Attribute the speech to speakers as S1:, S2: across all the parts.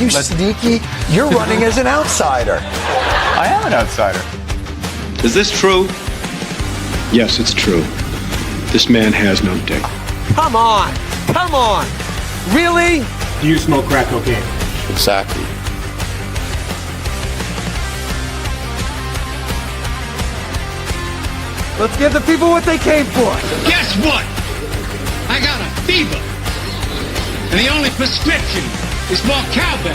S1: You sneaky, you're running as an outsider.
S2: I am an outsider.
S3: Is this true? Yes, it's true. This man has no dick.
S4: Come on! Come on! Really?
S5: Do you smoke crack cocaine?
S3: Exactly.
S4: Let's give the people what they came for.
S6: Guess what? I got a fever. And the only prescription is more cowbell.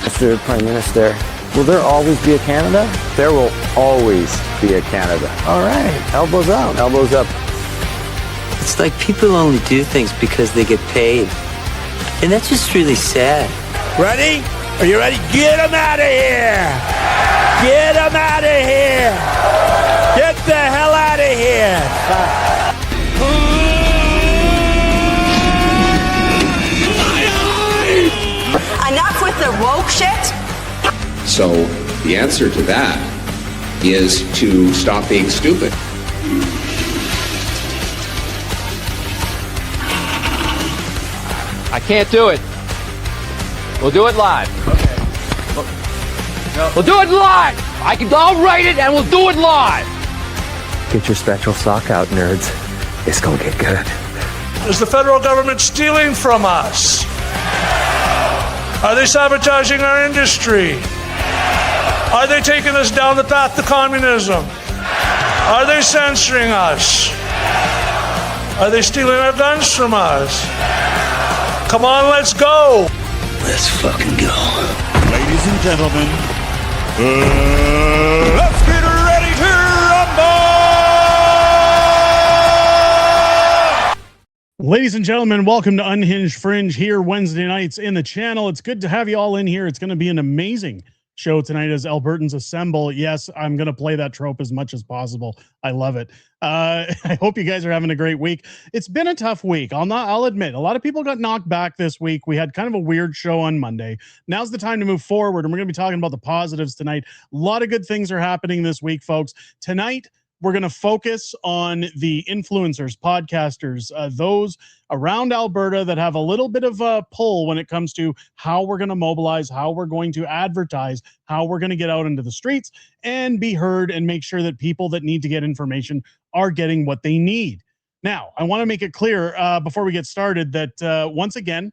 S7: Mr. Prime Minister, will there always be a Canada?
S8: There will always be a Canada.
S7: All right, elbows out.
S8: Elbows up.
S9: It's like people only do things because they get paid. And that's just really sad.
S4: Ready? Are you ready? Get them out of here! Get them out of here! Get the hell out of here!
S10: Enough with the woke shit.
S11: So the answer to that is to stop being stupid.
S4: I can't do it. We'll do it live. Okay. We'll do it live. I'll write it and we'll do it live.
S7: Get your special sock out, nerds. It's gonna get good.
S12: Is the federal government stealing from us? Are they sabotaging our industry? Are they taking us down the path to communism? Are they censoring us? Are they stealing our guns from us? Come on, let's go.
S9: Let's fucking go.
S2: Ladies and gentlemen, let's get ready to rumble!
S5: Ladies and gentlemen, welcome to Unhinged Fringe here Wednesday nights in the channel. It's good to have you all in here. It's going to be an amazing show tonight as Albertans assemble. Yes, I'm going to play that trope as much as possible. I love it. I hope you guys are having a great week. It's been a tough week. I'll admit, a lot of people got knocked back this week. We had kind of a weird show on Monday. Now's the time to move forward, and we're going to be talking about the positives tonight. A lot of good things are happening this week, folks. Tonight, we're going to focus on the influencers, podcasters, those around Alberta that have a little bit of a pull when it comes to how we're going to mobilize, how we're going to advertise, how we're going to get out into the streets and be heard and make sure that people that need to get information are getting what they need. Now, I want to make it clear before we get started that once again,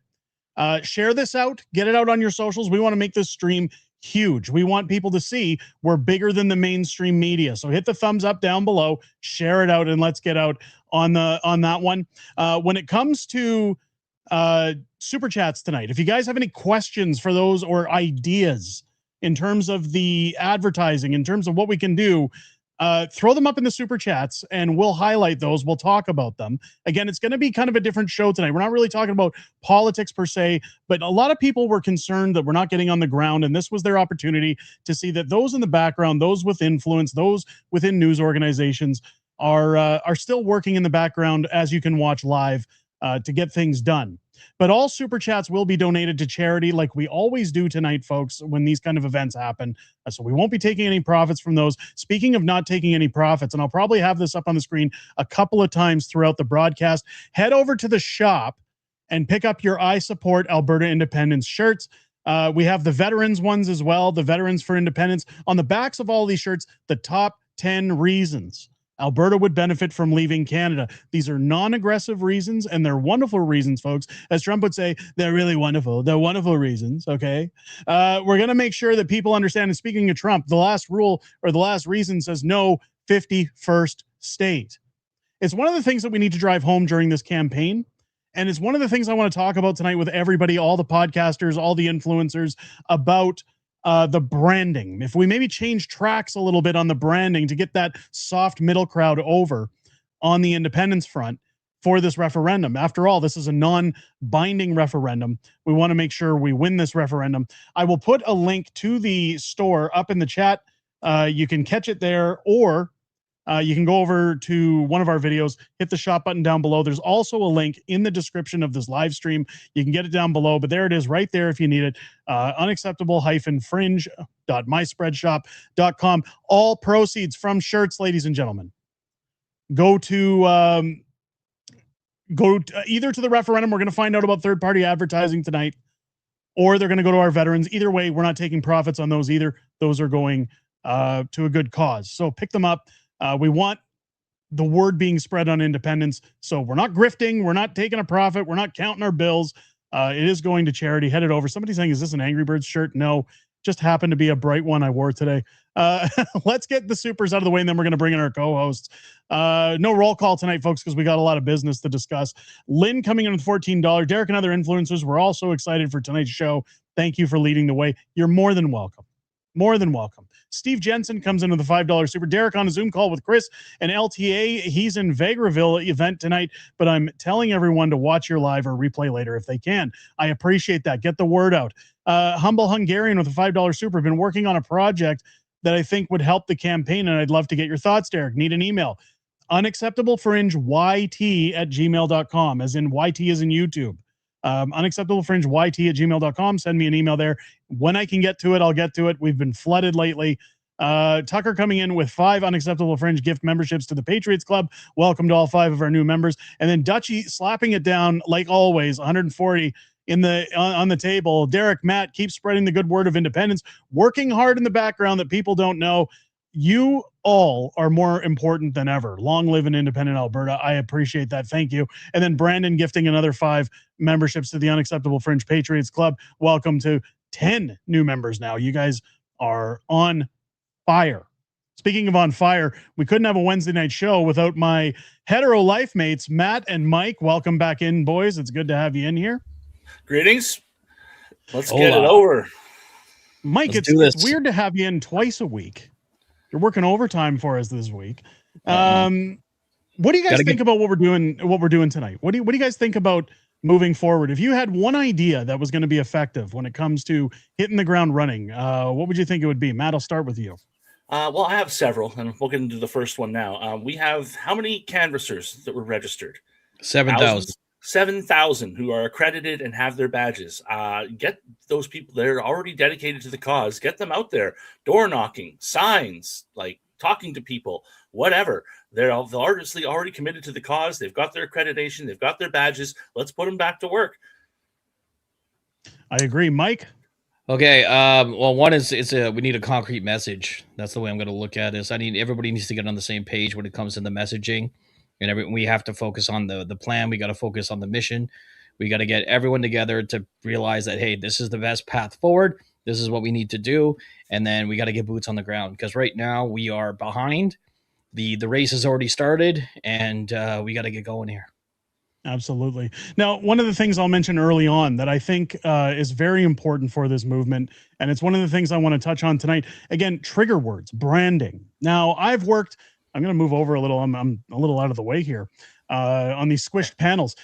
S5: share this out, get it out on your socials. We want to make this stream huge. We want people to see we're bigger than the mainstream media. So hit the thumbs up down below, share it out, and let's get out on that one. When it comes to super chats tonight, if you guys have any questions for those or ideas in terms of the advertising, in terms of what we can do, throw them up in the super chats and we'll highlight those. We'll talk about them. Again, it's going to be kind of a different show tonight. We're not really talking about politics per se, but a lot of people were concerned that we're not getting on the ground, and this was their opportunity to see that those in the background, those with influence, those within news organizations are still working in the background, as you can watch live, to get things done. But all super chats will be donated to charity like we always do tonight, folks, when these kind of events happen. So we won't be taking any profits from those. Speaking of not taking any profits, and I'll probably have this up on the screen a couple of times throughout the broadcast, head over to the shop and pick up your I Support Alberta Independence shirts. We have the veterans ones as well, the Veterans for Independence. On the backs of all these shirts, the top 10 reasons Alberta would benefit from leaving Canada. These are non-aggressive reasons, and they're wonderful reasons, folks. As Trump would say, they're really wonderful. They're wonderful reasons, okay? We're going to make sure that people understand, and speaking of Trump, the last rule or the last reason says no 51st state. It's one of the things that we need to drive home during this campaign, and it's one of the things I want to talk about tonight with everybody, all the podcasters, all the influencers, about the branding. If we maybe change tracks a little bit on the branding to get that soft middle crowd over on the independence front for this referendum. After all, this is a non-binding referendum. We want to make sure we win this referendum. I will put a link to the store up in the chat. You can catch it there, or you can go over to one of our videos, hit the shop button down below. There's also a link in the description of this live stream. You can get it down below, but there it is right there if you need it. Unacceptable-fringe.myspreadshop.com. All proceeds from shirts, ladies and gentlemen, go to go either to the referendum. We're going to find out about third-party advertising tonight, or they're going to go to our veterans. Either way, we're not taking profits on those either. Those are going to a good cause. So pick them up. We want the word being spread on independence. So we're not grifting. We're not taking a profit. We're not counting our bills. It is going to charity. Head it over. Somebody's saying, is this an Angry Birds shirt? No, just happened to be a bright one I wore today. Let's get the supers out of the way, and then we're going to bring in our co-hosts. No roll call tonight, folks, because we got a lot of business to discuss. Lynn coming in with $14. Derek and other influencers. We're all so excited for tonight's show. Thank you for leading the way. You're more than welcome. More than welcome. Steve Jensen comes in with a $5 super. Derek on a Zoom call with Chris and LTA. He's in Vegreville event tonight, but I'm telling everyone to watch your live or replay later if they can. I appreciate that. Get the word out. Humble Hungarian with a $5 super. Been working on a project that I think would help the campaign, and I'd love to get your thoughts, Derek. Need an email. unacceptablefringeyt@gmail.com, as in YT is in YouTube. unacceptablefringeyt@gmail.com. Send me an email there. When I can get to it, I'll get to it. We've been flooded lately. Tucker coming in with 5 Unacceptable Fringe gift memberships to the Patriots Club. Welcome to all 5 of our new members. And then Dutchie slapping it down like always, 140 in the on the table. Derek, Matt, keep spreading the good word of independence, working hard in the background that people don't know. You all are more important than ever. Long live in independent Alberta. I appreciate that. Thank you. And then Brandon gifting another 5 memberships to the Unacceptable Fringe Patriots Club. Welcome to 10 new members now. You guys are on fire. Speaking of on fire, we couldn't have a Wednesday night show without my hetero life mates, Matt and Mike. Welcome back in, boys. It's good to have you in here.
S13: Greetings. Let's get it over.
S5: Mike, it's weird to have you in twice a week. You're working overtime for us this week. What do you guys think about what we're doing tonight? What do you guys think about moving forward? If you had one idea that was going to be effective when it comes to hitting the ground running, what would you think it would be? Matt, I'll start with you.
S13: Well, I have several, and we'll get into the first one now. We have how many canvassers that were registered?
S14: 7,000.
S13: 7,000 who are accredited and have their badges. Get those people that are already dedicated to the cause. Get them out there, door knocking, signs, like talking to people, whatever. They're already committed to the cause. They've got their accreditation. They've got their badges. Let's put them back to work.
S5: I agree, Mike.
S14: Okay. Well, one is we need a concrete message. That's the way I'm going to look at this. Everybody needs to get on the same page when it comes to the messaging. And we have to focus on the plan. We got to focus on the mission. We got to get everyone together to realize that, hey, this is the best path forward. This is what we need to do. And then we got to get boots on the ground, because right now we are behind. The race has already started, and we got to get going here.
S5: Absolutely. Now, one of the things I'll mention early on that I think is very important for this movement, and it's one of the things I want to touch on tonight. Again, trigger words, branding. Now, I'm going to move over a little. I'm a little out of the way here on these squished panels.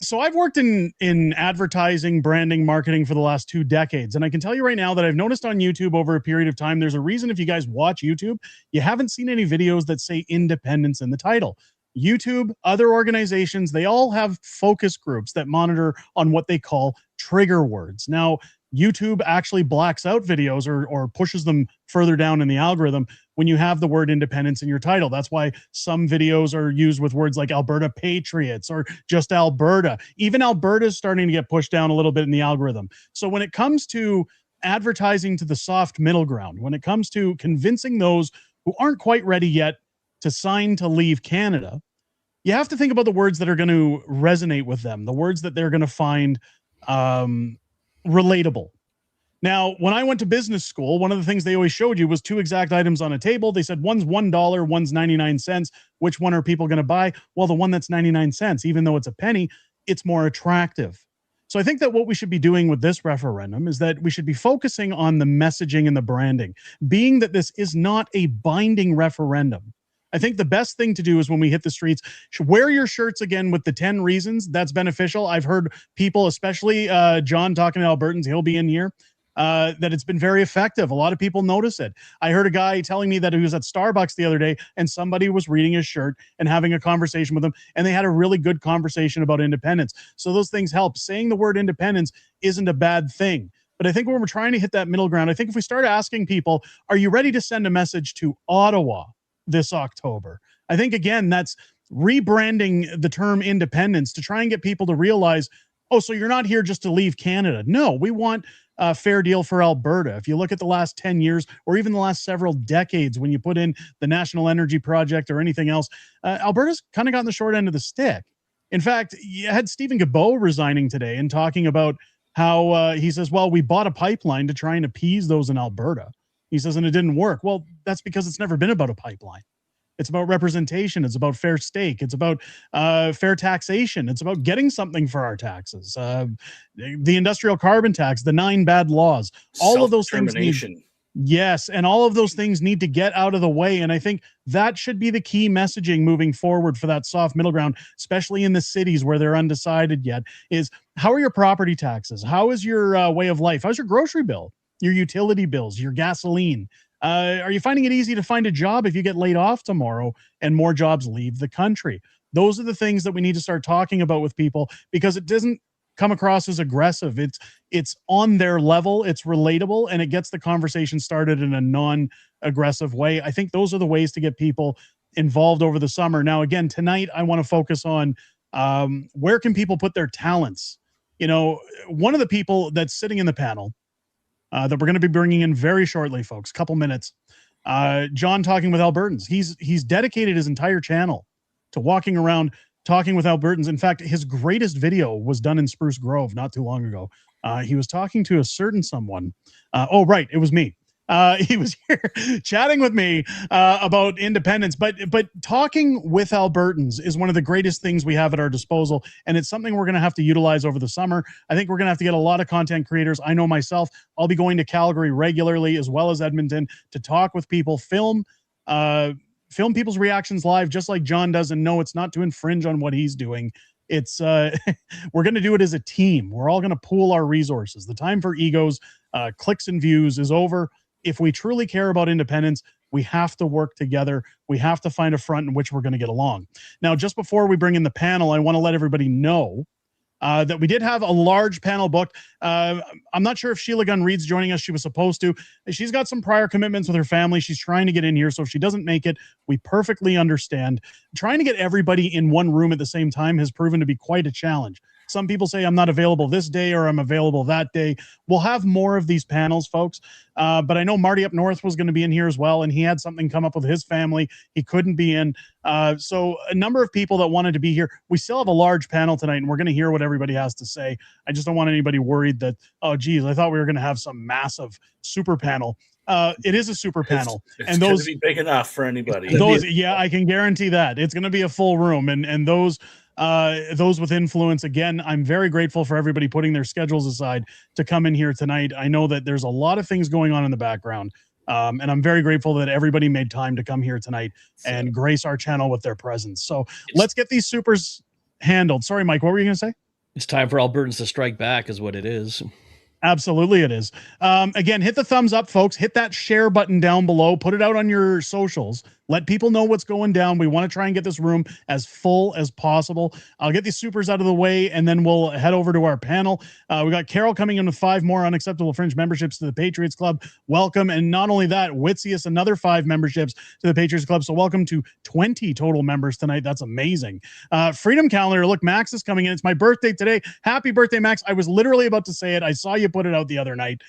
S5: So I've worked in advertising, branding, marketing for the last 2 decades. And I can tell you right now that I've noticed on YouTube over a period of time, there's a reason if you guys watch YouTube, you haven't seen any videos that say independence in the title. YouTube, other organizations, they all have focus groups that monitor on what they call trigger words. Now, YouTube actually blacks out videos or pushes them further down in the algorithm when you have the word independence in your title. That's why some videos are used with words like Alberta Patriots or just Alberta. Even Alberta is starting to get pushed down a little bit in the algorithm. So when it comes to advertising to the soft middle ground, when it comes to convincing those who aren't quite ready yet to sign to leave Canada, you have to think about the words that are going to resonate with them, the words that they're going to find relatable. Now, when I went to business school, one of the things they always showed you was 2 exact items on a table. They said one's $1, one's 99 cents. Which one are people going to buy? Well, the one that's 99 cents, even though it's a penny, it's more attractive. So I think that what we should be doing with this referendum is that we should be focusing on the messaging and the branding, being that this is not a binding referendum. I think the best thing to do is when we hit the streets, wear your shirts again with the 10 reasons. That's beneficial. I've heard people, especially John talking to Albertans, he'll be in here, that it's been very effective. A lot of people notice it. I heard a guy telling me that he was at Starbucks the other day and somebody was reading his shirt and having a conversation with him, and they had a really good conversation about independence. So those things help. Saying the word independence isn't a bad thing. But I think when we're trying to hit that middle ground, I think if we start asking people, are you ready to send a message to Ottawa this October? I think, again, that's rebranding the term independence to try and get people to realize, oh, so you're not here just to leave Canada. No, we want a fair deal for Alberta. If you look at the last 10 years or even the last several decades, when you put in the National Energy Project or anything else, Alberta's kind of gotten the short end of the stick. In fact, you had Stephen Guilbeault resigning today and talking about how he says, well, we bought a pipeline to try and appease those in Alberta. He says, and it didn't work. Well, that's because it's never been about a pipeline. It's about representation. It's about fair stake. It's about fair taxation. It's about getting something for our taxes. The industrial carbon tax, the 9 bad laws, all of those things need, yes, and all of those things need to get out of the way. And I think that should be the key messaging moving forward for that soft middle ground, especially in the cities where they're undecided yet, is how are your property taxes? How is your way of life? How's your grocery bill? Your utility bills, your gasoline? Are you finding it easy to find a job if you get laid off tomorrow and more jobs leave the country? Those are the things that we need to start talking about with people, because it doesn't come across as aggressive. It's on their level, it's relatable, and it gets the conversation started in a non-aggressive way. I think those are the ways to get people involved over the summer. Now, again, tonight I want to focus on where can people put their talents? You know, one of the people that's sitting in the panel that we're going to be bringing in very shortly, folks, couple minutes. John talking with Albertans. He's dedicated his entire channel to walking around talking with Albertans. In fact, his greatest video was done in Spruce Grove not too long ago. He was talking to a certain someone. Oh, right, it was me. He was here chatting with me about independence, but talking with Albertans is one of the greatest things we have at our disposal, and it's something we're going to have to utilize over the summer. I think we're going to have to get a lot of content creators. I know myself, I'll be going to Calgary regularly as well as Edmonton to talk with people, film people's reactions live, just like John does. And no, it's not to infringe on what he's doing. It's we're going to do it as a team. We're all going to pool our resources. The time for egos, clicks and views is over. If we truly care about independence, we have to work together. We have to find a front in which we're going to get along. Now, just before we bring in the panel, I want to let everybody know that we did have a large panel booked. I'm not sure if Sheila Gunn Reid's joining us. She was supposed to. She's got some prior commitments with her family. She's trying to get in here. So if she doesn't make it, we perfectly understand. Trying to get everybody in one room at the same time has proven to be quite a challenge. Some people say I'm not available this day or I'm available that day. We'll have more of these panels, folks. But I know Marty up north was going to be in here as well, and he had something come up with his family. He couldn't be in. So a number of people that wanted to be here. We still have a large panel tonight, and we're going to hear what everybody has to say. I just don't want anybody worried that, oh, geez, I thought we were going to have some massive super panel. It is a super panel.
S13: It's going to be big enough for anybody.
S5: Yeah, I can guarantee that. It's going to be a full room, and those with influence, again, I'm very grateful for everybody putting their schedules aside to come in here tonight. I know that there's a lot of things going on in the background, and I'm very grateful that everybody made time to come here tonight and grace our channel with their presence. So let's get these supers handled. Sorry, Mike, what were you going to say?
S14: It's time for Albertans to strike back is what it is.
S5: Absolutely it is. Again, hit the thumbs up, folks. Hit that share button down below. Put it out on your socials. Let people know what's going down. We want to try and get this room as full as possible. I'll get these supers out of the way, and then we'll head over to our panel. We got Carol coming in with 5 more unacceptable fringe memberships to the Patriots Club. Welcome. And not only that, Witzius, another 5 memberships to the Patriots Club. So welcome to 20 total members tonight. That's amazing. Freedom Calendar. Look, Max is coming in. It's my birthday today. Happy birthday, Max. I was literally about to say it. I saw you put it out the other night.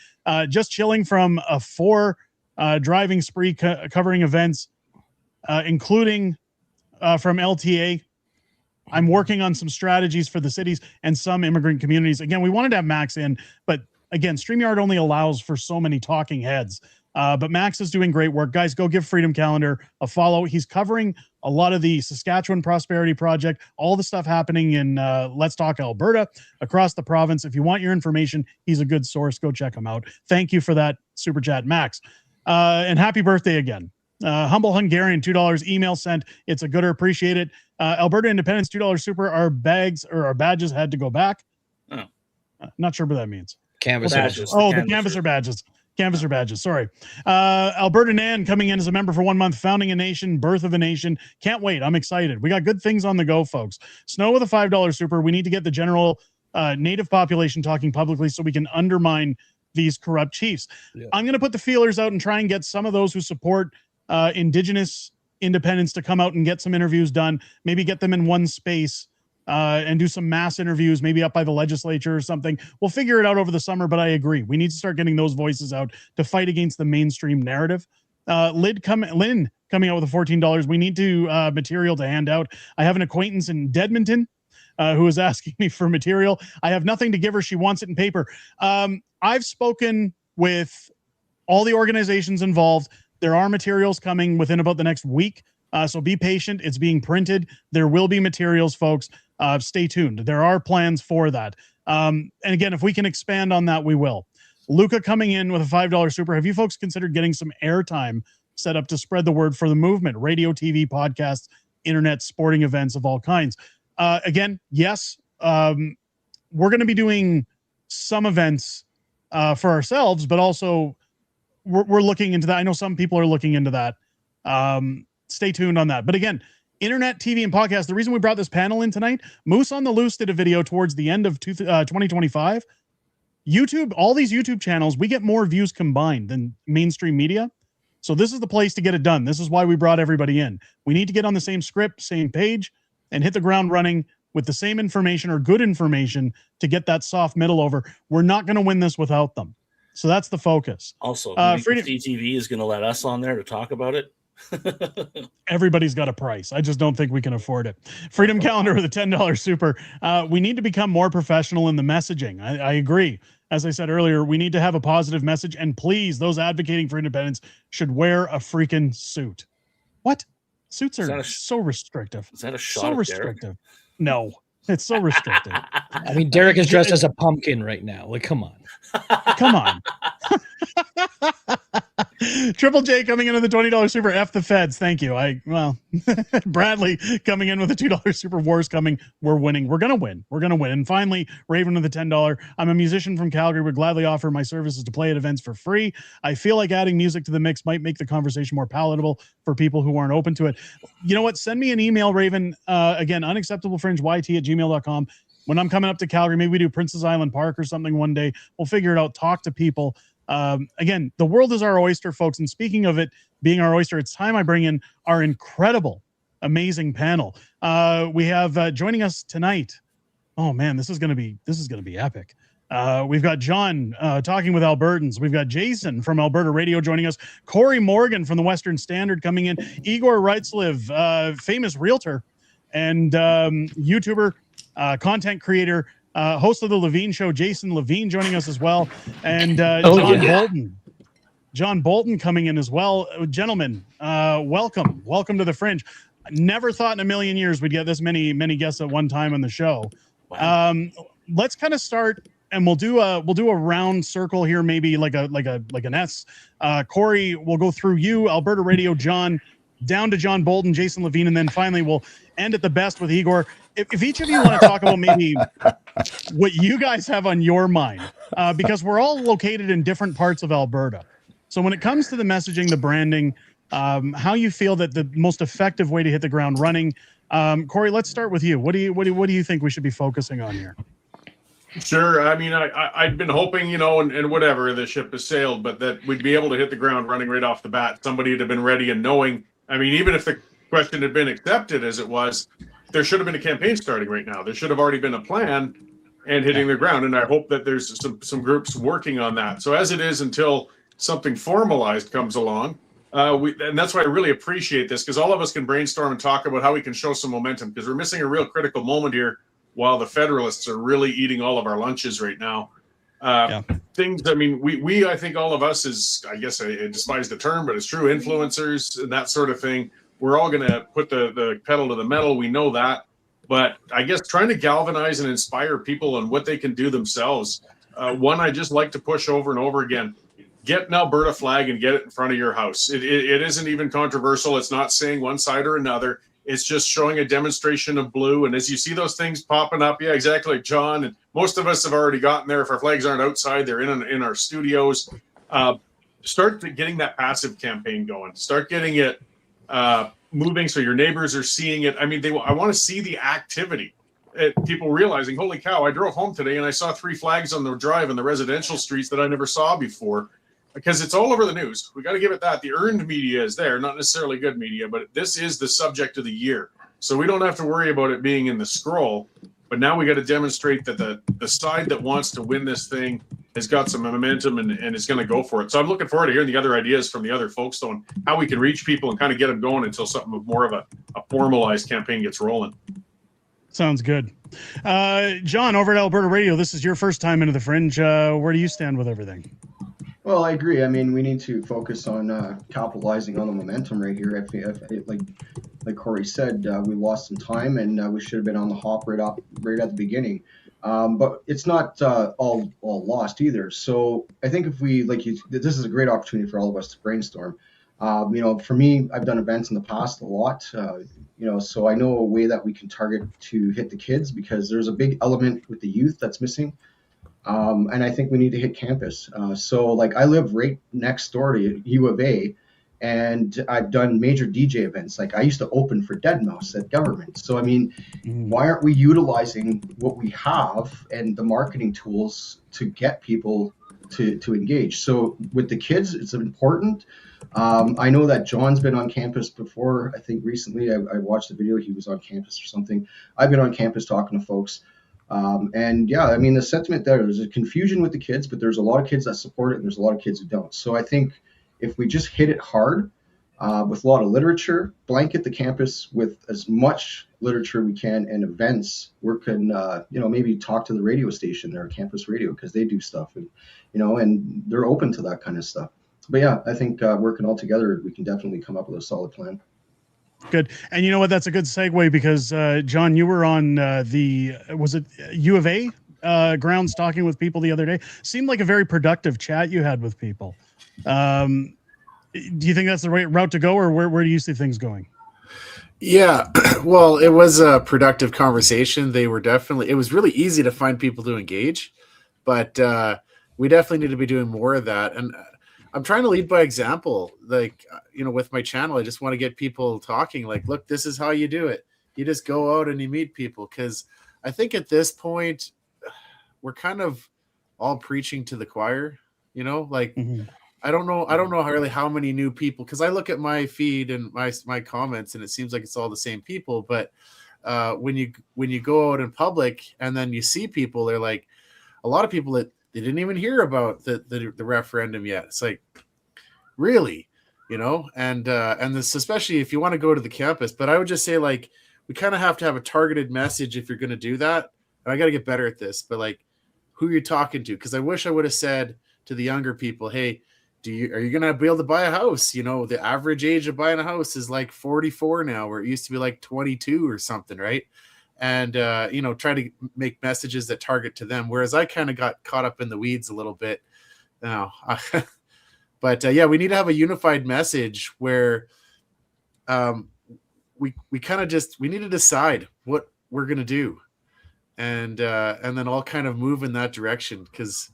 S5: Just chilling from a 4 driving spree covering events, including from LTA. I'm working on some strategies for the cities and some immigrant communities. Again, we wanted to have Max in, but again, StreamYard only allows for so many talking heads. But Max is doing great work. Guys, go give Freedom Calendar a follow. He's covering a lot of the Saskatchewan Prosperity Project, all the stuff happening in Let's Talk Alberta, across the province. If you want your information, he's a good source. Go check him out. Thank you for that super chat, Max. And happy birthday again. Humble Hungarian, $2 email sent. It's a gooder. Appreciate it. Alberta Independence, $2 super. Our badges had to go back.
S13: Oh.
S5: Not sure what that means.
S14: Canvas
S5: badges. Oh, the canvasser badges. Canvasser badges. Sorry. Alberta Nan coming in as a member for 1 month. Founding a nation, birth of a nation. Can't wait. I'm excited. We got good things on the go, folks. Snow with a $5 super. We need to get the general native population talking publicly so we can undermine these corrupt chiefs. Yeah. I'm going to put the feelers out and try and get some of those who support Indigenous independents to come out and get some interviews done, maybe get them in one space and do some mass interviews, maybe up by the legislature or something. We'll figure it out over the summer, but I agree. We need to start getting those voices out to fight against the mainstream narrative. Lynn coming out with the $14. We need to material to hand out. I have an acquaintance in Dedmonton who is asking me for material. I have nothing to give her. She wants it in paper. I've spoken with all the organizations involved. There are materials coming within about the next week. So be patient. It's being printed. There will be materials, folks. Stay tuned. There are plans for that. And again, if we can expand on that, we will. Luca coming in with a $5 super. Have you folks considered getting some airtime set up to spread the word for the movement? Radio, TV, podcasts, internet, sporting events of all kinds. Again, yes, we're going to be doing some events for ourselves, but also we're looking into that. I know some people are looking into that. Stay tuned on that. But again, internet, TV, and podcast. The reason we brought this panel in tonight, Moose on the Loose did a video towards the end of 2025. YouTube, all these YouTube channels, we get more views combined than mainstream media. So this is the place to get it done. This is why we brought everybody in. We need to get on the same script, same page, and hit the ground running with the same information or good information to get that soft middle over. We're not going to win this without them. So that's the focus.
S13: Also, Freedom TV is going to let us on there to talk about it.
S5: Everybody's got a price. I just don't think we can afford it. Freedom Calendar with a $10 super. We need to become more professional in the messaging. I agree. As I said earlier, we need to have a positive message. And please, those advocating for independence should wear a freaking suit. What? Suits are so restrictive.
S13: Is that a shot?
S5: So restrictive. No, it's so restrictive.
S14: I mean, Derek is dressed as a pumpkin right now. Like, come on.
S5: Come on. Triple J coming in with a $20 super. F the feds. Thank you. Bradley coming in with a $2 super. War's coming. We're winning. We're gonna win. We're gonna win. And finally, Raven with a $10. I'm a musician from Calgary. Would gladly offer my services to play at events for free. I feel like adding music to the mix might make the conversation more palatable for people who aren't open to it. You know what? Send me an email, Raven. Again, unacceptablefringeyt@gmail.com. When I'm coming up to Calgary, maybe we do Princess Island Park or something one day. We'll figure it out. Talk to people. Again, the world is our oyster, folks. And speaking of it being our oyster, it's time I bring in our incredible, amazing panel. We have joining us tonight. Oh man, this is gonna be epic. We've got John talking with Albertans. We've got Jason from Alberta Radio joining us. Corey Morgan from the Western Standard coming in. Igor Reitzliv, famous realtor and YouTuber, content creator. Host of the Levine Show, Jason Levine, joining us as well, and Bolton. John Bolton coming in as well. Gentlemen, welcome to the Fringe. Never thought in a million years we'd get this many guests at one time on the show. Wow. Let's kind of start, and we'll do a round circle here, maybe like an S. Corey, we'll go through you, Alberta Radio, John, down to John Bolton, Jason Levine, and then finally we'll end at the best with Igor. If each of you want to talk about maybe what you guys have on your mind, because we're all located in different parts of Alberta. So when it comes to the messaging, the branding, how you feel that the most effective way to hit the ground running. Corey, let's start with you. What do you think we should be focusing on here?
S15: Sure. I mean, I'd been hoping, and whatever, the ship has sailed, but that we'd be able to hit the ground running right off the bat. Somebody would have been ready and knowing. I mean, even if the question had been accepted as it was, there should have been a campaign starting right now. There should have already been a plan and hitting the ground. And I hope that there's some groups working on that. So as it is until something formalized comes along, and that's why I really appreciate this, because all of us can brainstorm and talk about how we can show some momentum, because we're missing a real critical moment here while the Federalists are really eating all of our lunches right now. Things, I mean, we I think all of us is, I guess I despise the term, but it's true, influencers and that sort of thing. We're all going to put the pedal to the metal. We know that. But I guess trying to galvanize and inspire people on what they can do themselves. One I just like to push over and over again. Get an Alberta flag and get it in front of your house. It isn't even controversial. It's not saying one side or another. It's just showing a demonstration of blue. And as you see those things popping up, yeah, exactly like John. And most of us have already gotten there. If our flags aren't outside, they're in our studios. Start getting that passive campaign going. Start getting it moving so your neighbors are seeing it. I mean, I want to see the activity. People realizing, holy cow, I drove home today and I saw 3 flags on the drive in the residential streets that I never saw before. because it's all over the news. We got to give it that. The earned media is there, not necessarily good media, but this is the subject of the year. So we don't have to worry about it being in the scroll. But now we got to demonstrate that the side that wants to win this thing has got some momentum and is going to go for it. So I'm looking forward to hearing the other ideas from the other folks on how we can reach people and kind of get them going until something of more of a formalized campaign gets rolling.
S5: Sounds good. John, over at Alberta Radio, this is your first time into the Fringe. Where do you stand with everything?
S16: Well, I agree. I mean, we need to focus on capitalizing on the momentum right here. Like Corey said, we lost some time and we should have been on the hop right at the beginning. But it's not all lost either. So I think if we, this is a great opportunity for all of us to brainstorm. For me, I've done events in the past a lot, so I know a way that we can target to hit the kids because there's a big element with the youth that's missing. And I think we need to hit campus. So I live right next door to U of A, and I've done major DJ events. Like I used to open for Deadmau5 at government. So, I mean, why aren't we utilizing what we have and the marketing tools to get people to engage? So with the kids, it's important. I know that John's been on campus before. I think recently I watched the video. He was on campus or something. I've been on campus talking to folks. And yeah, I mean, the sentiment there's a confusion with the kids, but there's a lot of kids that support it and there's a lot of kids who don't. So I think if we just hit it hard with a lot of literature, blanket the campus with as much literature we can and events, we can, maybe talk to the radio station there, campus radio, because they do stuff and, and they're open to that kind of stuff. But yeah, I think working all together, we can definitely come up with a solid plan.
S5: Good. And you know what? That's a good segue because, John, you were on was it U of A grounds talking with people the other day? Seemed like a very productive chat you had with people. Do you think that's the right route to go, or where do you see things going?
S17: Yeah, well, it was a productive conversation. It was really easy to find people to engage, but we definitely need to be doing more of that. And I'm trying to lead by example. With my channel, I just want to get people talking. Look, this is how you do it. You just go out and you meet people. Because I think at this point, we're kind of all preaching to the choir. I don't know really how many new people. Because I look at my feed and my comments, and it seems like it's all the same people. But when you go out in public and then you see people, they're like a lot of people that they didn't even hear about the referendum yet. It's like, really, and this, especially if you want to go to the campus. But I would just say we kind of have to have a targeted message if you're going to do that. And I got to get better at this, but who you're talking to. Cause I wish I would have said to the younger people, hey, are you going to be able to buy a house? The average age of buying a house is 44 now, where it used to be 22 or something. Right. And, try to make messages that target to them. Whereas I kind of got caught up in the weeds a little bit now. But we need to have a unified message where we need to decide what we're going to do. And then all kind of move in that direction. Because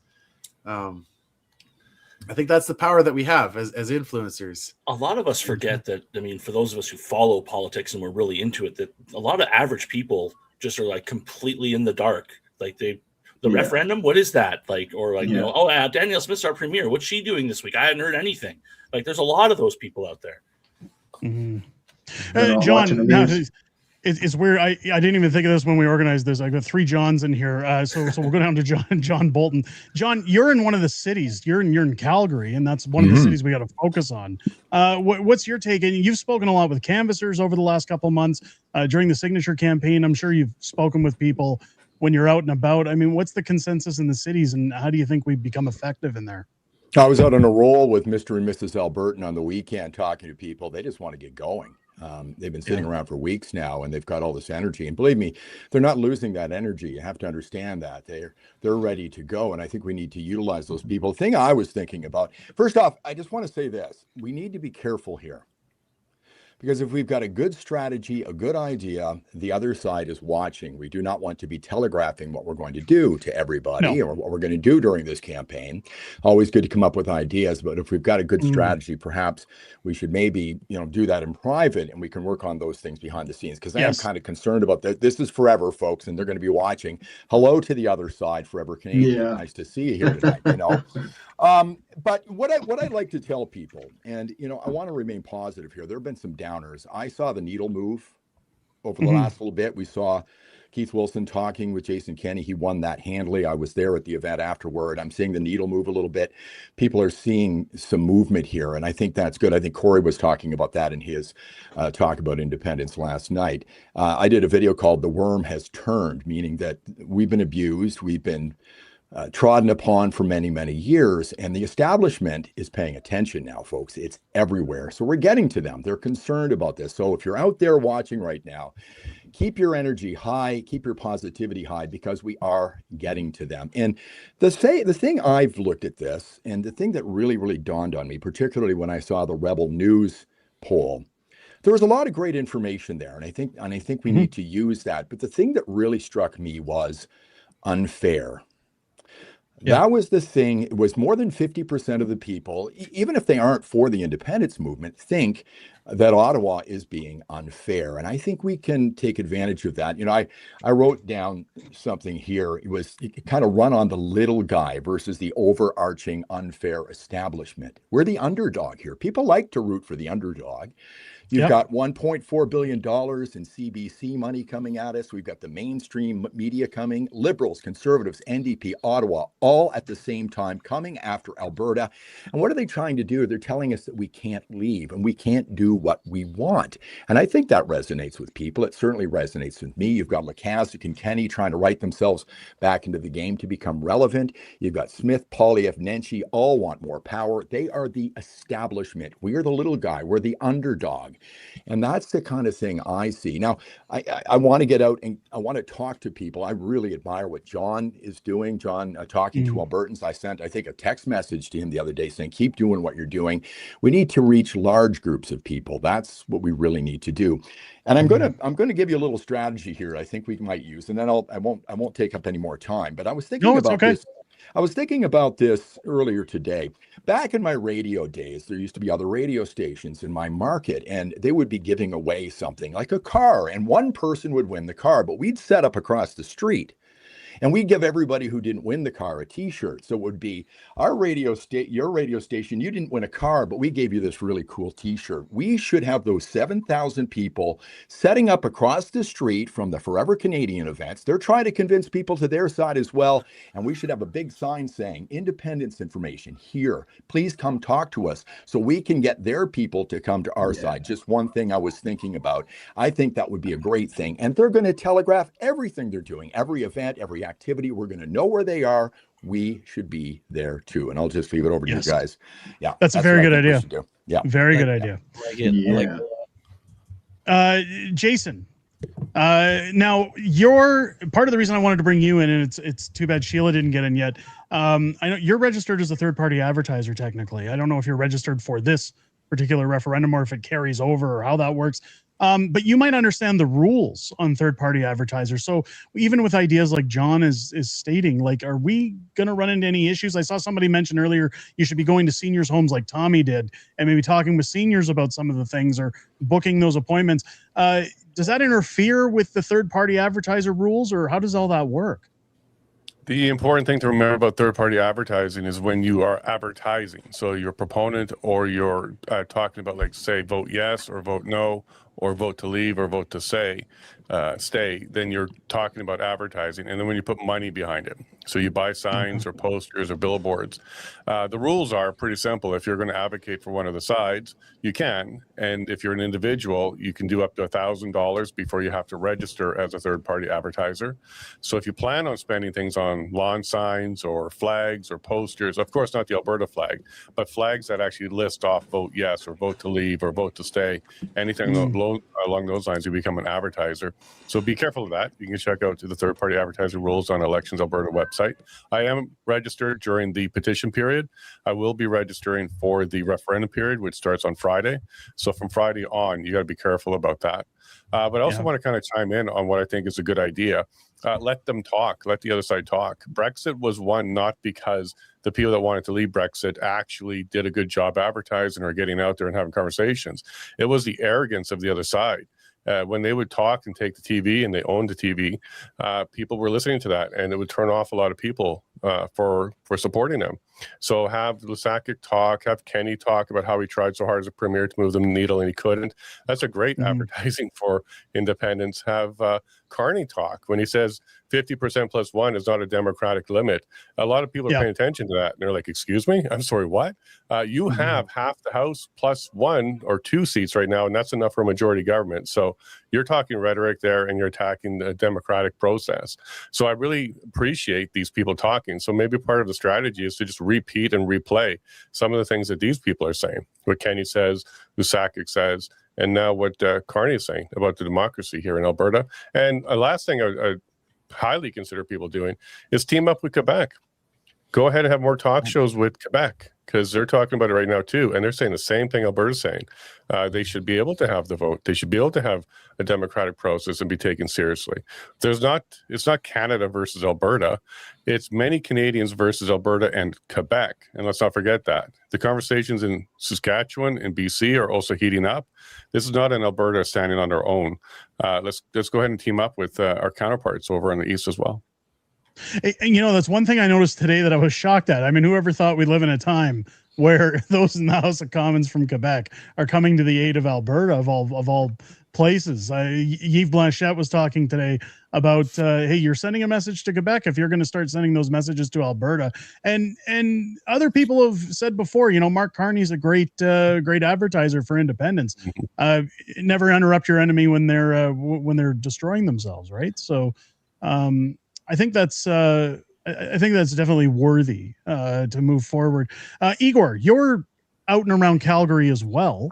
S17: I think that's the power that we have as influencers.
S13: A lot of us forget that, for those of us who follow politics and we're really into it, that a lot of average people just are completely in the dark. Referendum, what is that? Danielle Smith's our premier. What's she doing this week? I hadn't heard anything. There's a lot of those people out there.
S5: Mm-hmm. John, now, it's weird. I didn't even think of this when we organized this. I've got 3 Johns in here. So we'll go down to John Bolton. John, you're in one of the cities. You're in Calgary, and that's one of the cities we got to focus on. What's your take? And you've spoken a lot with canvassers over the last couple of months during the signature campaign. I'm sure you've spoken with people when you're out and about. What's the consensus in the cities, and how do you think we become effective in there?
S1: I was out on a roll with Mr. and Mrs. Albertan on the weekend talking to people. They just want to get going. They've been sitting around for weeks now, and they've got all this energy. And believe me, they're not losing that energy. You have to understand that they're ready to go. And I think we need to utilize those people. The thing I was thinking about, first off, I just want to say this: we need to be careful here, Because if we've got a good strategy, a good idea, the other side is watching. We do not want to be telegraphing what we're going to do to everybody or what we're going to do during this campaign. Always good to come up with ideas, but if we've got a good strategy, perhaps we should maybe, do that in private, and we can work on those things behind the scenes. Because I am kind of concerned about that. This is forever, folks, and they're going to be watching. Hello to the other side, Forever Canadian.
S16: Yeah.
S1: Nice to see you here tonight, But what I'd like to tell people, and I want to remain positive here. There have been some downers. I saw the needle move over the last little bit. We saw Keith Wilson talking with Jason Kenney. He won that handily. I was there at the event afterward. I'm seeing the needle move a little bit. People are seeing some movement here, and I think that's good. I think Corey was talking about that in his talk about independence last night. I did a video called "The Worm Has Turned," meaning that we've been abused, we've been trodden upon for many, many years, and the establishment is paying attention now, folks. It's everywhere. So we're getting to them. They're concerned about this. So if you're out there watching right now, keep your energy high, keep your positivity high, because we are getting to them. And the thing I've looked at this, and the thing that really, really dawned on me, particularly when I saw the Rebel News poll, there was a lot of great information there, and I think we need to use that. But the thing that really struck me was unfair. That was the thing. It was more than 50% of the people, even if they aren't for the independence movement, think that Ottawa is being unfair. And I think we can take advantage of that. I wrote down something here. It kind of run on the little guy versus the overarching unfair establishment. We're the underdog here. People like to root for the underdog. You've got $1.4 billion in CBC money coming at us. We've got the mainstream media coming, Liberals, Conservatives, NDP, Ottawa, all at the same time coming after Alberta. And what are they trying to do? They're telling us that we can't leave and we can't do what we want. And I think that resonates with people. It certainly resonates with me. You've got Lakazik and Kenney trying to write themselves back into the game to become relevant. You've got Smith, Poilievre, Nenshi, all want more power. They are the establishment. We are the little guy. We're the underdog. And that's the kind of thing I see. Now, I want to get out and I want to talk to people. I really admire what John is doing. John talking to Albertans. I sent, I think, a text message to him the other day saying, keep doing what you're doing. We need to reach large groups of people. That's what we really need to do. And I'm going to give you a little strategy here I think we might use, and then I won't take up any more time. But I was thinking about this. I was thinking about this earlier today. Back in my radio days, there used to be other radio stations in my market, and they would be giving away something like a car, and one person would win the car, but we'd set up across the street. And we'd give everybody who didn't win the car a t-shirt. So it would be your radio station, you didn't win a car, but we gave you this really cool t-shirt. We should have those 7,000 people setting up across the street from the Forever Canadian events. They're trying to convince people to their side as well. And we should have a big sign saying, independence information here. Please come talk to us so we can get their people to come to our side. Just one thing I was thinking about. I think that would be a great thing. And they're going to telegraph everything they're doing, every event, every activity. We're going to know where they are. We should be there too. And I'll just leave it over to you guys. Yeah,
S5: that's a very good idea.
S1: Yeah,
S5: very good idea. Jason, now you're part of the reason I wanted to bring you in, and it's too bad Sheila didn't get in yet. I know you're registered as a third-party advertiser technically. I don't know if you're registered for this particular referendum or if it carries over or how that works. But you might understand the rules on third-party advertisers. So even with ideas like John is stating, like, are we going to run into any issues? I saw somebody mention earlier, you should be going to seniors' homes like Tommy did and maybe talking with seniors about some of the things or booking those appointments. Does that interfere with the third-party advertiser rules, or how does all that work?
S18: The important thing to remember about third-party advertising is when you are advertising. So your proponent or you're talking about, like, say, vote yes or vote no, or vote to leave or vote to stay, then you're talking about advertising. And then when you put money behind it, so you buy signs or posters or billboards, the rules are pretty simple. If you're going to advocate for one of the sides, you can. And if you're an individual, you can do up to $1,000 before you have to register as a third-party advertiser. So if you plan on spending things on lawn signs or flags or posters, of course not the Alberta flag, but flags that actually list off vote yes or vote to leave or vote to stay, anything along those lines, you become an advertiser. So be careful of that. You can check out the third-party advertising rules on Elections Alberta website. I am registered during the petition period. I will be registering for the referendum period, which starts on Friday. So from Friday on, you got to be careful about that. But I also want to kind of chime in on what I think is a good idea. Let them talk. Let the other side talk. Brexit was won not because the people that wanted to leave Brexit actually did a good job advertising or getting out there and having conversations. It was the arrogance of the other side. When they would talk and take the TV, and they owned the TV, people were listening to that, and it would turn off a lot of people for supporting them. So have Lusakic talk, have Kenny talk about how he tried so hard as a premier to move the needle and he couldn't. That's a great advertising for independence. Have Carney talk when he says 50% plus one is not a democratic limit. A lot of people are paying attention to that, and they're like, excuse me? I'm sorry, what? You have half the House plus 1 or 2 seats right now, and that's enough for a majority government. So you're talking rhetoric there, and you're attacking the democratic process. So I really appreciate these people talking. So maybe part of the strategy is to just repeat and replay some of the things that these people are saying. What Kenny says, Lusakic says, and now what Carney is saying about the democracy here in Alberta. And a last thing I highly consider people doing is team up with Quebec. Go ahead and have more talk shows with Quebec, because they're talking about it right now too, and they're saying the same thing Alberta's saying. They should be able to have the vote. They should be able to have a democratic process and be taken seriously. It's not Canada versus Alberta. It's many Canadians versus Alberta and Quebec. And let's not forget that. The conversations in Saskatchewan and BC are also heating up. This is not an Alberta standing on their own. Let's go ahead and team up with our counterparts over on the east as well.
S5: And, that's one thing I noticed today that I was shocked at. I mean, whoever thought we live in a time where those in the House of Commons from Quebec are coming to the aid of Alberta, of all places. Yves Blanchette was talking today about, hey, you're sending a message to Quebec if you're going to start sending those messages to Alberta. And other people have said before, Mark Carney's a great advertiser for independence. Never interrupt your enemy when they're destroying themselves, right? So I think that's definitely worthy to move forward. Igor, you're out and around Calgary as well.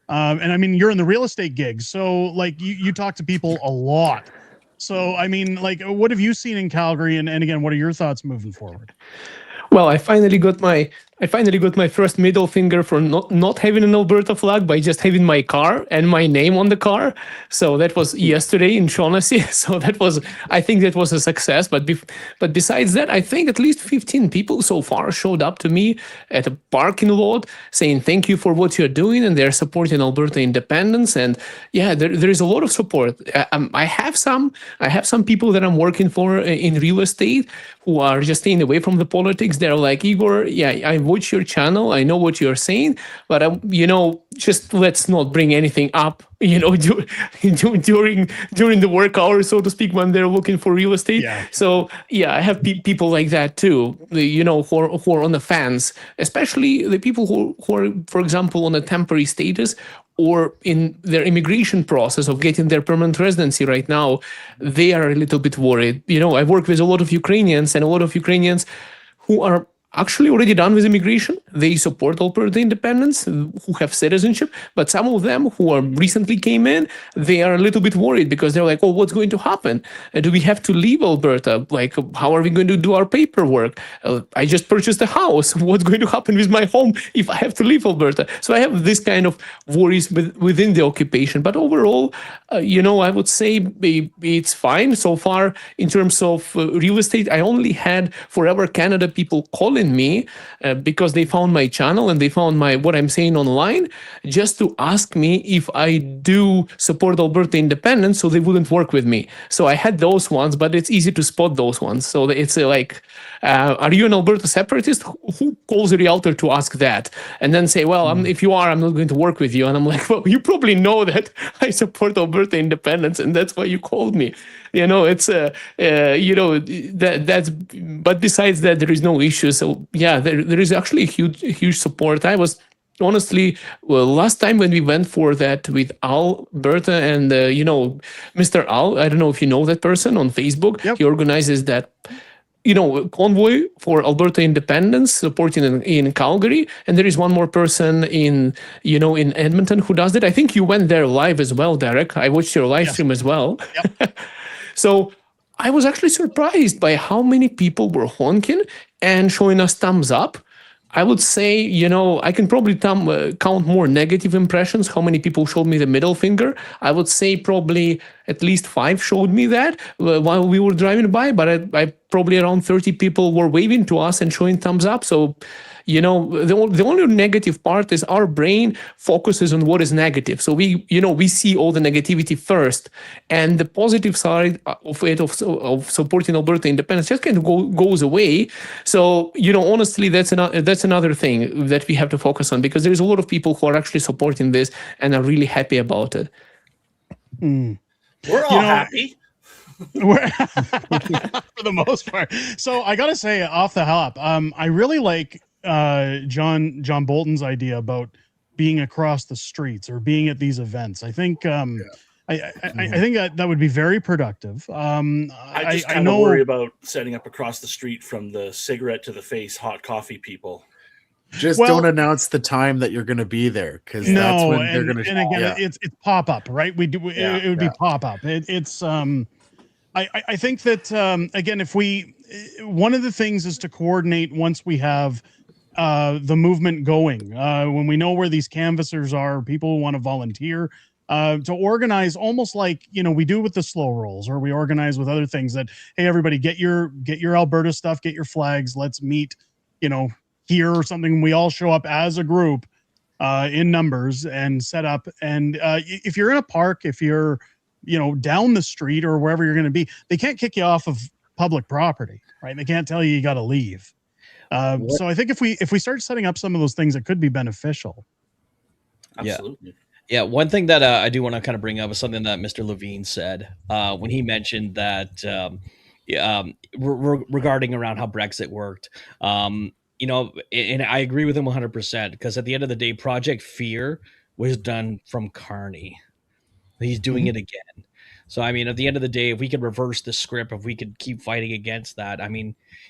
S5: And I mean, you're in the real estate gig. So like you talk to people a lot. So, I mean, like, what have you seen in Calgary? And again, what are your thoughts moving forward?
S19: Well, I finally got my first middle finger for not having an Alberta flag by just having my car and my name on the car. So that was yesterday in Shaughnessy. So I think that was a success. But besides that, I think at least 15 people so far showed up to me at a parking lot saying thank you for what you're doing, and they're supporting Alberta independence. And yeah, there is a lot of support. I have some people that I'm working for in real estate who are just staying away from the politics. They're like, Igor, yeah, I watch your channel, I know what you're saying, but just let's not bring anything up, during the work hours, so to speak, when they're looking for real estate. Yeah. So yeah, I have people like that too, who are on the fence, especially the people who are, for example, on a temporary status or in their immigration process of getting their permanent residency right now. They are a little bit worried. I work with a lot of Ukrainians, and a lot of Ukrainians who are actually already done with immigration. They support Alberta independence, who have citizenship, but some of them who are recently came in, they are a little bit worried because they're like, oh, what's going to happen? Do we have to leave Alberta? Like, how are we going to do our paperwork? I just purchased a house. What's going to happen with my home if I have to leave Alberta? So I have this kind of worries within the occupation. But overall, I would say it's fine so far in terms of real estate. I only had Forever Canada people calling me because they found my channel and they found what I'm saying online, just to ask me if I do support Alberta independence, so they wouldn't work with me. So I had those ones, but it's easy to spot those ones. So it's like, are you an Alberta separatist? Who calls a realtor to ask that? And then say, well, if you are, I'm not going to work with you. And I'm like, well, you probably know that I support Alberta independence, and that's why you called me. It's that's. But besides that, there is no issue. So yeah, there is actually a huge support. I was honestly, last time when we went for that with Alberta and Mr. Al, I don't know if you know that person on Facebook. Yep. He organizes that. convoy for Alberta independence supporting in Calgary, and there is one more person in Edmonton who does it. I think you went there live as well, Derek. I watched your live stream as well. Yep. So I was actually surprised by how many people were honking and showing us thumbs up. I would say, I can probably count more negative impressions, how many people showed me the middle finger. I would say probably at least 5 showed me that while we were driving by, but I probably around 30 people were waving to us and showing thumbs up. So, the only negative part is our brain focuses on what is negative. So we see all the negativity first, and the positive side of it, of supporting Alberta independence, just kind of goes away. So, honestly, that's another thing that we have to focus on, because there's a lot of people who are actually supporting this and are really happy about it.
S13: We're all happy.
S5: For the most part. So I gotta say, off the hop, I really like John Bolton's idea about being across the streets or being at these events. I think I think that would be very productive.
S13: I just kind of worry about setting up across the street from the cigarette to the face hot coffee people.
S17: Just don't announce the time that you're going to be there, because that's when they're going to.
S5: And again, it's pop up, right? It would be pop up. It's I think that again, if one of the things is to coordinate once we have the movement going, when we know where these canvassers are, people who want to volunteer, to organize almost like we do with the slow rolls, or we organize with other things that, hey, everybody, get your Alberta stuff, get your flags, let's meet here or something. We all show up as a group in numbers and set up. And if you're in a park, if you're down the street or wherever you're going to be, they can't kick you off of public property, right? They can't tell you got to leave. So I think if we start setting up some of those things, it could be beneficial.
S13: Absolutely.
S14: Yeah. One thing that I do want to kind of bring up is something that Mr. Levine said when he mentioned that regarding around how Brexit worked. And I agree with him 100%, because at the end of the day, Project Fear was done from Carney. He's doing it again. So, I mean, at the end of the day, if we could reverse the script, if we could keep fighting against that,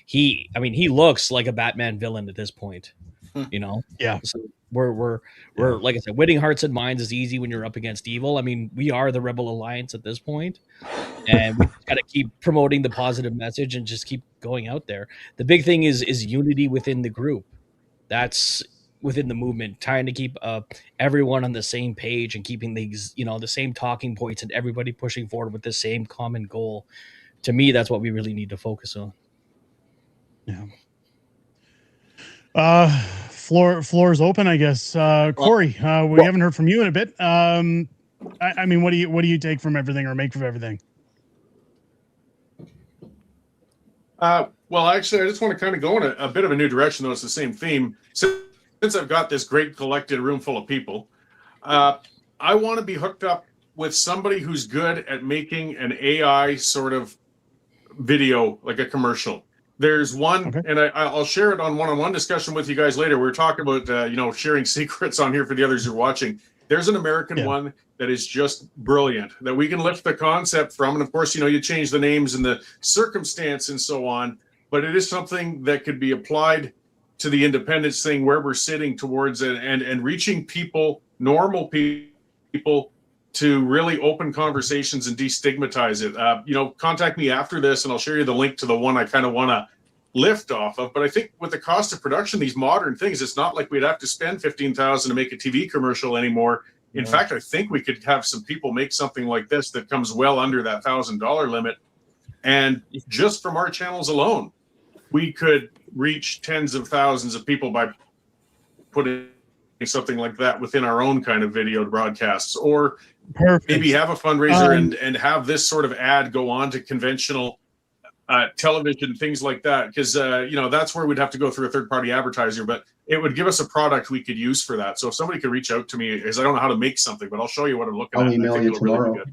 S14: he looks like a Batman villain at this point,
S5: Yeah.
S14: So we're like I said, winning hearts and minds is easy when you're up against evil. I mean, we are the Rebel Alliance at this point, and we got to keep promoting the positive message and just keep going out there. The big thing is unity within the group. That's within the movement, trying to keep everyone on the same page and keeping these, the same talking points, and everybody pushing forward with the same common goal. To me, that's what we really need to focus on.
S5: Yeah. Floor is open, I guess. Corey, we haven't heard from you in a bit. I mean, what do you take from everything or make of everything?
S15: Well, actually, I just want to kind of go in a bit of a new direction, though it's the same theme. Since I've got this great collected room full of people, I want to be hooked up with somebody who's good at making an AI sort of video, like a commercial. There's one, and I'll share it on one-on-one discussion with you guys later. We were talking about, sharing secrets on here for the others who are watching. There's an American one that is just brilliant, that we can lift the concept from. And of course, you change the names and the circumstance and so on, but it is something that could be applied to the independence thing, where we're sitting towards it and reaching people, normal people, to really open conversations and destigmatize it. Contact me after this and I'll share you the link to the one I kind of want to lift off of. But I think with the cost of production, these modern things, it's not like we'd have to spend $15,000 to make a TV commercial anymore. In fact, I think we could have some people make something like this that comes well under that $1,000 limit. And just from our channels alone, we could reach tens of thousands of people by putting something like that within our own kind of video broadcasts, or maybe have a fundraiser and have this sort of ad go on to conventional television, things like that. Because, that's where we'd have to go through a third-party advertiser, but it would give us a product we could use for that. So if somebody could reach out to me, because I don't know how to make something, but I'll show you what I'm looking at.
S16: I'll email you tomorrow. Really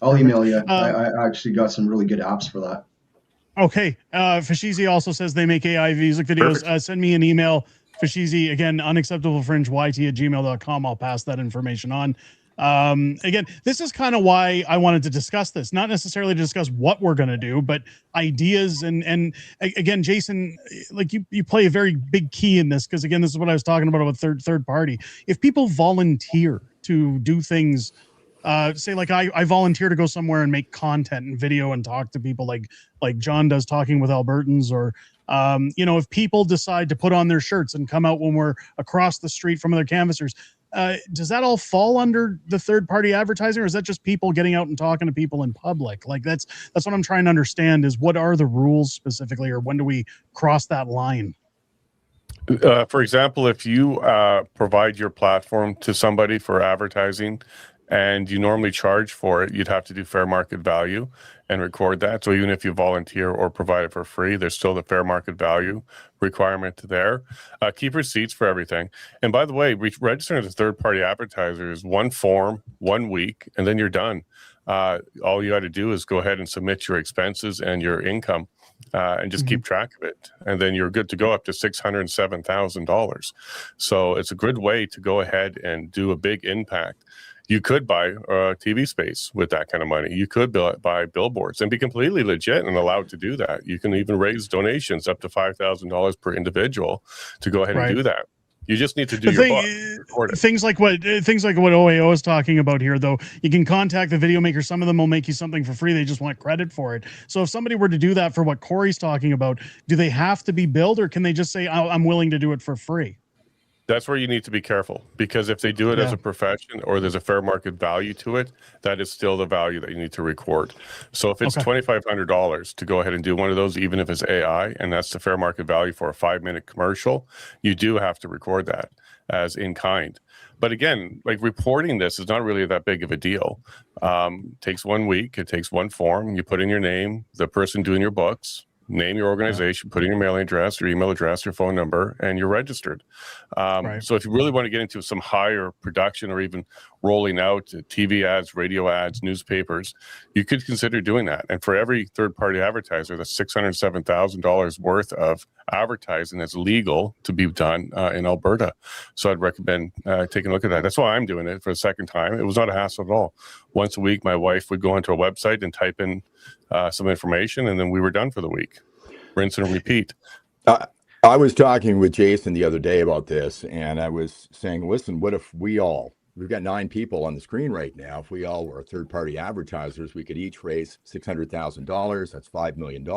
S16: I'll email you. I actually got some really good apps for that.
S5: Okay. Fashizi also says they make AI music videos. Send me an email, Fashizi, again, unacceptablefringeyt@gmail.com. I'll pass that information on. Again, this is kind of why I wanted to discuss this, not necessarily to discuss what we're going to do, but ideas. And again, Jason, like you play a very big key in this, because again, this is what I was talking about third party. If people volunteer to do things, say like I volunteer to go somewhere and make content and video and talk to people like John does, talking with Albertans, or if people decide to put on their shirts and come out when we're across the street from other canvassers, does that all fall under the third party advertising, or is that just people getting out and talking to people in public? Like that's what I'm trying to understand, is what are the rules specifically, or when do we cross that line?
S18: For example, if you provide your platform to somebody for advertising and you normally charge for it, you'd have to do fair market value and record that. So even if you volunteer or provide it for free, there's still the fair market value requirement there. Keep receipts for everything. And by the way, registering as a third-party advertiser is one form, 1 week, and then you're done. All you got to do is go ahead and submit your expenses and your income, and just keep track of it. And then you're good to go up to $607,000. So it's a good way to go ahead and do a big impact. You could buy TV space with that kind of money. You could buy billboards and be completely legit and allowed to do that. You can even raise donations up to $5,000 per individual to go ahead and do that. You just need to do your book.
S5: Things like what OAO is talking about here, though. You can contact the video maker. Some of them will make you something for free. They just want credit for it. So if somebody were to do that for what Corey's talking about, do they have to be billed, or can they just say, I'm willing to do it for free?
S18: That's where you need to be careful, because if they do it as a profession or there's a fair market value to it, that is still the value that you need to record. So if it's $2,500 to go ahead and do one of those, even if it's AI, and that's the fair market value for a 5-minute commercial, you do have to record that as in kind. But again, like, reporting this is not really that big of a deal. It takes 1 week. It takes one form. You put in your name, the person doing your books, name your organization, put in your mailing address, your email address, your phone number, and you're registered. So if you really want to get into some higher production, or even rolling out TV ads, radio ads, newspapers, you could consider doing that. And for every third-party advertiser, that's $607,000 worth of advertising that's legal to be done in Alberta. So I'd recommend taking a look at that. That's why I'm doing it for the second time. It was not a hassle at all. Once a week, my wife would go onto a website and type in some information, and then we were done for the week. Rinse and repeat.
S1: I was talking with Jason the other day about this, and I was saying, listen, what if we've got 9 people on the screen right now. If we all were third-party advertisers, we could each raise $600,000. That's $5 million.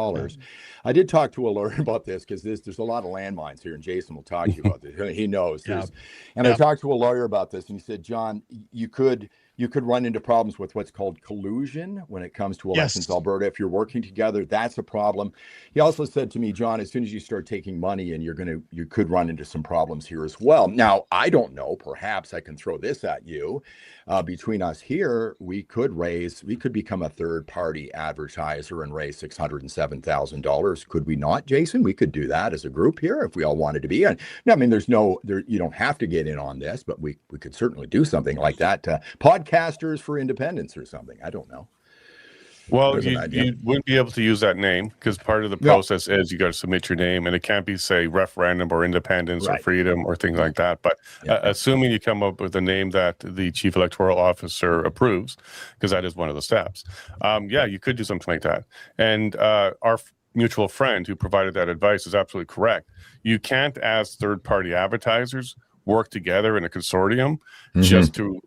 S1: I did talk to a lawyer about this, because there's a lot of landmines here, and Jason will talk to you about this. He knows. And I talked to a lawyer about this, and he said, John, you could run into problems with what's called collusion when it comes to elections, Alberta. If you're working together, that's a problem. He also said to me, John, as soon as you start taking money in, you could run into some problems here as well. Now, I don't know, perhaps I can throw this at you. Between us here, we could become a third-party advertiser and raise $607,000. Could we not, Jason? We could do that as a group here if we all wanted to be. And I mean, you don't have to get in on this, but we could certainly do something like that. Podcasters for Independence or something. I don't know.
S18: Well, you wouldn't be able to use that name, because part of the process is you got to submit your name, and it can't be, say, referendum or independence or freedom or things like that. But assuming you come up with a name that the chief electoral officer approves, because that is one of the steps, you could do something like that. And our mutual friend who provided that advice is absolutely correct. You can't, as third-party advertisers, work together in a consortium just to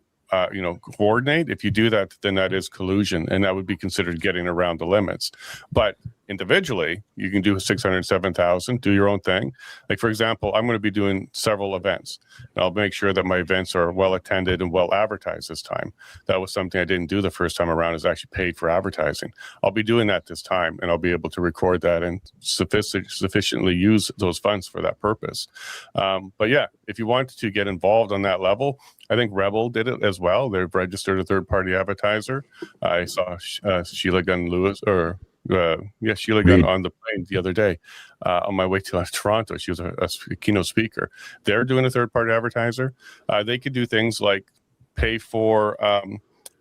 S18: coordinate. If you do that, then that is collusion, and that would be considered getting around the limits. But individually, you can do 607,000, do your own thing. Like, for example, I'm going to be doing several events, and I'll make sure that my events are well attended and well advertised this time. That was something I didn't do the first time around, is actually paid for advertising. I'll be doing that this time, and I'll be able to record that and sufficiently use those funds for that purpose. But yeah, if you wanted to get involved on that level, I think Rebel did it as well. They've registered a third-party advertiser. I saw Sheila Gunn Sheila Gunn on the plane the other day on my way to Toronto. She was a keynote speaker. They're doing a third-party advertiser. They could do things like pay for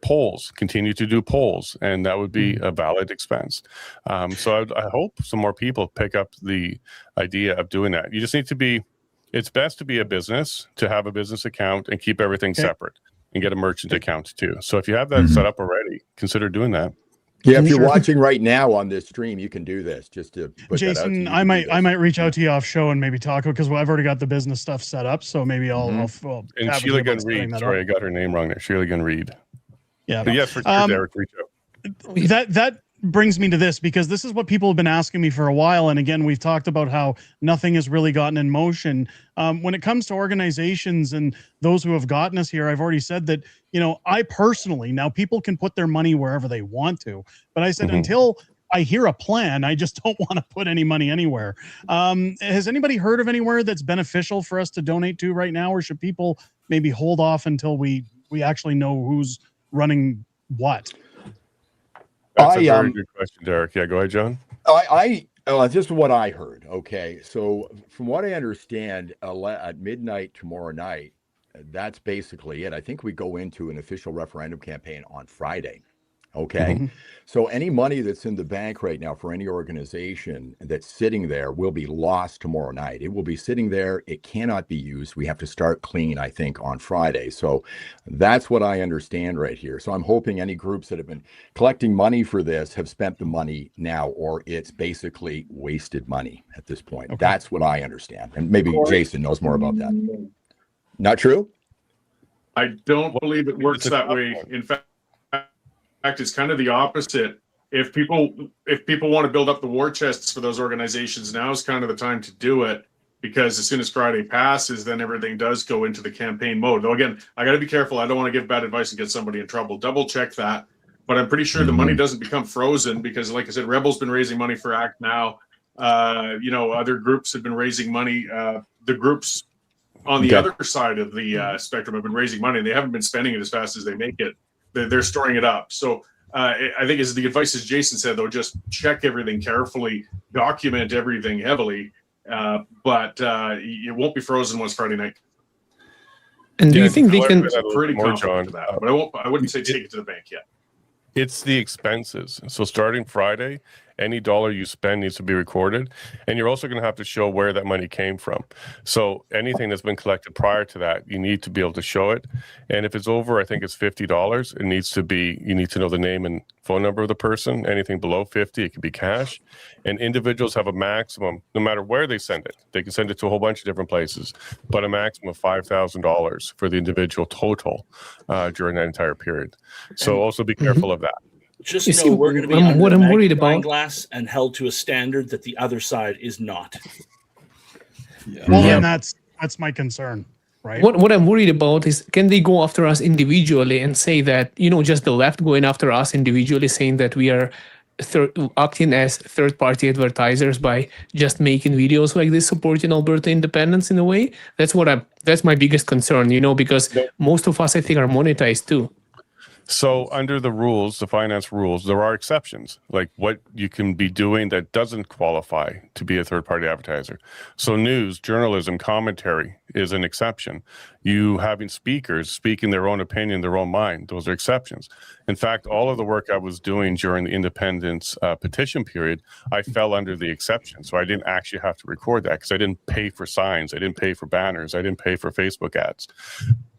S18: polls, continue to do polls, and that would be a valid expense. So I hope some more people pick up the idea of doing that. You just need to be, it's best to be a business, to have a business account and keep everything separate. and get a merchant account too. So if you have that set up already, consider doing that.
S1: Yeah, if you're watching right now on this stream, you can do this just to put
S5: Jason,
S1: that out.
S5: I might reach out to you off show and maybe talk, because I've already got the business stuff set up. So maybe I'll
S18: and Sheila Gunn Reed. Sorry, I got her name wrong there. Sheila Gunn Reed.
S5: Yeah.
S18: But yes, for sure, Derek, reach out.
S5: That brings me to this, because this is what people have been asking me for a while. And again, we've talked about how nothing has really gotten in motion. When it comes to organizations and those who have gotten us here, I've already said that, I personally, now people can put their money wherever they want to, but I said, until I hear a plan, I just don't want to put any money anywhere. Has anybody heard of anywhere that's beneficial for us to donate to right now? Or should people maybe hold off until we actually know who's running what?
S18: That's a very good question, Derek. Yeah, go ahead, John.
S1: Just what I heard. Okay, so from what I understand, at midnight tomorrow night, that's basically it. I think we go into an official referendum campaign on Friday. Okay, so any money that's in the bank right now for any organization that's sitting there will be lost tomorrow night. It will be sitting there. It cannot be used. We have to start clean, I think, on Friday. So that's what I understand right here. So I'm hoping any groups that have been collecting money for this have spent the money now, or it's basically wasted money at this point. Okay. That's what I understand. And maybe Jason knows more about that. Not true?
S15: I don't believe it works that way. In fact, it's kind of the opposite. If people want to build up the war chests for those organizations, now is kind of the time to do it, because as soon as Friday passes, then everything does go into the campaign mode. Though again, I got to be careful. I don't want to give bad advice and get somebody in trouble. Double check that. But I'm pretty sure the money doesn't become frozen, because like I said, Rebel's been raising money for ACT Now. Other groups have been raising money. The groups on the other side of the spectrum have been raising money. They haven't been spending it as fast as they make it. They're storing it up. So I think as the advice, as Jason said, though, just check everything carefully, document everything heavily, but it won't be frozen once Friday night.
S19: And do you think they can?
S15: Pretty confident to that, but I wouldn't say take it to the bank yet.
S18: It's the expenses. So starting Friday, any dollar you spend needs to be recorded, and you're also going to have to show where that money came from. So anything that's been collected prior to that, you need to be able to show it. And if it's over, I think it's $50, it needs to be, you need to know the name and phone number of the person. Anything below 50, it could be cash. And individuals have a maximum, no matter where they send it. They can send it to a whole bunch of different places, but a maximum of $5,000 for the individual total during that entire period. So also be careful of that.
S13: Just know we're going to be under what I'm worried about glass and held to a standard that the other side is not.
S5: Well, and that's my concern, right?
S19: What I'm worried about is, can they go after us individually and say that, just the left going after us individually, saying that we are acting as third-party advertisers by just making videos like this supporting Alberta independence in a way? That's my biggest concern, because most of us, I think, are monetized too.
S18: So under the rules, the finance rules, there are exceptions, like what you can be doing that doesn't qualify to be a third-party advertiser. So news, journalism, commentary is an exception. You having speakers speaking their own opinion, their own mind, those are exceptions. In fact, all of the work I was doing during the independence petition period, I fell under the exception. So I didn't actually have to record that, because I didn't pay for signs, I didn't pay for banners, I didn't pay for Facebook ads.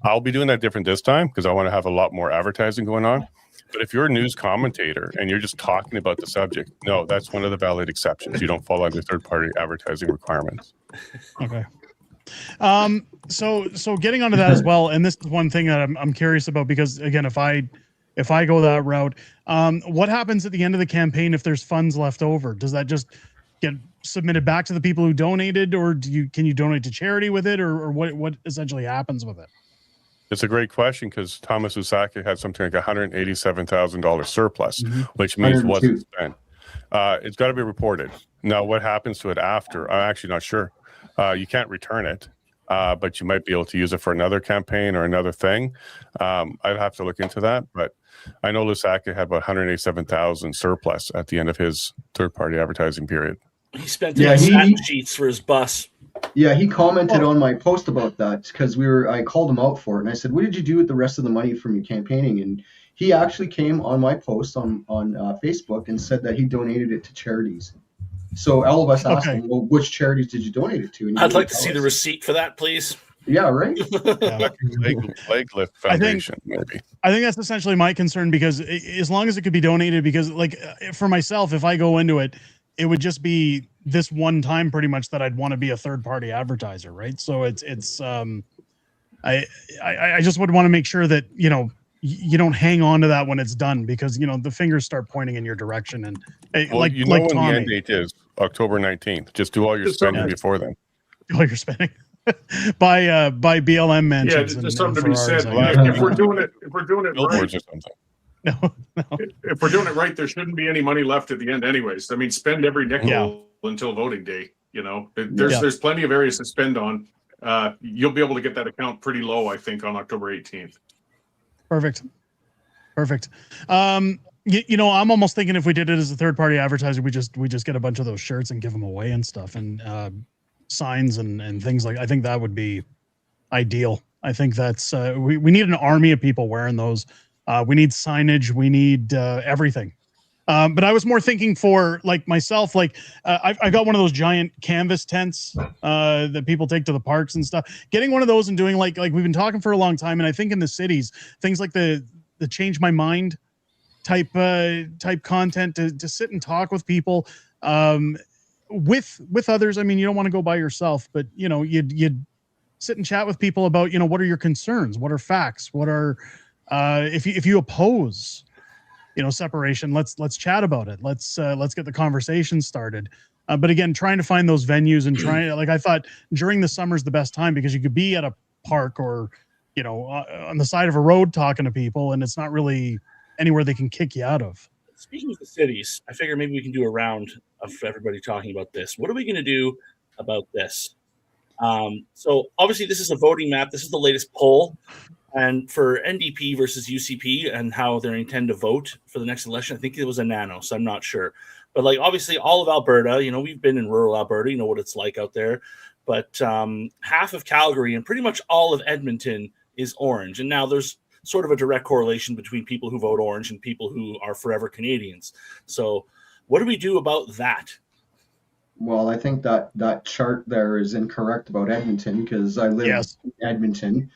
S18: I'll be doing that different this time, because I want to have a lot more advertising going on. But if you're a news commentator and you're just talking about the subject, no, that's one of the valid exceptions. You don't fall under third-party advertising requirements.
S5: Okay. So getting onto that as well, and this is one thing that I'm curious about, because again, if I go that route, what happens at the end of the campaign if there's funds left over? Does that just get submitted back to the people who donated, or can you donate to charity with it, or what essentially happens with it?
S18: It's a great question, because Thomas Usaki had something like $187,000 surplus, which means wasn't spent. It's got to be reported. Now, what happens to it after? I'm actually not sure. You can't return it, but you might be able to use it for another campaign or another thing. I'd have to look into that, but I know Lusaka had about $187,000 surplus at the end of his third-party advertising period.
S13: He spent it on satin sheets for his bus.
S16: Yeah, he commented on my post about that, because I called him out for it, and I said, "What did you do with the rest of the money from your campaigning?" And he actually came on my post on Facebook and said that he donated it to charities. So all of us asked him, "Well, which charities did you donate it to?" And
S13: I'd like to see the receipt for that, please.
S16: Yeah, right.
S18: Leg lift foundation, maybe.
S5: I think that's essentially my concern, because as long as it could be donated, because like for myself, if I go into it, it would just be this one time pretty much that I'd want to be a third party advertiser. Right. So I just would want to make sure that, you don't hang on to that when it's done, because, the fingers start pointing in your direction. And
S18: Well,
S5: like,
S18: you know
S5: like
S18: when
S5: Tommy,
S18: the end date is October 19th. Just do all your spending before then.
S5: all you're spending. Buy BLM mansions.
S15: Yeah,
S5: and
S15: just something to be
S5: Ferraris,
S15: said.
S5: I guess.
S15: If we're doing it
S18: Billboards
S15: right,
S18: or something.
S15: if we're doing it right, there shouldn't be any money left at the end, anyways. I mean, spend every nickel until voting day. There's plenty of areas to spend on. You'll be able to get that account pretty low, I think, on October 18th.
S5: Perfect. I'm almost thinking if we did it as a third party advertiser, we just get a bunch of those shirts and give them away and stuff, and signs and things like. I think that would be ideal. I think that's we need an army of people wearing those. We need signage. We need everything. But I was more thinking for like myself, like I got one of those giant canvas tents that people take to the parks and stuff. Getting one of those and doing like we've been talking for a long time, and I think in the cities, things like the change my mind type content to sit and talk with people, with others. I mean, you don't want to go by yourself, but you'd sit and chat with people about what are your concerns, what are facts, what are if you oppose separation, let's chat about it. Let's get the conversation started. But again, trying to find those venues and I thought during the summer's the best time, because you could be at a park or, on the side of a road talking to people, and it's not really anywhere they can kick you out of.
S13: Speaking of the cities, I figure maybe we can do a round of everybody talking about this. What are we going to do about this? So obviously this is a voting map. This is the latest poll. And for NDP versus UCP and how they intend to vote for the next election, I think it was a nano, so I'm not sure. But obviously all of Alberta, we've been in rural Alberta, what it's like out there. But half of Calgary and pretty much all of Edmonton is orange. And now there's sort of a direct correlation between people who vote orange and people who are forever Canadians. So what do we do about that?
S16: Well, I think that chart there is incorrect about Edmonton, because I live in Edmonton.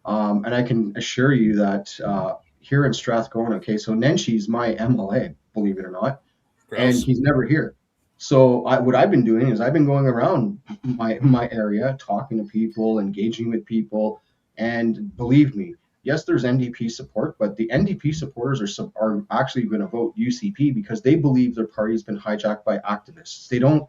S16: And I can assure you that here in Strathcona, okay, so Nenshie's my MLA, believe it or not, and he's never here. So what I've been doing is I've been going around my area, talking to people, engaging with people, and believe me, yes, there's NDP support, but the NDP supporters are actually going to vote UCP because they believe their party's been hijacked by activists. They don't.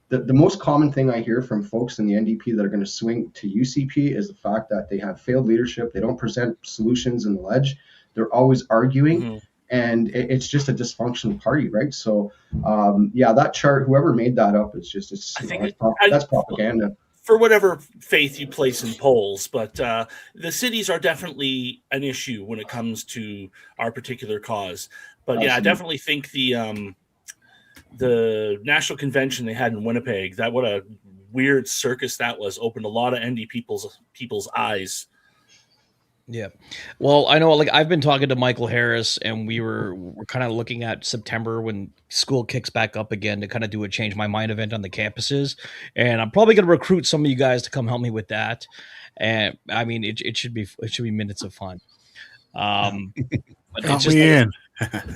S16: The most common thing I hear from folks in the NDP that are going to swing to UCP is the fact that they have failed leadership. They don't present solutions in the ledge. They're always arguing, and it's just a dysfunctional party, right? So, that chart, whoever made that up, that's propaganda.
S13: For whatever faith you place in polls, but the cities are definitely an issue when it comes to our particular cause. But I definitely think the national convention they had in Winnipeg, what a weird circus that was, opened a lot of ND people's eyes.
S14: Yeah. Well, I know I've been talking to Michael Harris, and we're kind of looking at September when school kicks back up again to kind of do a Change My Mind event on the campuses. And I'm probably going to recruit some of you guys to come help me with that. And I mean, it should be minutes of fun. But it's just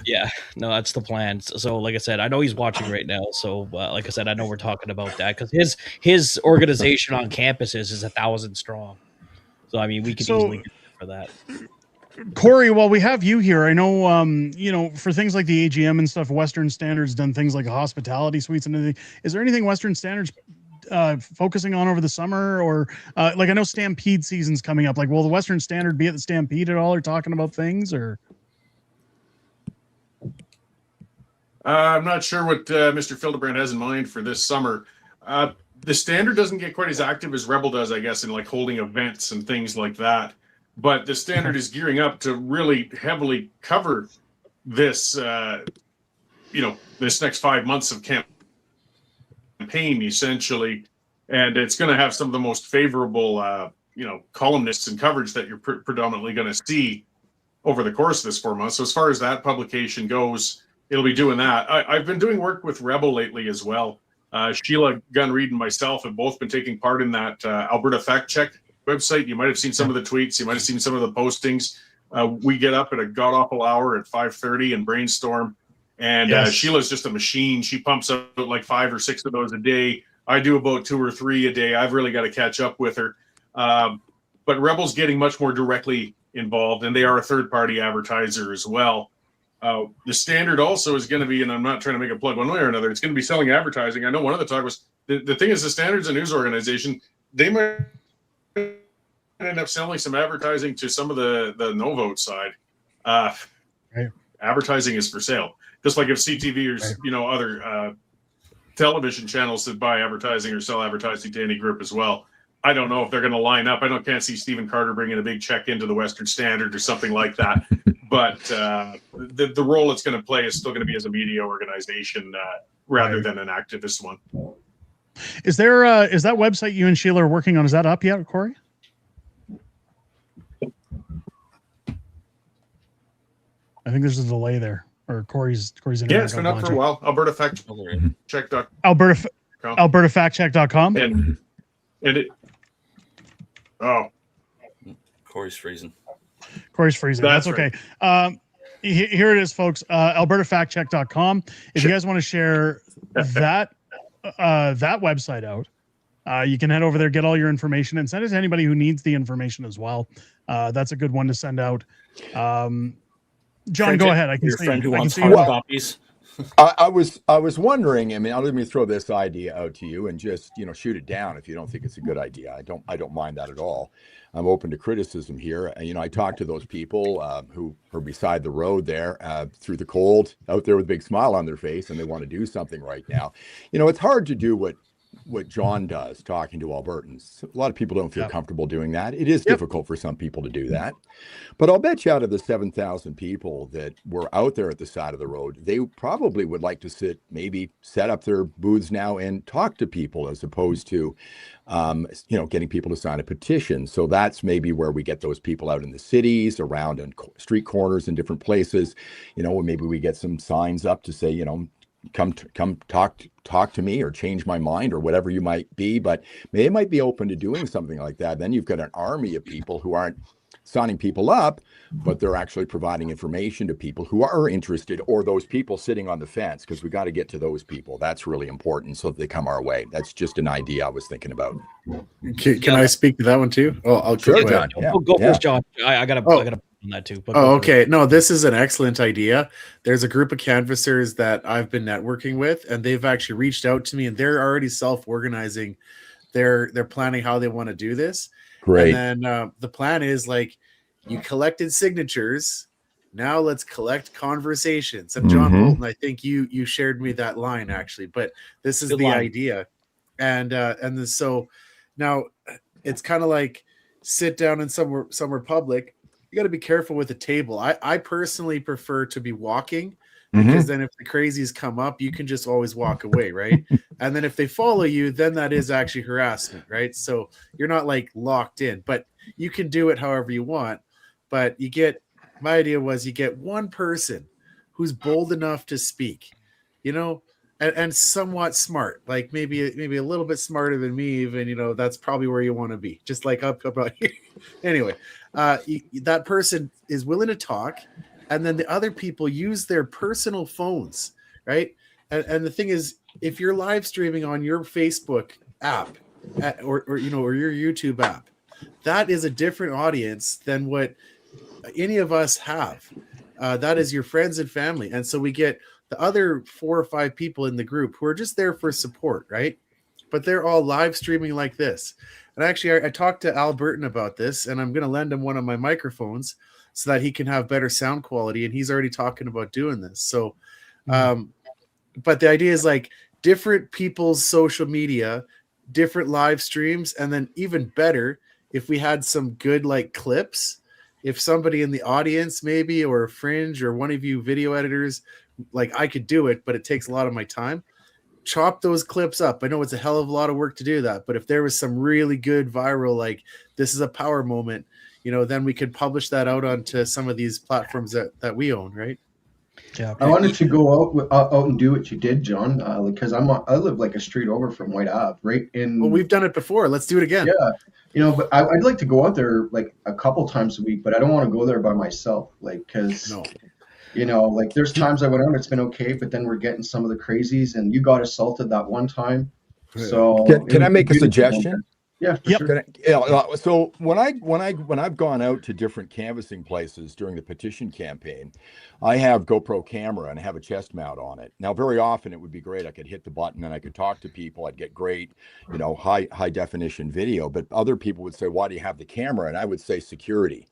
S14: yeah, no, that's the plan. So like I said, I know he's watching right now. So like I said, I know we're talking about that because his organization on campuses is 1,000 strong. So I mean, we could easily get for that.
S5: Corey, while we have you here, I know for things like the AGM and stuff, Western Standard's done things like hospitality suites and everything. Is there anything Western Standard's focusing on over the summer, or I know Stampede season's coming up? Will the Western Standard be at the Stampede at all, or talking about things, or?
S15: I'm not sure what Mr. Fildebrand has in mind for this summer. The Standard doesn't get quite as active as Rebel does, I guess, in holding events and things like that. But the Standard is gearing up to really heavily cover this, this next 5 months of campaign, essentially. And it's going to have some of the most favorable, columnists and coverage that you're predominantly going to see over the course of this 4 months. So as far as that publication goes, it'll be doing that. I've been doing work with Rebel lately as well. Sheila Gunn-Reid and myself have both been taking part in that Alberta Fact Check website. You might have seen some of the tweets. You might have seen some of the postings. We get up at a god-awful hour at 5:30 and brainstorm. And Sheila's just a machine. She pumps out like 5 or 6 of those a day. I do about 2 or 3 a day. I've really got to catch up with her. But Rebel's getting much more directly involved, and they are a third-party advertiser as well. The Standard also is going to be, and I'm not trying to make a plug one way or another, it's going to be selling advertising. I know one of the talk was, the thing is, the Standard's a news organization. They might end up selling some advertising to some of the no-vote side.
S5: Right.
S15: Advertising is for sale. Just like if CTV or other television channels that buy advertising or sell advertising to any group as well. I don't know if they're going to line up. Can't see Stephen Carter bringing a big check into the Western Standard or something like that. But the role it's going to play is still going to be as a media organization rather than an activist one.
S5: Is there is that website you and Sheila are working on? Is that up yet, Corey? I think there's a delay there, or Corey's.
S15: Yeah, it's been up for a while. Alberta Fact Check.
S5: AlbertaFactCheck.com.
S15: And it. Oh,
S13: Corey's freezing.
S5: That's okay. Here it is, folks. AlbertaFactCheck.com. If you guys want to share that website out, you can head over there, get all your information, and send it to anybody who needs the information as well. That's a good one to send out. John, go ahead. I can
S13: your
S5: see
S13: friend who wants
S5: see
S13: hard copies.
S1: I was wondering. I mean, let me throw this idea out to you and just shoot it down if you don't think it's a good idea. I don't mind that at all. I'm open to criticism here. I talked to those people who are beside the road there through the cold, out there with a big smile on their face, and they want to do something right now. It's hard to do what John does, talking to Albertans. A lot of people don't feel comfortable doing that. It is difficult for some people to do that. But I'll bet you out of the 7,000 people that were out there at the side of the road, they probably would like to maybe set up their booths now and talk to people as opposed to, getting people to sign a petition. So that's maybe where we get those people out in the cities, around on street corners in different places. Maybe we get some signs up to say, come talk to me or change my mind or whatever you might be, but they might be open to doing something like that. Then you've got an army of people who aren't signing people up, but they're actually providing information to people who are interested, or those people sitting on the fence, because we got to get to those people. That's really important so that they come our way. That's just an idea I was thinking about.
S17: Can I speak to that one too? Oh, I'll
S14: go ahead. Go first, John. I gotta on that too. But
S17: okay. No, this is an excellent idea. There's a group of canvassers that I've been networking with, and they've actually reached out to me, and they're already self-organizing. They're planning how they want to do this.
S1: Great.
S17: And then the plan is you collected signatures. Now let's collect conversations. And John Bolton, I think you shared me that line actually, but this is the idea. And so now it's kind of like sit down in somewhere public. You got to be careful with the table. I personally prefer to be walking, because then if the crazies come up, you can just always walk away, right? And then if they follow you, then that is actually harassment, right? So you're not locked in, but you can do it however you want. But my idea was you get one person who's bold enough to speak, and somewhat smart, maybe a little bit smarter than me even, that's probably where you want to be, just up about here. Anyway, that person is willing to talk, and then the other people use their personal phones, right? And the thing is, if you're live streaming on your Facebook app or your YouTube app, that is a different audience than what any of us have. That is your friends and family. And so we get the other 4 or 5 people in the group who are just there for support, right? But they're all live streaming like this. And actually, I talked to Al Burton about this, and I'm going to lend him one of my microphones so that he can have better sound quality. And he's already talking about doing this. So, but the idea is different people's social media, different live streams, and then even better, if we had some good clips, if somebody in the audience maybe, or Fringe, or one of you video editors, I could do it, but it takes a lot of my time. Chop those clips up. I know it's a hell of a lot of work to do that, but if there was some really good viral, this is a power moment, then we could publish that out onto some of these platforms that we own, right?
S5: Yeah,
S16: I wanted to go out and do what you did, John, because I live like a street over from White Ave, right in.
S17: Well, we've done it before. Let's do it again.
S16: Yeah, but I'd like to go out there like a couple times a week, but I don't want to go there by myself, like because like there's times I went out, it's been okay, but then we're getting some of the crazies, and you got assaulted that one time. So
S1: can I make a suggestion?
S16: Yeah, for sure.
S1: So when I've gone out to different canvassing places during the petition campaign, I have GoPro camera and I have a chest mount on it. Now, very often it would be great. I could hit the button and I could talk to people. I'd get great, high definition video. But other people would say, "Why do you have the camera?" And I would say security.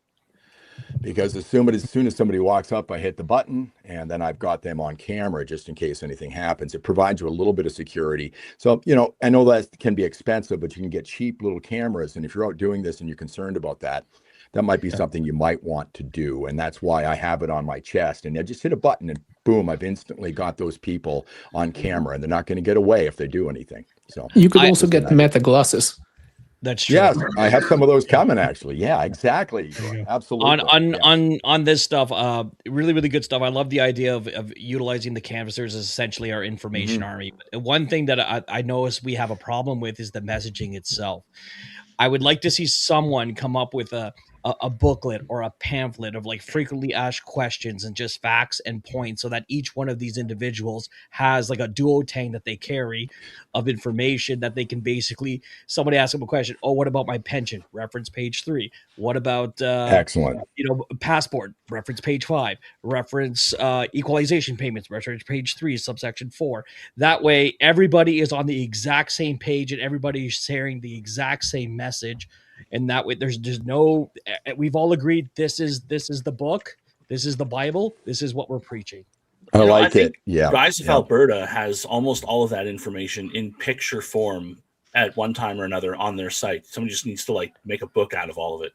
S1: Because as soon as somebody walks up, I hit the button and then I've got them on camera just in case anything happens. It provides you a little bit of security. So, I know that can be expensive, but you can get cheap little cameras. And if you're out doing this and you're concerned about that, that might be something you might want to do. And that's why I have it on my chest. And I just hit a button and boom, I've instantly got those people on camera and they're not going to get away if they do anything. So
S19: you could also get meta glasses.
S14: That's true.
S1: Yes, I have some of those coming actually. Yeah, exactly. Absolutely.
S14: On this stuff, really, really good stuff. I love the idea of utilizing the canvassers as essentially our information army. But one thing that I notice we have a problem with is the messaging itself. I would like to see someone come up with a booklet or a pamphlet of like frequently asked questions and just facts and points so that each one of these individuals has like a duotang that they carry of information that they can basically, somebody asks them a question. Oh, what about my pension? Reference page 3. What about,
S1: excellent,
S14: passport? Reference page 5. Reference equalization payments. Reference page 3, subsection 4. That way everybody is on the exact same page and everybody is sharing the exact same message. And that way there's no, we've all agreed this is the book, this is the Bible, this is what we're preaching.
S1: I like it. Yeah.
S13: Rise of Alberta has almost all of that information in picture form at one time or another on their site. Someone just needs to like make a book out of all of it.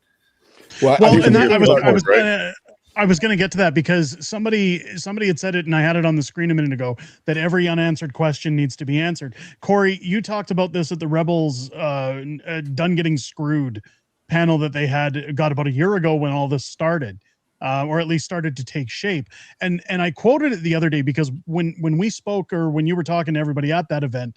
S5: I was going to get to that because somebody had said it and I had it on the screen a minute ago that every unanswered question needs to be answered. Corey, you talked about this at the Rebels Done Getting Screwed panel that they got about a year ago when all this started, or at least started to take shape. And I quoted it the other day because when we spoke or when you were talking to everybody at that event,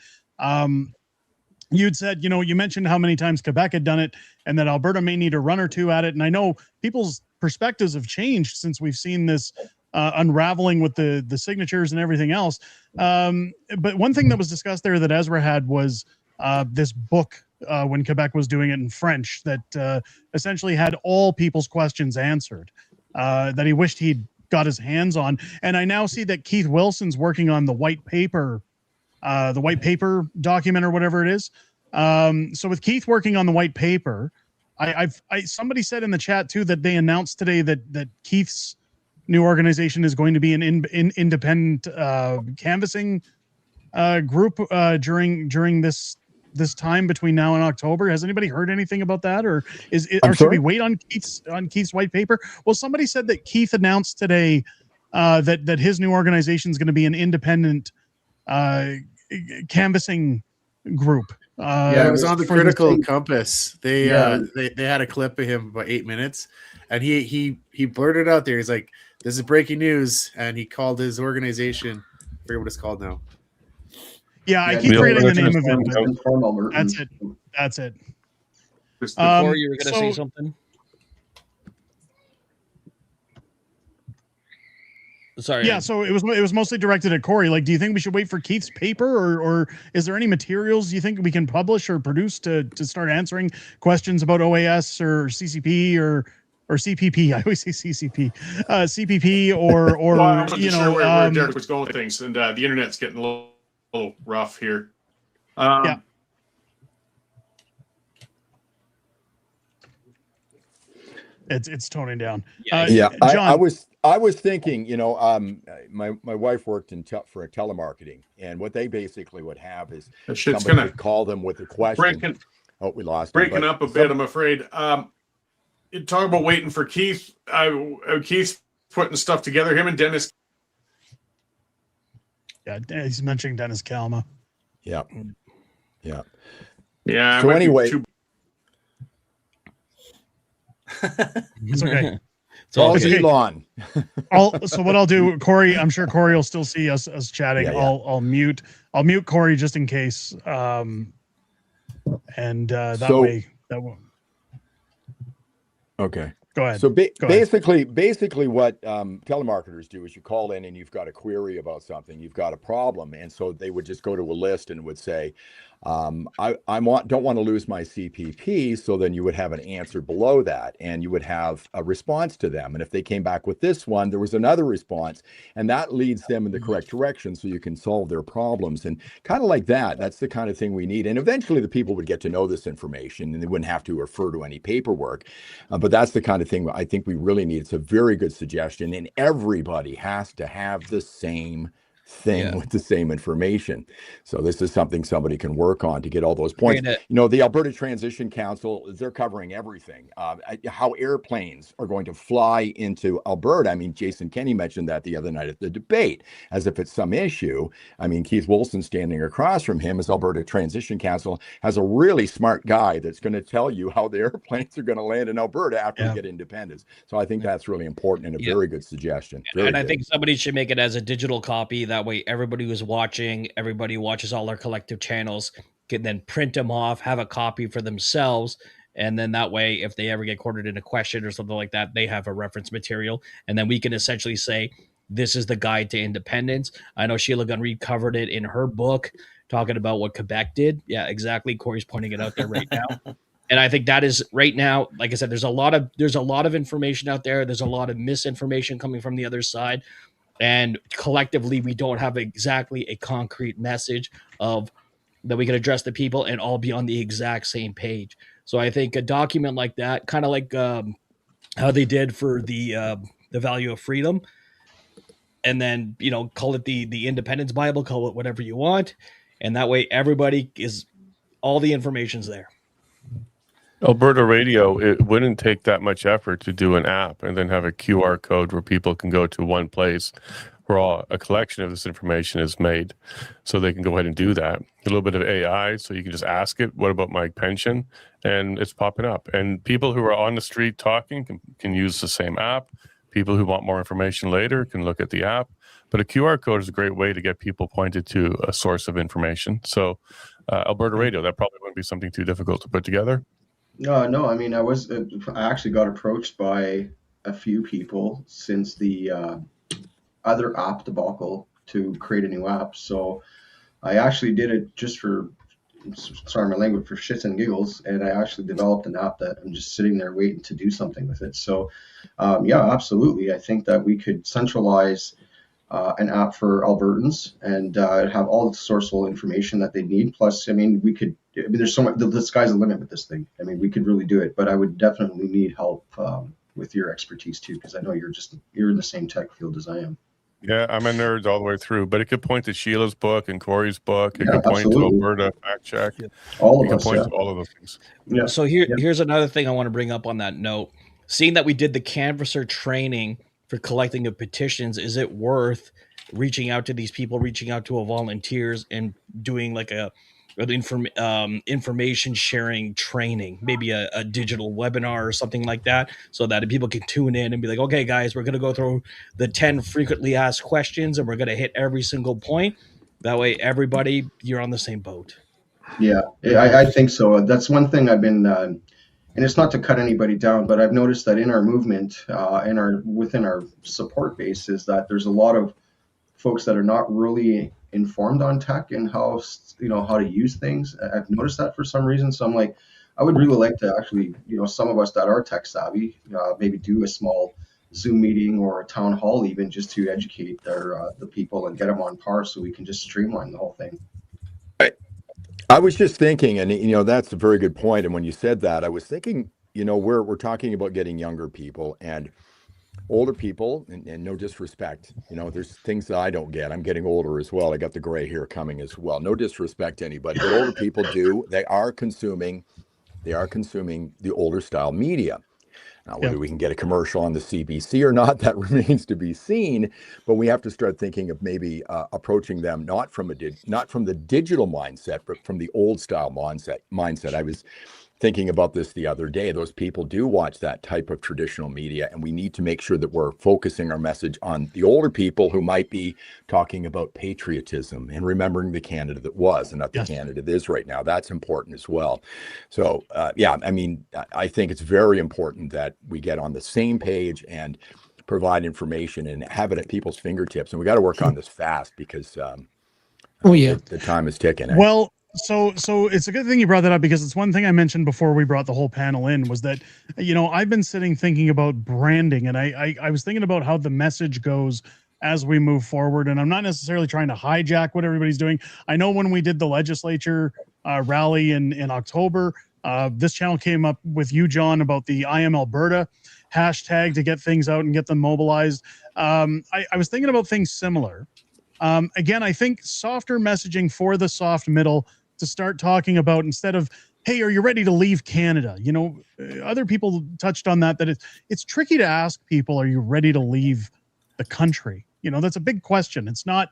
S5: you'd said, you mentioned how many times Quebec had done it and that Alberta may need a run or two at it. And I know people's perspectives have changed since we've seen this unraveling with the signatures and everything else. But one thing that was discussed there that Ezra had was this book when Quebec was doing it in French that essentially had all people's questions answered that he wished he'd got his hands on. And I now see that Keith Wilson's working on the white paper document or whatever it is. So with Keith working on the white paper, somebody said in the chat too that they announced today that Keith's new organization is going to be an independent canvassing group during this time between now and October. Has anybody heard anything about that, or should we wait on Keith's white paper? Well, somebody said that Keith announced today that his new organization is going to be an independent canvassing group.
S17: It was on the Critical Compass. They had a clip of him about 8 minutes, and he blurted out there. He's like, "This is breaking news," and he called his organization. I forget what it's called now.
S5: Yeah, I keep forgetting the name of it. That's it.
S14: Before you were going to say something. Sorry.
S5: Yeah, so it was mostly directed at Corey. Like, do you think we should wait for Keith's paper, or is there any materials you think we can publish or produce to start answering questions about OAS or CCP or CPP? I always say CCP, CPP, or
S15: well, I wasn't sure where Derek was going with things, and the internet's getting a little rough here.
S5: Yeah. It's toning down.
S1: John, I was thinking, my wife worked for telemarketing, and what they basically would have is somebody would call them with a question. We lost
S15: breaking up a bit, I'm afraid. You talk about waiting for Keith. Keith's putting stuff together. Him and Dennis.
S5: Yeah, he's mentioning Dennis Kalma.
S1: Yeah.
S15: So
S1: anyway.
S5: It's okay.
S1: all
S5: Okay.
S1: Elon.
S5: So what I'll do, Corey, I'm sure Corey will still see us chatting.
S1: Yeah, yeah.
S5: I'll mute Corey just in case. And that
S1: So-
S5: way that won't.
S1: Okay.
S5: Go ahead.
S1: So
S5: Go ahead.
S1: basically what telemarketers do is you call in and you've got a query about something, you've got a problem. And so they would just go to a list and would say, I don't want to lose my CPP. So then you would have an answer below that and you would have a response to them. And if they came back with this one, there was another response and that leads them in the correct direction so you can solve their problems. And kind of like that, that's the kind of thing we need. And eventually the people would get to know this information and they wouldn't have to refer to any paperwork. But that's the kind of thing I think we really need. It's a very good suggestion. And everybody has to have the same thing with the same information. So this is something somebody can work on to get all those points. You know, the Alberta Transition Council, they're covering everything. How airplanes are going to fly into Alberta. I mean, Jason Kenney mentioned that the other night at the debate, as if it's some issue. I mean, Keith Wilson standing across from him as Alberta Transition Council has a really smart guy that's going to tell you how the airplanes are going to land in Alberta after we get independence. So I think that's really important and a very good suggestion.
S14: And I think somebody should make it as a digital copy. That way, everybody who's watching, everybody watches all our collective channels, can then print them off, have a copy for themselves. And then that way, if they ever get cornered in a question or something like that, they have a reference material. And then we can essentially say, this is the guide to independence. I know Sheila Gunn-Reid covered it in her book, talking about what Quebec did. Yeah, exactly. Corey's pointing it out there right now. And I think that is right now, like I said, there's a lot of information out there. There's a lot of misinformation coming from the other side. And collectively, we don't have exactly a concrete message of that we can address the people and all be on the exact same page. So I think a document like that, kind of like how they did for the value of freedom, and then, you know, call it the Independence Bible, call it whatever you want. And that way everybody is, all the information's there.
S18: Alberta Radio, it wouldn't take that much effort to do an app and then have a QR code where people can go to one place where a collection of this information is made. So they can go ahead and do that. A little bit of AI, so you can just ask it, what about my pension? And it's popping up. And people who are on the street talking can use the same app. People who want more information later can look at the app. But a QR code is a great way to get people pointed to a source of information. So Alberta Radio, that probably wouldn't be something too difficult to put together.
S16: No, I mean, I actually got approached by a few people since the other app debacle to create a new app. So I actually did it just for, sorry my language, for shits and giggles, and I actually developed an app that I'm just sitting there waiting to do something with it. So yeah, absolutely. I think that we could centralize an app for Albertans and have all the sourceable information that they need. Plus, I mean, there's so much, the sky's the limit with this thing. I mean, we could really do it, but I would definitely need help with your expertise too, because I know you're in the same tech field as I am.
S18: Yeah, I'm a nerd all the way through, but it could point to Sheila's book and Corey's book. It could point to Alberta Fact Check.
S16: All of
S18: us,
S16: point
S18: to all of those things.
S16: Yeah.
S14: So here's another thing I want to bring up on that note. Seeing that we did the canvasser training for collecting of petitions, is it worth reaching out to these people, reaching out to volunteers and doing like an information sharing training, maybe a digital webinar or something like that, so that people can tune in and be like, okay, guys, we're going to go through the 10 frequently asked questions and we're going to hit every single point. That way, everybody, you're on the same boat.
S16: Yeah, I think so. That's one thing I've been, and it's not to cut anybody down, but I've noticed that in our movement, within our support base, is that there's a lot of folks that are not really informed on tech and how to use things. I've noticed that for some reason. So I'm like, I would really like to actually, some of us that are tech savvy, maybe do a small Zoom meeting or a town hall, even just to educate the people and get them on par, so we can just streamline the whole thing.
S1: I was just thinking, and that's a very good point. And when you said that, I was thinking, we're talking about getting younger people and older people, and no disrespect, there's things that I don't get. I'm getting older as well. I got the gray hair coming as well. No disrespect to anybody, but older people they are consuming the older style media. Now, whether we can get a commercial on the CBC or not, that remains to be seen. But we have to start thinking of maybe approaching them not from the digital mindset, but from the old style mindset. I was thinking about this the other day. Those people do watch that type of traditional media, and we need to make sure that we're focusing our message on the older people who might be talking about patriotism and remembering the Canada that was and not the Canada that is right now. That's important as well. So, yeah, I mean, I think it's very important that we get on the same page and provide information and have it at people's fingertips. And we got to work on this fast because the time is ticking. Eh?
S5: Well, so it's a good thing you brought that up, because it's one thing I mentioned before we brought the whole panel in, was that, you know, I've been sitting thinking about branding, and I was thinking about how the message goes as we move forward. And I'm not necessarily trying to hijack what everybody's doing. I know when we did the legislature rally in October, this channel came up with you, John, about the I Am Alberta hashtag to get things out and get them mobilized. I was thinking about things similar. Again, I think softer messaging for the soft middle, to start talking about, instead of, hey, are you ready to leave Canada? You know, other people touched on that it's tricky to ask people, are you ready to leave the country? You know, that's a big question. It's not,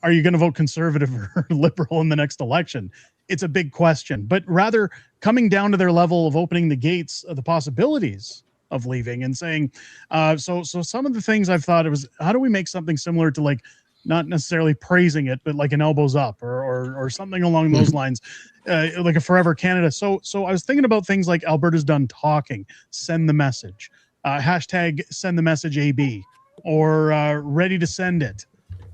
S5: are you going to vote conservative or liberal in the next election? It's a big question, but rather coming down to their level of opening the gates of the possibilities of leaving and saying, so some of the things I've thought, it was, how do we make something similar to, like, not necessarily praising it, but like an elbows up or something along those lines, like a Forever Canada. So I was thinking about things like Alberta's done talking, send the message, hashtag send the message AB, or ready to send it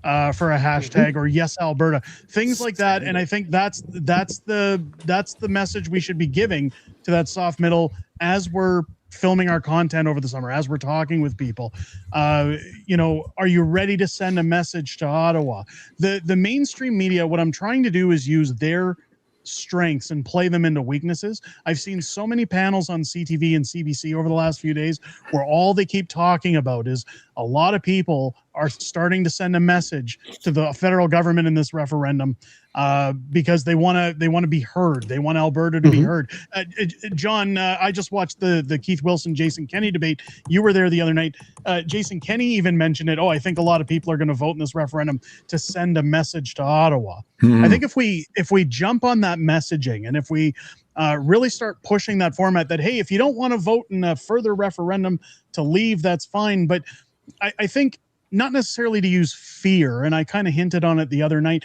S5: for a hashtag, or yes Alberta, things like that. And I think that's the message we should be giving to that soft middle as we're filming our content over the summer, as we're talking with people. You know, are you ready to send a message to Ottawa? The mainstream media, what I'm trying to do is use their strengths and play them into weaknesses. I've seen so many panels on CTV and CBC over the last few days where all they keep talking about is a lot of people are starting to send a message to the federal government in this referendum because they want to be heard. They want Alberta to be heard. John, I just watched the Keith Wilson, Jason Kenney debate. You were there the other night. Jason Kenney even mentioned it. Oh, I think a lot of people are going to vote in this referendum to send a message to Ottawa. I think if we jump on that messaging, and if we really start pushing that format, that, hey, if you don't want to vote in a further referendum to leave, that's fine. But I think not necessarily to use fear, and I kind of hinted on it the other night.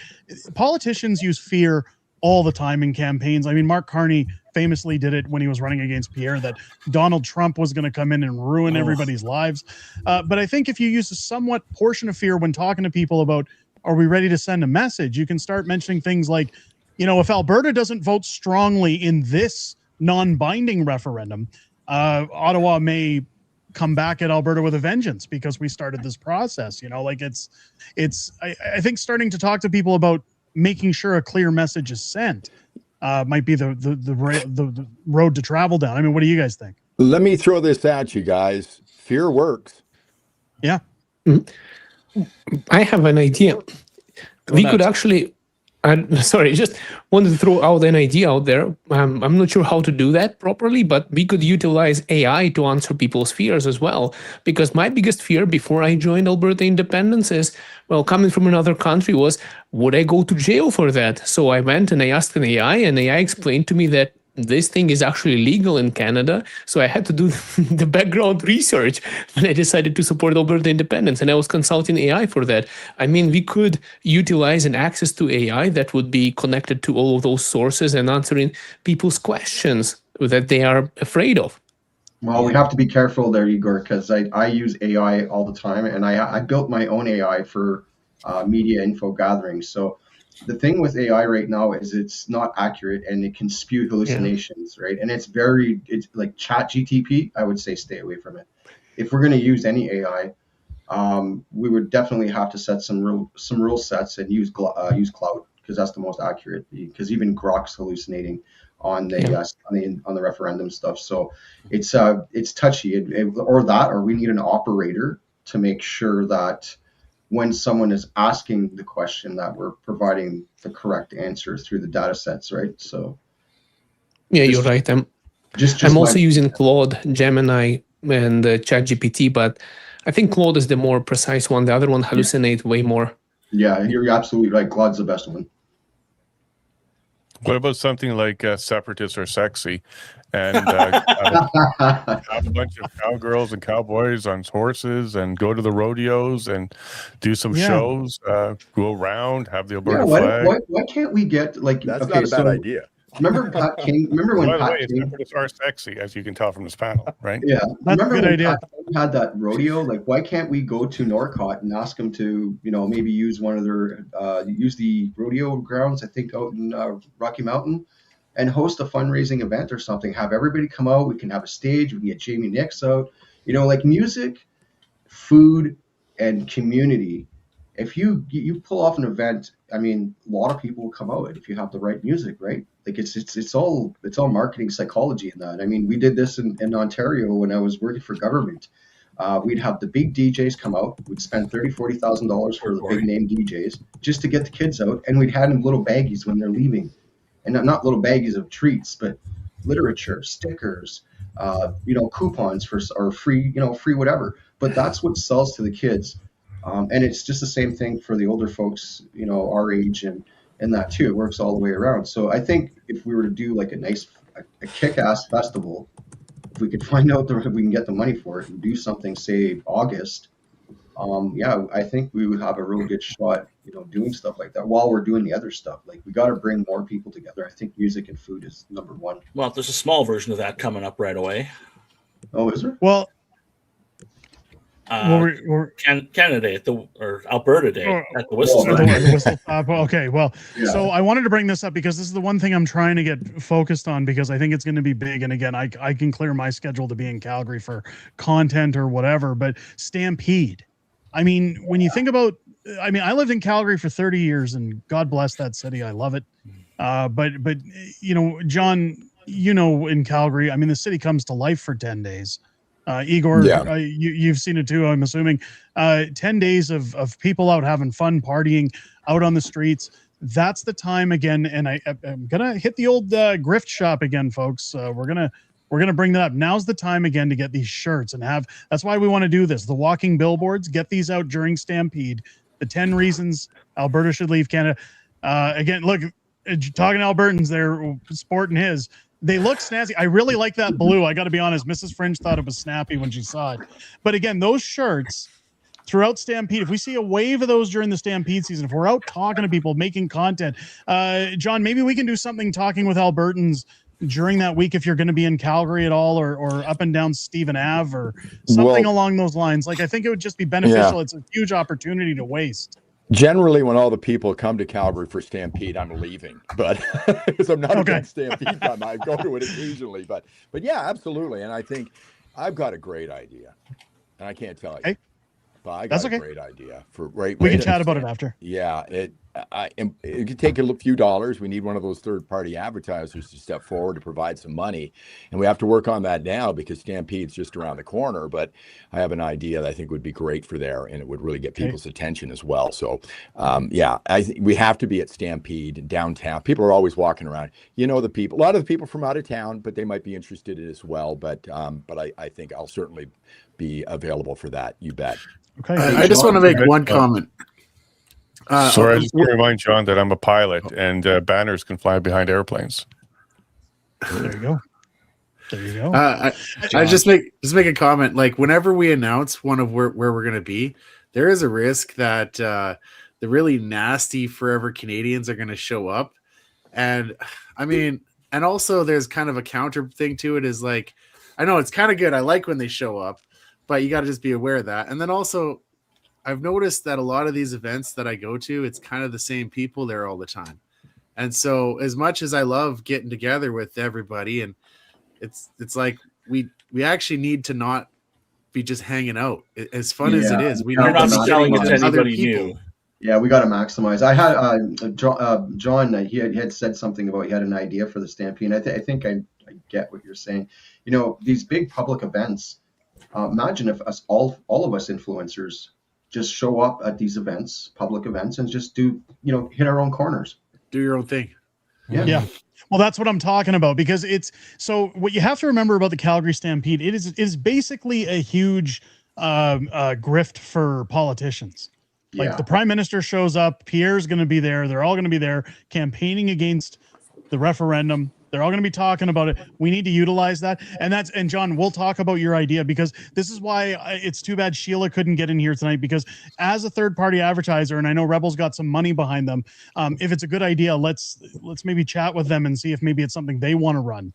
S5: Politicians use fear all the time in campaigns. I mean, Mark Carney famously did it when he was running against Pierre, that Donald Trump was going to come in and ruin everybody's lives. But I think if you use a somewhat portion of fear when talking to people about, are we ready to send a message, you can start mentioning things like, you know, if Alberta doesn't vote strongly in this non-binding referendum, Ottawa may come back at Alberta with a vengeance because we started this process. You know, like I think starting to talk to people about making sure a clear message is sent might be the road to travel down. I mean, what do you guys think?
S1: Let me throw this at you guys. Fear works.
S5: Yeah.
S19: I have an idea. We could actually, sorry, just wanted to throw out an idea out there. I'm not sure how to do that properly, but we could utilize AI to answer people's fears as well. Because my biggest fear before I joined Alberta Independence is, well, coming from another country, was, would I go to jail for that? So I went and I asked an AI, and AI explained to me that this thing is actually legal in Canada. So I had to do the background research when I decided to support Alberta Independence, and I was consulting AI for that. I mean, we could utilize an access to AI that would be connected to all of those sources and answering people's questions that they are afraid of.
S16: Well, we have to be careful there, Igor, because I use AI all the time, and I built my own AI for media info gathering. So the thing with AI right now is it's not accurate, and it can spew hallucinations, right? And it's like ChatGPT. I would say stay away from it. If we're going to use any AI, we would definitely have to set some rule sets and use cloud, because that's the most accurate. Because even Grok's hallucinating on the referendum stuff. So it's touchy, or we need an operator to make sure that when someone is asking the question, that we're providing the correct answer through the data sets, right? So
S19: yeah, you're right. I'm also using Claude, Gemini, and ChatGPT, but I think Claude is the more precise one. The other one hallucinates way more.
S16: Yeah, you're absolutely right. Claude's the best one.
S18: What about something like Separatists Are Sexy, and have a bunch of cowgirls and cowboys on horses and go to the rodeos and do some shows, go around, have the Alberta flag.
S16: Why can't we get like?
S1: That's
S16: okay,
S1: not a bad
S16: so
S1: idea.
S16: remember Pat King? Remember when
S18: By the
S16: Pat
S18: way,
S16: King?
S18: Separatists are sexy, as you can tell from this panel, right?
S16: Yeah,
S5: That's a
S16: remember
S5: good
S16: when
S5: idea.
S16: Pat King had that rodeo? Like, why can't we go to Norcott and ask them to, maybe use one of their use the rodeo grounds? I think out in Rocky Mountain, and host a fundraising event or something. Have everybody come out. We can have a stage. We can get Jamie Nix out. Like music, food, and community. If you pull off an event, I mean, a lot of people will come out if you have the right music, right? Like it's all marketing psychology in that. I mean, we did this in Ontario when I was working for government. We'd have the big DJs come out. We'd spend $30,000-$40,000 for the big name DJs just to get the kids out, and we'd hand them little baggies when they're leaving, and not little baggies of treats, but literature, stickers, coupons or free whatever. But that's what sells to the kids. And it's just the same thing for the older folks, our age and that too. It works all the way around. So I think if we were to do like a kick-ass festival, if we could find out that we can get the money for it and do something, say August, I think we would have a real good shot, doing stuff like that while we're doing the other stuff. Like, we got to bring more people together. I think music and food is number one.
S13: Well, there's a small version of that coming up right away.
S16: Oh, is there?
S5: Well,
S13: Canada Day or Alberta Day at the Whistle Stop.
S5: Okay, well, so I wanted to bring this up because this is the one thing I'm trying to get focused on, because I think it's going to be big. And again, I can clear my schedule to be in Calgary for content or whatever, but Stampede. I mean, when you think about, I lived in Calgary for 30 years and God bless that city. I love it. But John, in Calgary, the city comes to life for 10 days. Igor, you've seen it too, I'm assuming. 10 days of people out having fun, partying out on the streets. That's the time again. And I'm going to hit the old grift shop again, folks. We're going to bring that up. Now's the time again to get these shirts and that's why we want to do this. The walking billboards, get these out during Stampede. The 10 reasons Alberta should leave Canada. Again, look, talking to Albertans, they're sporting his. They look snazzy. I really like that blue. I got to be honest. Mrs. Fringe thought it was snappy when she saw it. But again, those shirts throughout Stampede, if we see a wave of those during the Stampede season, if we're out talking to people, making content, John, maybe we can do something talking with Albertans during that week if you're going to be in Calgary at all, or up and down Stephen Ave or something along those lines. Like, I think it would just be beneficial. It's a huge opportunity to waste.
S1: Generally, when all the people come to Calgary for Stampede, I'm leaving, but because I'm not against Stampede time, I go to it occasionally. But yeah, absolutely. And I think I've got a great idea, and I can't tell you, but I got a great idea for right.
S5: We can chat about it after.
S1: Yeah, it could take a few dollars. We need one of those third-party advertisers to step forward to provide some money, and we have to work on that now because Stampede's just around the corner. But I have an idea that I think would be great for there, and it would really get people's attention as well. So, I think we have to be at Stampede downtown. People are always walking around. The people, a lot of the people from out of town, but they might be interested in it as well. But I think I'll certainly be available for that. You bet.
S17: Okay. I just want to make one comment.
S18: Sorry, I just want to remind John that I'm a pilot, and banners can fly behind airplanes.
S5: There you go.
S17: I just make a comment. Like, whenever we announce one of where we're going to be, there is a risk that the really nasty forever Canadians are going to show up, and and also there's kind of a counter thing to it. Is like, I know it's kind of good. I like when they show up, but you got to just be aware of that. And then also, I've noticed that a lot of these events that I go to, it's kind of the same people there all the time. And so as much as I love getting together with everybody, and it's like we actually need to not be just hanging out. As fun as it is, we
S13: are not selling it to anybody
S17: people.
S13: New.
S16: Yeah, we got to maximize. I had John. He had said something about he had an idea for the Stampede. I think I get what you're saying. These big public events. Imagine if all of us influencers just show up at these events, public events, and just do, hit our own corners.
S17: Do your own thing.
S5: Yeah. Well, that's what I'm talking about, because so what you have to remember about the Calgary Stampede, it is basically a huge grift for politicians. Like, the prime minister shows up, Pierre's going to be there. They're all going to be there campaigning against the referendum. They're all going to be talking about it. We need to utilize that. And John, we'll talk about your idea, because this is why it's too bad Sheila couldn't get in here tonight, because as a third party advertiser, and I know Rebel's got some money behind them, if it's a good idea, let's maybe chat with them and see if maybe it's something they want to run,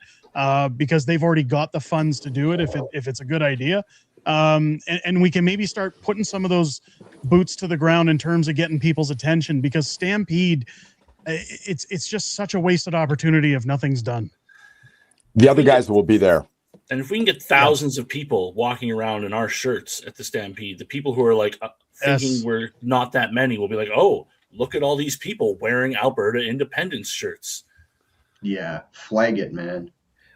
S5: because they've already got the funds to do it if it's a good idea. And we can maybe start putting some of those boots to the ground in terms of getting people's attention, because Stampede, it's just such a wasted opportunity if nothing's done.
S1: The other guys will be there.
S13: And if we can get thousands of people walking around in our shirts at the Stampede, the people who are like thinking we're not that many will be like, oh, look at all these people wearing Alberta Independence shirts.
S16: Yeah, flag it, man.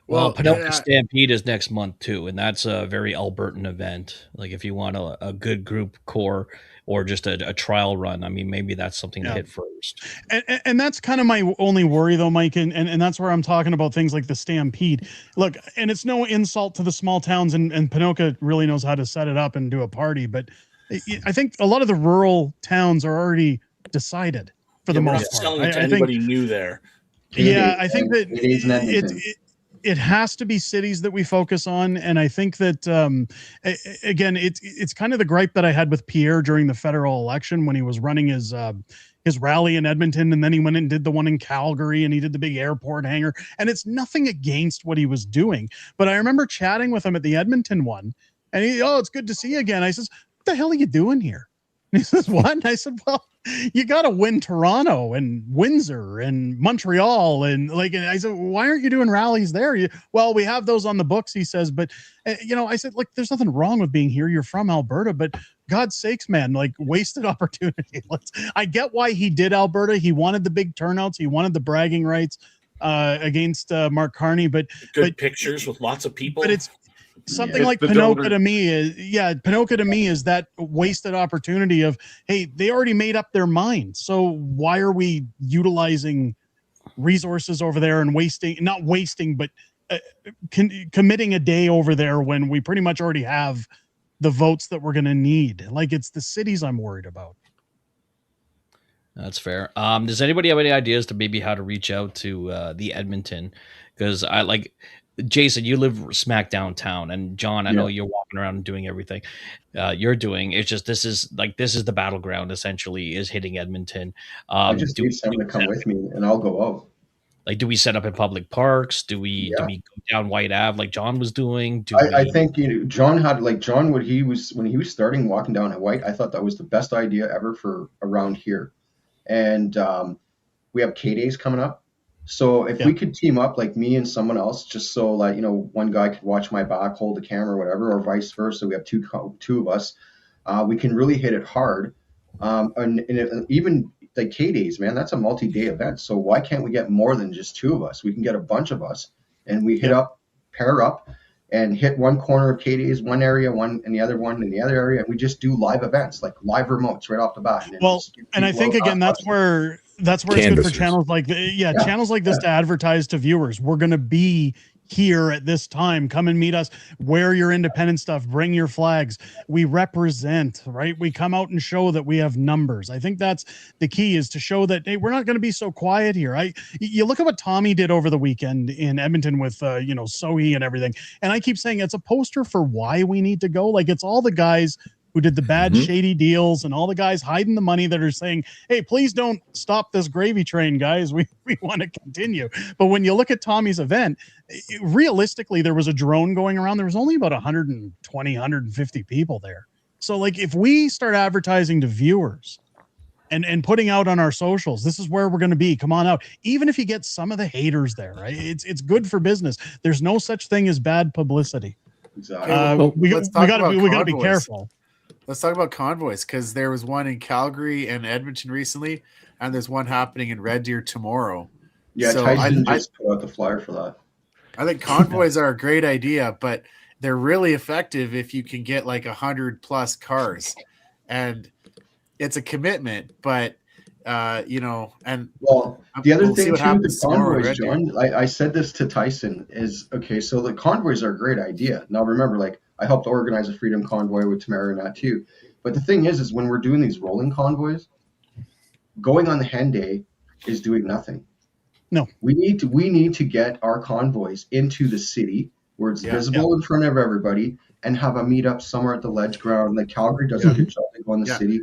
S14: Well, Panoka Stampede is next month too, and that's a very Albertan event. Like if you want a good group core or just a trial run, I mean, maybe that's something to hit first.
S5: And that's kind of my only worry, though, Mike, and that's where I'm talking about things like the Stampede. Look, and it's no insult to the small towns, and Panoka really knows how to set it up and do a party, but I think a lot of the rural towns are already decided for the most part.
S13: Selling it to anybody new there.
S5: Yeah, I think that it has to be cities that we focus on, and I think that again, it's kind of the gripe that I had with Pierre during the federal election when he was running his rally in Edmonton, and then he went and did the one in Calgary, and he did the big airport hangar. And it's nothing against what he was doing, but I remember chatting with him at the Edmonton one, and it's good to see you again. I says, what the hell are you doing here? And he says, what? And I said, well, you got to win Toronto and Windsor and Montreal. And I said, why aren't you doing rallies there? Well, we have those on the books, he says. But, I said, look, there's nothing wrong with being here. You're from Alberta, but God's sakes, man, wasted opportunity. I get why he did Alberta. He wanted the big turnouts. He wanted the bragging rights against Mark Carney. But
S13: pictures with lots of people.
S5: But it's something like Panoka to me is that wasted opportunity of, hey, they already made up their mind. So why are we utilizing resources over there and committing a day over there when we pretty much already have the votes that we're going to need? It's the cities I'm worried about.
S14: That's fair. Does anybody have any ideas to maybe how to reach out to the Edmonton? Because Jason, you live smack downtown, and John, I know you're walking around and doing everything you're doing. It's just this is the battleground essentially, is hitting Edmonton.
S16: I just need someone to come with me, and I'll go out.
S14: Do we set up in public parks? Do we go down White Ave like John was doing?
S16: I think John had when he was starting walking down at White. I thought that was the best idea ever for around here, and we have K-Days coming up. So if we could team up, like me and someone else, just so one guy could watch my back, hold the camera, or whatever, or vice versa. We have two of us. We can really hit it hard. And even like K-Days, man, that's a multi-day event. So why can't we get more than just two of us? We can get a bunch of us, and we pair up, and hit one corner of K-Days, one area, one and the other one in the other area, and we just do live events, like live remotes right off the bat.
S5: And I think again, that's where it's good for channels like channels like this to advertise to viewers. We're going to be here at this time. Come and meet us. Wear your independent stuff. Bring your flags. We represent, right? We come out and show that we have numbers. I think that's the key, is to show that, hey, we're not going to be so quiet here. You look at what Tommy did over the weekend in Edmonton with, Sohi and everything. And I keep saying it's a poster for why we need to go. It's all the guys who did the bad, shady deals, and all the guys hiding the money that are saying, hey, please don't stop this gravy train, guys. We want to continue. But when you look at Tommy's event, realistically, there was a drone going around. There was only about 120, 150 people there. So if we start advertising to viewers and putting out on our socials, this is where we're going to be. Come on out. Even if you get some of the haters there, right? It's good for business. There's no such thing as bad publicity.
S17: Exactly.
S5: We got to be careful.
S17: Let's talk about convoys, because there was one in Calgary and Edmonton recently, and there's one happening in Red Deer tomorrow.
S16: Yeah, so Tyson just put out the flyer for that.
S17: I think convoys are a great idea, but they're really effective if you can get 100+ cars, and it's a commitment. But and
S16: the other thing too, the convoys, John, I said this to Tyson, is okay. So the convoys are a great idea. Now remember, I helped organize a freedom convoy with Tamara and that too. But the thing is when we're doing these rolling convoys, going on the hen day is doing nothing.
S5: No.
S16: We need to get our convoys into the city where it's visible in front of everybody and have a meetup somewhere at the ledge ground. Like Calgary does a good job. They go in the city.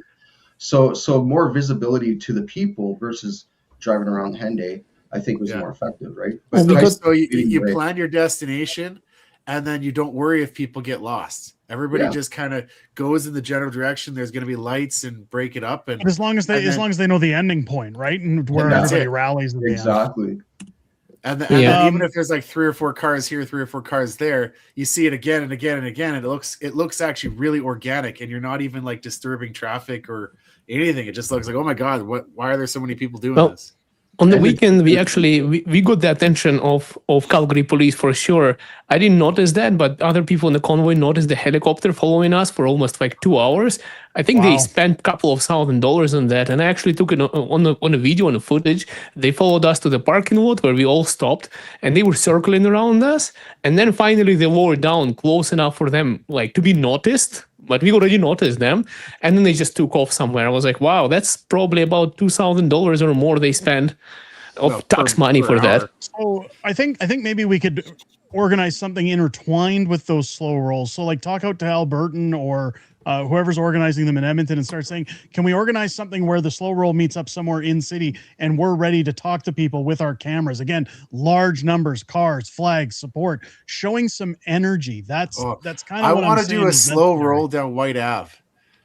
S16: So more visibility to the people versus driving around Henday, I think was more effective, right? But
S17: So you plan your destination, and then you don't worry if people get lost. Everybody just kind of goes in the general direction. There's going to be lights and break it up, and
S5: But as long as they know the ending point, right, and where everybody rallies at the end.
S17: And then even if there's like 3 or 4 cars here, 3 or 4 cars there, you see it again and again and again, and it looks actually really organic, and you're not even like disturbing traffic or anything. It just looks like, oh my god, why are there so many people doing this?
S19: On the weekend, we got the attention of Calgary police for sure. I didn't notice that, but other people in the convoy noticed the helicopter following us for almost like 2 hours. I think they spent a couple of $1,000 on that, and I actually took it on a video, on the footage. They followed us to the parking lot where we all stopped, and they were circling around us. And then finally they lowered down close enough for them like to be noticed. But we already noticed them, and then they just took off somewhere. I was like, wow, that's probably about $2,000 or more they spend of tax money for that.
S5: So I think maybe we could organize something intertwined with those slow rolls. So like talk out to Albertan or whoever's organizing them in Edmonton and start saying, can we organize something where the slow roll meets up somewhere in city and we're ready to talk to people with our cameras? Again, large numbers, cars, flags, support, showing some energy. That's kind of what I'm saying.
S17: I want to do a slow roll down White Ave.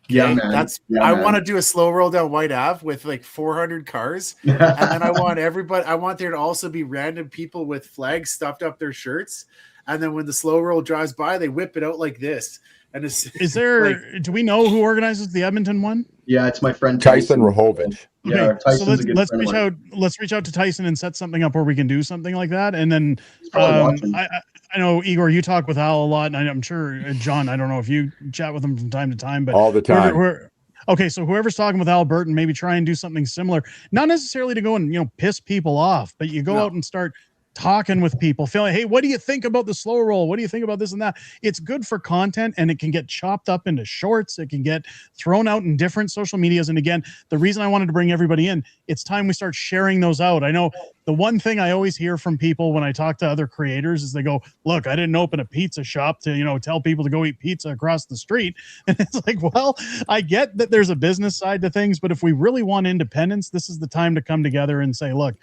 S17: Okay?
S16: Yeah, man.
S17: I want to do a slow roll down White Ave with like 400 cars. And then I want there to also be random people with flags stuffed up their shirts. And then when the slow roll drives by, they whip it out like this. And
S5: is there? Do we know who organizes the Edmonton one?
S16: Yeah, it's my friend
S1: Tyson Rahovich.
S16: Yeah,
S5: okay, so let's reach out. Let's reach out to Tyson and set something up where we can do something like that. And then I know Igor, you talk with Al a lot, and I'm sure John. I don't know if you chat with him from time to time, but
S1: all the time.
S5: Okay, so whoever's talking with Albertan, maybe try and do something similar. Not necessarily to go and piss people off, but you go out and start talking with people, feeling, hey, what do you think about the slow roll? What do you think about this and that? It's good for content, and it can get chopped up into shorts. It can get thrown out in different social medias. And again, the reason I wanted to bring everybody in, it's time we start sharing those out. I know the one thing I always hear from people when I talk to other creators is they go, look, I didn't open a pizza shop to, tell people to go eat pizza across the street. And it's like, well, I get that there's a business side to things, but if we really want independence, this is the time to come together and say, look,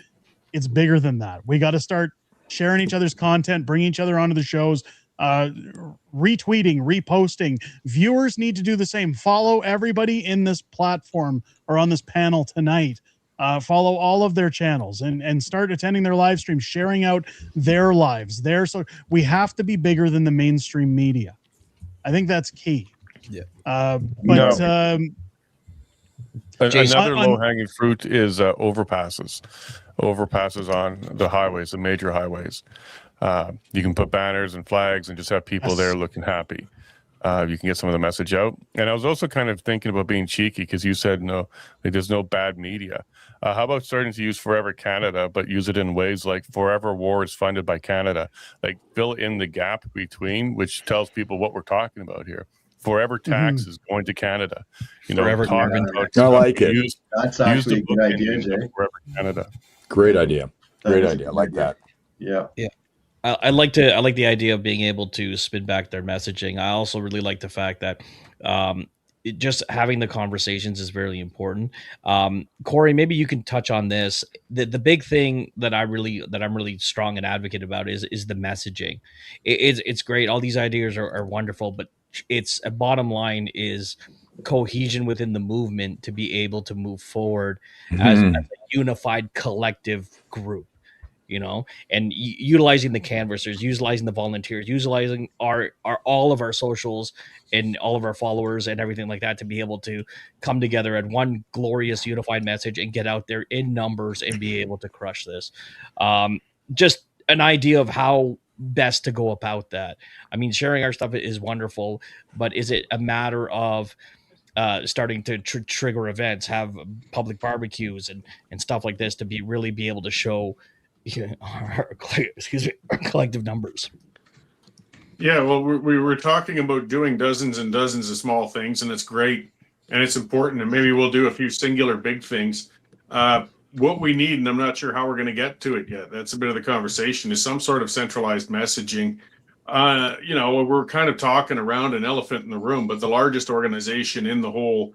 S5: it's bigger than that. We got to start sharing each other's content, bring each other onto the shows, retweeting, reposting. Viewers need to do the same. Follow everybody in this platform or on this panel tonight. Follow all of their channels and start attending their live streams, sharing out their lives. So we have to be bigger than the mainstream media. I think that's key.
S18: Yeah.
S5: Another
S18: low-hanging fruit is overpasses on the highways, the major highways. You can put banners and flags and just have people there looking happy. You can get some of the message out. And I was also kind of thinking about being cheeky because you said there's no bad media. How about starting to use Forever Canada, but use it in ways like Forever War is funded by Canada, like fill in the gap between, which tells people what we're talking about here. Forever Tax is going to Canada.
S14: Forever Carbon.
S1: I like it.
S16: That's actually a good idea, Jay.
S18: Forever Canada.
S1: Great idea. Great idea. I like that.
S16: Yeah.
S14: Yeah. I like the idea of being able to spin back their messaging. I also really like the fact that just having the conversations is very important. Corey, maybe you can touch on this. The big thing that I'm really strong and advocate about is the messaging. It's great. All these ideas are wonderful, but it's a bottom line is cohesion within the movement to be able to move forward as a unified collective group, and utilizing the canvassers, utilizing the volunteers, utilizing our all of our socials and all of our followers and everything like that to be able to come together at one glorious unified message and get out there in numbers and be able to crush this. Just an idea of how best to go about that. I mean, sharing our stuff is wonderful, but is it a matter of starting to trigger events, have public barbecues and stuff like this to really be able to show our collective numbers?
S15: Yeah, well, we were talking about doing dozens and dozens of small things, and it's great and it's important, and maybe we'll do a few singular big things. what we need, and I'm not sure how we're going to get to it yet. That's a bit of the conversation, is some sort of centralized messaging. We're kind of talking around an elephant in the room, but the largest organization in the whole,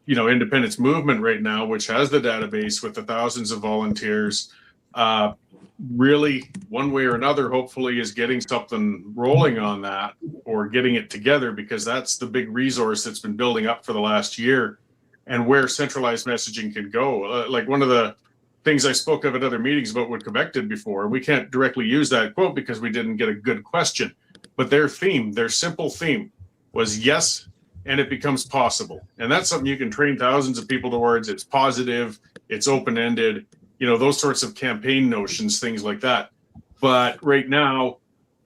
S15: independence movement right now, which has the database with the thousands of volunteers, really one way or another, hopefully, is getting something rolling on that or getting it together, because that's the big resource that's been building up for the last year, and where centralized messaging can go. Like one of the things I spoke of at other meetings about what Quebec did before, we can't directly use that quote because we didn't get a good question, but their simple theme was yes, and it becomes possible. And that's something you can train thousands of people towards. It's positive, it's open-ended, those sorts of campaign notions, things like that. But right now,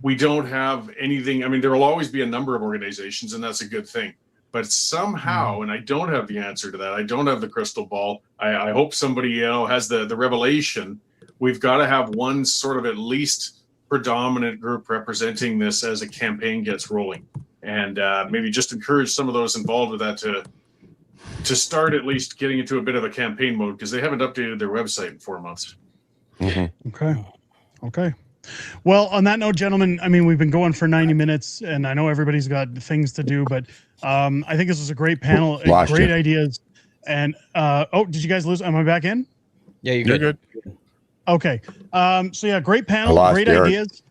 S15: we don't have anything. I mean, there will always be a number of organizations, and that's a good thing. But somehow, and I don't have the answer to that, I don't have the crystal ball. I hope somebody has the revelation. We've got to have one sort of at least predominant group representing this as a campaign gets rolling, and maybe just encourage some of those involved with that to start at least getting into a bit of a campaign mode, because they haven't updated their website in 4 months.
S5: Mm-hmm. Okay. Well, on that note, gentlemen, I mean, we've been going for 90 minutes, and I know everybody's got things to do, but I think this was a great panel, great ideas. And did you guys lose? Am I back in?
S14: Yeah, you're good.
S5: Okay. So yeah, great panel, great ideas.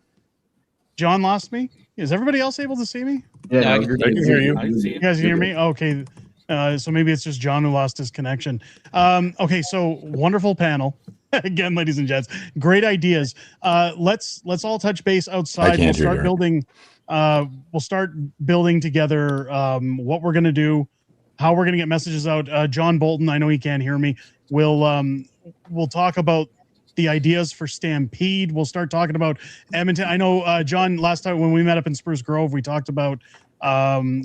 S5: John lost me. Is everybody else able to see me?
S15: Yeah,
S18: I can hear you.
S5: You guys can hear me? Okay. So maybe it's just John who lost his connection. Okay, so wonderful panel. Again, ladies and gents, great ideas. Let's all touch base outside. We'll start building. We'll start building together what we're going to do, how we're going to get messages out. John Bolton, I know he can't hear me. We'll talk about the ideas for Stampede. We'll start talking about Edmonton. I know, John, last time when we met up in Spruce Grove, we talked about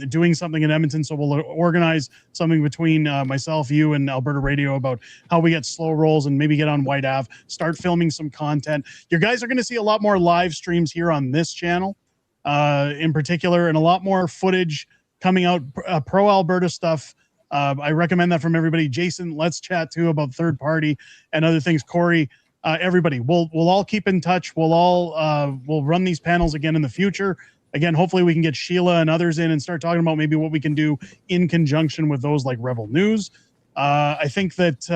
S5: doing something in Edmonton. So we'll organize something between myself, you, and Alberta Radio about how we get slow rolls and maybe get on White Ave, start filming some content. You guys are going to see a lot more live streams here on this channel in particular, and a lot more footage coming out, pro Alberta stuff. I recommend that from everybody. Jason, let's chat too about third party and other things. Corey, everybody, we'll all keep in touch. We'll run these panels again in the future. Again, hopefully we can get Sheila and others in and start talking about maybe what we can do in conjunction with those like Rebel News. I think that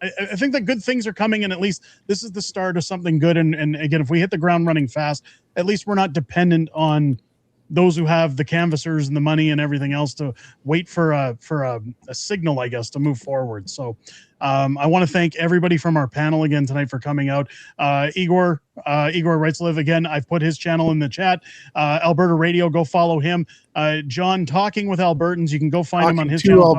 S5: I think that good things are coming, and at least this is the start of something good. And again, if we hit the ground running fast, at least we're not dependent on those who have the canvassers and the money and everything else to wait for a signal, I guess, to move forward. So I want to thank everybody from our panel again tonight for coming out. Igor Wrights Live, again, I've put his channel in the chat. Alberta Radio, go follow him. John, Talking with Albertans, you can go find him on his channel.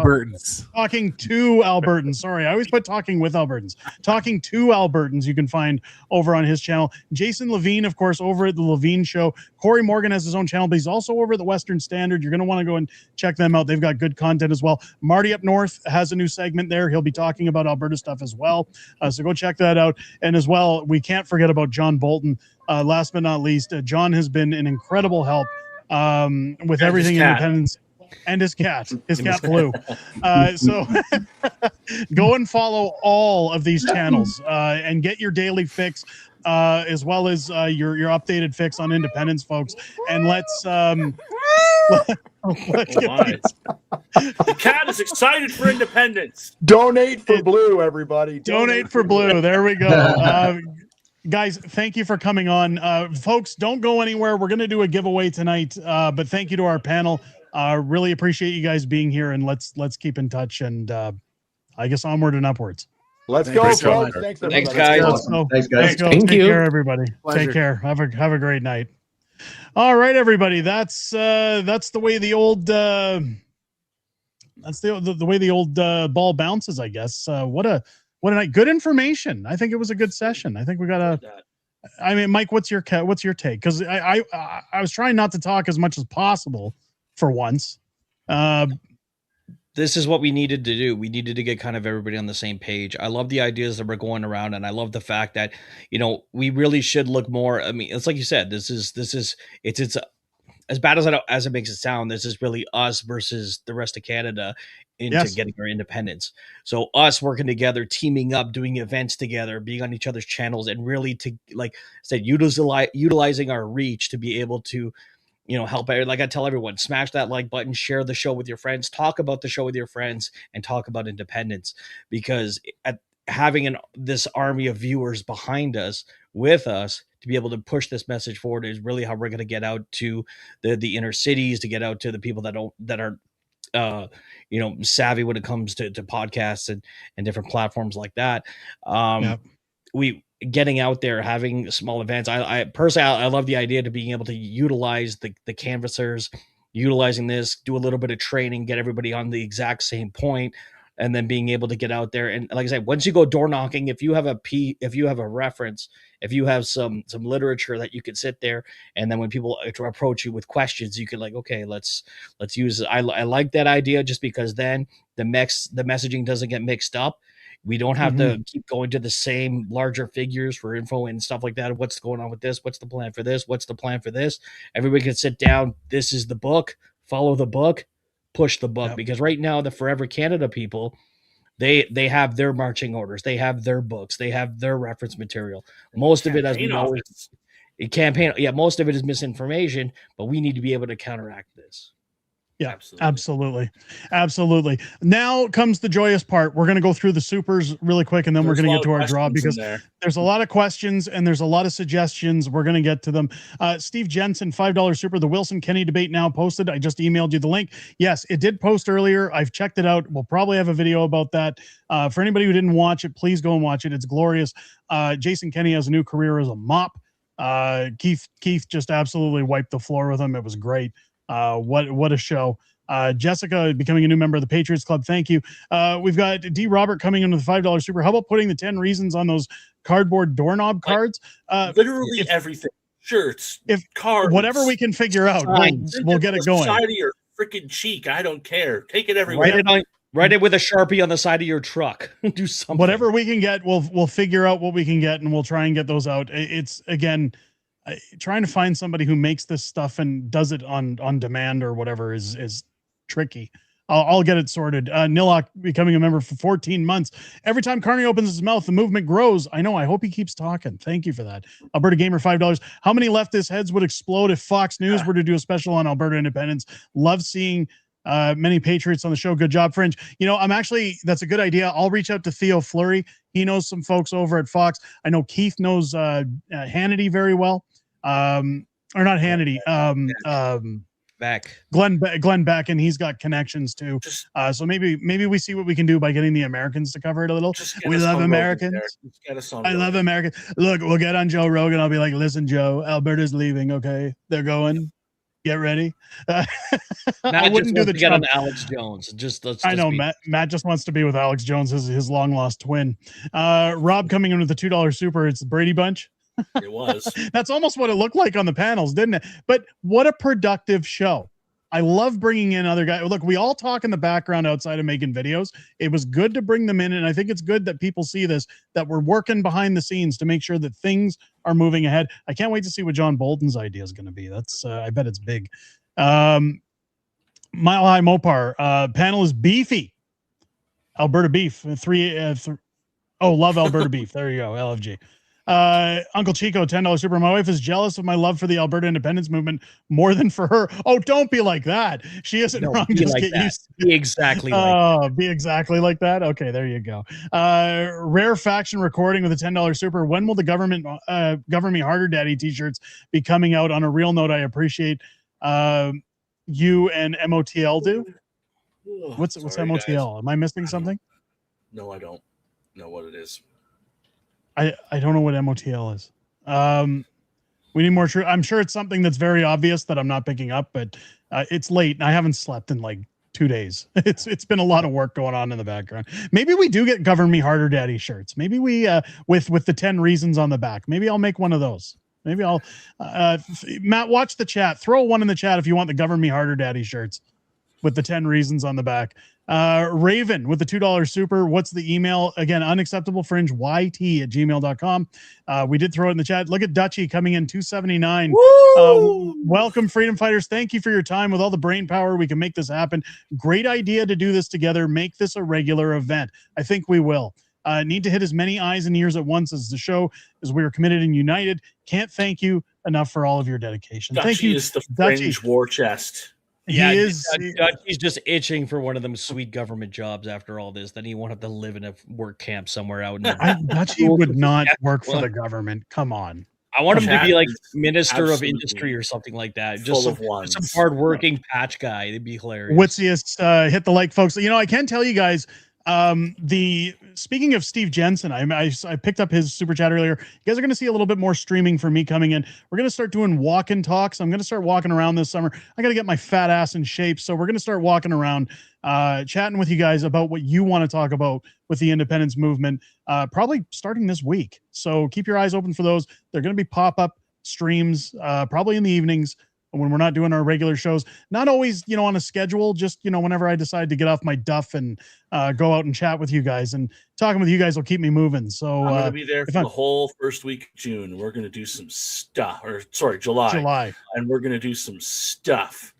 S5: Talking to Albertans. Sorry, I always put Talking with Albertans. Talking to Albertans, you can find over on his channel. Jason Levine, of course, over at the Levine Show. Corey Morgan has his own channel, but he's also over at the Western Standard. You're going to want to go and check them out. They've got good content as well. Marty up north has a new segment there. He'll be talking about Alberta stuff as well. So go check that out. And as well, we can't forget about John Bolton. Last but not least, John has been an incredible help with everything independence, and his cat Blue. So go and follow all of these channels and get your daily fix, as well as your updated fix on independence, folks. And let's
S13: the cat is excited for independence.
S1: Donate for Blue, everybody.
S5: Donate for Blue. There we go. Guys, thank you for coming on. Folks, don't go anywhere. We're going to do a giveaway tonight, but thank you to our panel. Really appreciate you guys being here, and let's keep in touch, and I guess onward and upwards.
S1: Let's go, folks. Thanks,
S14: guys.
S16: Thanks, guys.
S5: Take care, everybody. Pleasure. Take care. Have a great night. All right, everybody. That's the way the old the way the old ball bounces, I guess. What a night. Good information. I think it was a good session. I think we got I mean, Mike, what's your take? Because I was trying not to talk as much as possible for once.
S14: This is what we needed to do. We needed to get kind of everybody on the same page. I love the ideas that we're going around, and I love the fact that, we really should look more. I mean, it's like you said, it's as bad as it makes it sound, this is really us versus the rest of Canada into getting our independence. So us working together, teaming up, doing events together, being on each other's channels, and really to, like I said, utilizing our reach to be able to, help. Like I tell everyone, smash that like button, share the show with your friends, talk about the show with your friends, and talk about independence, because having this army of viewers behind us, with us, to be able to push this message forward is really how we're going to get out to the inner cities, to get out to the people that aren't savvy when it comes to podcasts and different platforms like that. We getting out there, having small events. I personally, I love the idea to being able to utilize the canvassers, utilizing this, do a little bit of training, get everybody on the exact same point, and then being able to get out there. And like I said, once you go door knocking, if you have a reference, if you have some literature that you could sit there, and then when people approach you with questions, you could like, okay, let's use it. I like that idea, just because then the messaging doesn't get mixed up. We don't have to keep going to the same larger figures for info and stuff like that. What's going on with this? What's the plan for this? What's the plan for this? Everybody can sit down. This is the book. Follow the book. Push the book. Because right now, the Forever Canada people, they have their marching orders. They have their books. They have their reference material. Most of it, as we know, is a campaign. Yeah, most of it is misinformation, but we need to be able to counteract this.
S5: Yeah, absolutely. Now comes the joyous part. We're going to go through the supers really quick, and then we're going to get to our draw, because there's a lot of questions and there's a lot of suggestions. We're going to get to them. Steve Jensen, $5 super. The Wilson Kenney debate now posted. I just emailed you the link. Yes, it did post earlier. I've checked it out. We'll probably have a video about that. For anybody who didn't watch it, please go and watch it. It's glorious. Jason Kenney has a new career as a mop. Keith just absolutely wiped the floor with him. It was great. What a show. Jessica becoming a new member of the Patriots Club. Thank you. We've got D. Robert coming in with the $5 super. How about putting the 10 reasons on those cardboard doorknob cards?
S13: Literally everything. Shirts, cards,
S5: whatever we can figure out, we'll get it going.
S13: Side of your freaking cheek. I don't care. Take it everywhere.
S14: Write it with a Sharpie on the side of your truck. Do something.
S5: Whatever we can get, we'll figure out what we can get, and we'll try and get those out. It's, again, trying to find somebody who makes this stuff and does it on demand or whatever is tricky. I'll get it sorted. Nilok becoming a member for 14 months. Every time Carney opens his mouth, the movement grows. I know. I hope he keeps talking. Thank you for that. Alberta Gamer, $5. How many leftist heads would explode if Fox News were to do a special on Alberta independence? Love seeing many Patriots on the show. Good job, Fringe. That's a good idea. I'll reach out to Theo Fleury. He knows some folks over at Fox. I know Keith knows Hannity very well. Or not Hannity. Glenn Beck, and he's got connections too. So maybe we see what we can do by getting the Americans to cover it a little. We love Americans. I love Americans. Look, we'll get on Joe Rogan. I'll be like, listen, Joe, Alberta's leaving. Okay, they're going. Get ready.
S14: I wouldn't do the get on Alex Jones.
S5: I know Matt just wants to be with Alex Jones, his long lost twin. Rob coming in with the $2 super. It's the Brady Bunch.
S13: It was.
S5: That's almost what it looked like on the panels, didn't it? But what a productive show. I love bringing in other guys. Look, we all talk in the background outside of making videos. It was good to bring them in, and I think it's good that people see this, that we're working behind the scenes to make sure that things are moving ahead. I can't wait to see what John Bolton's idea is going to be. That's I bet it's big. Mile High Mopar panel is beefy. Alberta beef. Love Alberta beef. There you go. LFG. Uncle Chico, $10 super. My wife is jealous of my love for the Alberta independence movement more than for her. Oh, don't be like that. She isn't wrong. Just
S14: like
S5: get
S14: that.
S5: used
S14: Be exactly like that.
S5: Be exactly like that. Okay, there you go. Rare faction recording with a $10 super. When will the government Me Harder Daddy t-shirts be coming out? On a real note, I appreciate you and MOTL do. What's MOTL? Guys. Am I missing something?
S13: No, I don't know what it is.
S5: I don't know what MOTL is. We need more. I'm sure it's something that's very obvious that I'm not picking up, but it's late and I haven't slept in like 2 days. It's been a lot of work going on in the background. Maybe we do get Govern Me Harder Daddy shirts. Maybe we with the 10 reasons on the back. Maybe I'll make one of those. Maybe I'll Matt, watch the chat. Throw one in the chat if you want the Govern Me Harder Daddy shirts with the 10 reasons on the back. Raven with the $2 super. What's the email? Again, unacceptablefringeyt@gmail.com. We did throw it in the chat. Look at Dutchy coming in 279. Welcome, freedom fighters. Thank you for your time. With all the brain power, we can make this happen. Great idea to do this together. Make this a regular event. I think we will. Need to hit as many eyes and ears at once as the show, as we are committed and united. Can't thank you enough for all of your dedication.
S13: Dutchy
S5: Thank you,
S13: is the
S5: Dutchy.
S13: Fringe war chest.
S14: Yeah,
S5: he is.
S14: He's just itching for one of them sweet government jobs after all this. Then he won't have to live in a work camp somewhere out.
S5: Dutchy would not work for the government. Come on.
S14: I want him to be like Minister of
S13: absolutely
S14: Industry or something like that.
S13: full
S14: Just
S13: of ones.
S14: some hard-working patch guy. It'd be hilarious.
S5: Witziest, hit the like, folks. You know, I can tell you guys, speaking of Steve Jensen, I picked up his super chat earlier. You guys are going to see a little bit more streaming from me coming in. We're going to start doing walk-in talks. I'm going to start walking around this summer. I got to get my fat ass in shape. So we're going to start walking around, chatting with you guys about what you want to talk about with the independence movement, probably starting this week. So keep your eyes open for those. They're going to be pop-up streams, probably in the evenings, when we're not doing our regular shows. Not always, you know, on a schedule, just, you know, whenever I decide to get off my duff and go out and chat with you guys. And talking with you guys will keep me moving. So
S13: I'm going to be there for the whole first week of June. We're going to do some stuff, or sorry, July. And we're going to do some stuff.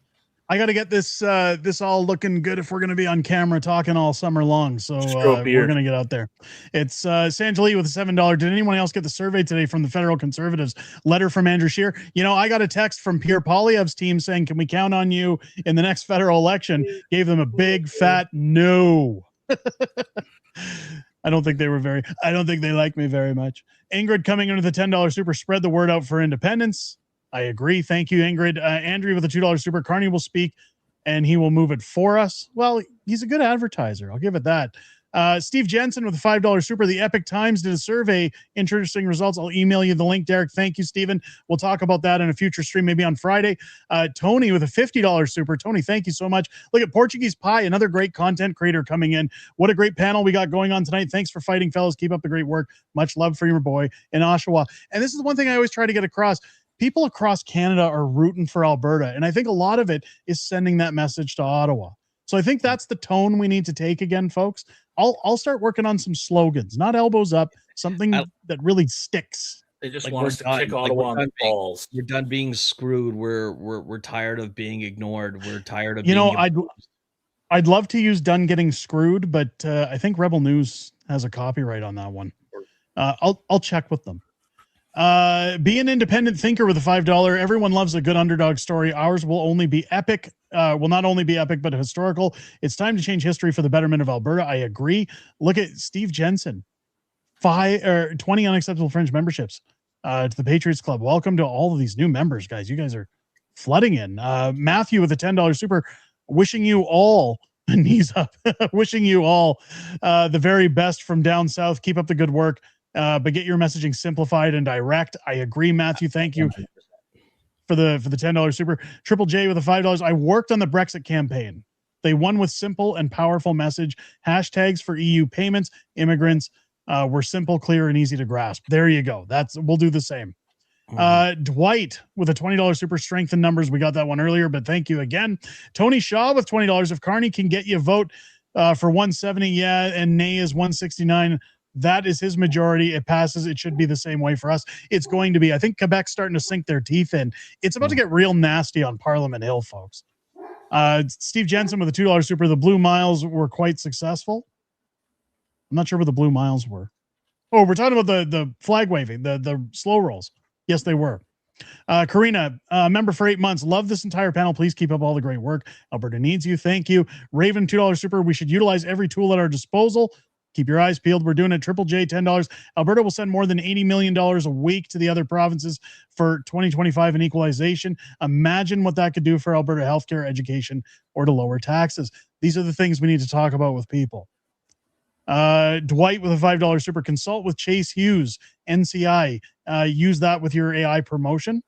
S5: I got to get this this all looking good if we're going to be on camera talking all summer long. So we're going to get out there. It's Sanjali with a $7. Did anyone else get the survey today from the federal conservatives? Letter from Andrew Scheer. You know, I got a text from Pierre Poilievre's team saying, can we count on you in the next federal election? Gave them a big fat no. I don't think they like me very much. Ingrid coming into the $10 super. Spread the word out for independence. I agree. Thank you, Ingrid. Andrew with a $2 super. Carney will speak and he will move it for us. Well, he's a good advertiser. I'll give it that. Steve Jensen with a $5 super. The Epic Times did a survey. Interesting results. I'll email you the link, Derek. Thank you, Stephen. We'll talk about that in a future stream, maybe on Friday. Tony with a $50 super. Tony, thank you so much. Look at Portuguese Pie, another great content creator coming in. What a great panel we got going on tonight. Thanks for fighting, fellas. Keep up the great work. Much love for your boy in Oshawa. And this is the one thing I always try to get across. People across Canada are rooting for Alberta. And I think a lot of it is sending that message to Ottawa. So I think that's the tone we need to take again, folks. I'll start working on some slogans, not elbows up, something that really sticks.
S13: They just want us to kick Ottawa on the balls.
S14: We're done being screwed. We're tired of being ignored. We're tired of
S5: I'd love to use done getting screwed, but I think Rebel News has a copyright on that one. I'll check with them. Be an independent thinker with a $5. Everyone loves a good underdog story. Ours will only be epic. Will not only be epic, but historical. It's time to change history for the betterment of Alberta. I agree. Look at Steve Jensen. 20 unacceptable fringe memberships to the Patriots Club. Welcome to all of these new members, guys. You guys are flooding in. Matthew with a $10 super. Wishing you all, knees up, wishing you all the very best from down south. Keep up the good work. But get your messaging simplified and direct. I agree, Matthew. Thank you for the $10 super. Triple J with a $5. I worked on the Brexit campaign. They won with simple and powerful message. Hashtags for EU payments, immigrants were simple, clear, and easy to grasp. There you go. We'll do the same. Dwight with a $20 super. Strength in numbers. We got that one earlier, but thank you again. Tony Shaw with $20. If Carney can get you a vote for 170, yeah, and nay is 169. That is his majority. It passes. It should be the same way for us. It's going to be. I think Quebec's starting to sink their teeth in. It's about to get real nasty on Parliament Hill, folks. Steve Jensen with a $2 super. The Blue Miles were quite successful. I'm not sure what the Blue Miles were. Oh, we're talking about the flag waving, the slow rolls. Yes, they were. Karina, member for 8 months. Love this entire panel. Please keep up all the great work. Alberta needs you. Thank you. Raven, $2 super. We should utilize every tool at our disposal. Keep your eyes peeled. We're doing it. Triple J, $10. Alberta will send more than $80 million a week to the other provinces for 2025 in equalization. Imagine what that could do for Alberta healthcare, education, or to lower taxes. These are the things we need to talk about with people. Dwight with a $5 super. Consult with Chase Hughes, NCI. Use that with your AI promotion.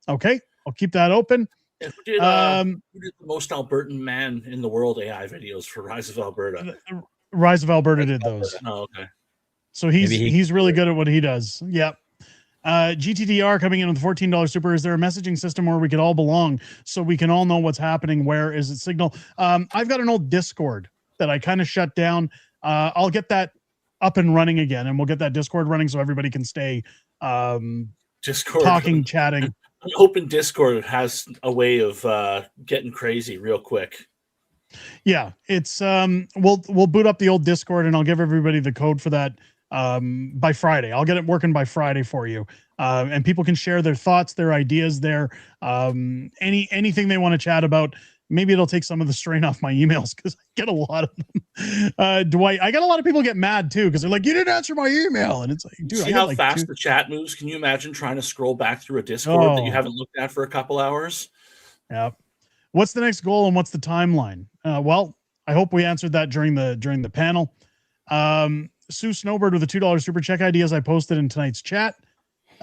S5: Okay, I'll keep that open.
S13: Who did the most Albertan man in the world AI videos for Rise of Alberta?
S5: Rise of Alberta did those.
S13: Oh, okay.
S5: So he's really good at what he does. Yep. GTDR coming in with $14 super. Is there a messaging system where we could all belong so we can all know what's happening? Where is it? Signal? I've got an old Discord that I kind of shut down. I'll get that up and running again, and we'll get that Discord running so everybody can stay
S13: Discord
S5: talking, chatting.
S13: Open Discord has a way of getting crazy real quick.
S5: Yeah, it's we'll boot up the old Discord, and I'll give everybody the code for that by Friday. I'll get it working by Friday for you, and people can share their thoughts, their ideas there, anything they want to chat about. Maybe it'll take some of the strain off my emails because I get a lot of them. I got a lot of people get mad too because they're like, "You didn't answer my email," and it's like, dude,
S13: see how fast the chat moves. Can you imagine trying to scroll back through a Discord that you haven't looked at for a couple hours?
S5: Yeah. What's the next goal and what's the timeline? Well, I hope we answered that during the panel. Sue Snowbird with a $2 super check ideas I posted in tonight's chat.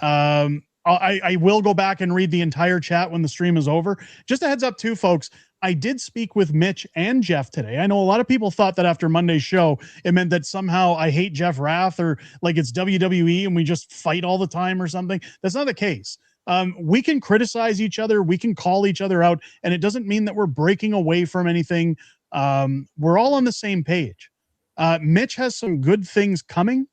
S5: I will go back and read the entire chat when the stream is over. Just a heads up too, folks. I did speak with Mitch and Jeff today. I know a lot of people thought that after Monday's show, it meant that somehow I hate Jeff Rath or like it's WWE and we just fight all the time or something. That's not the case. We can criticize each other. We can call each other out. And it doesn't mean that we're breaking away from anything. We're all on the same page. Mitch has some good things coming.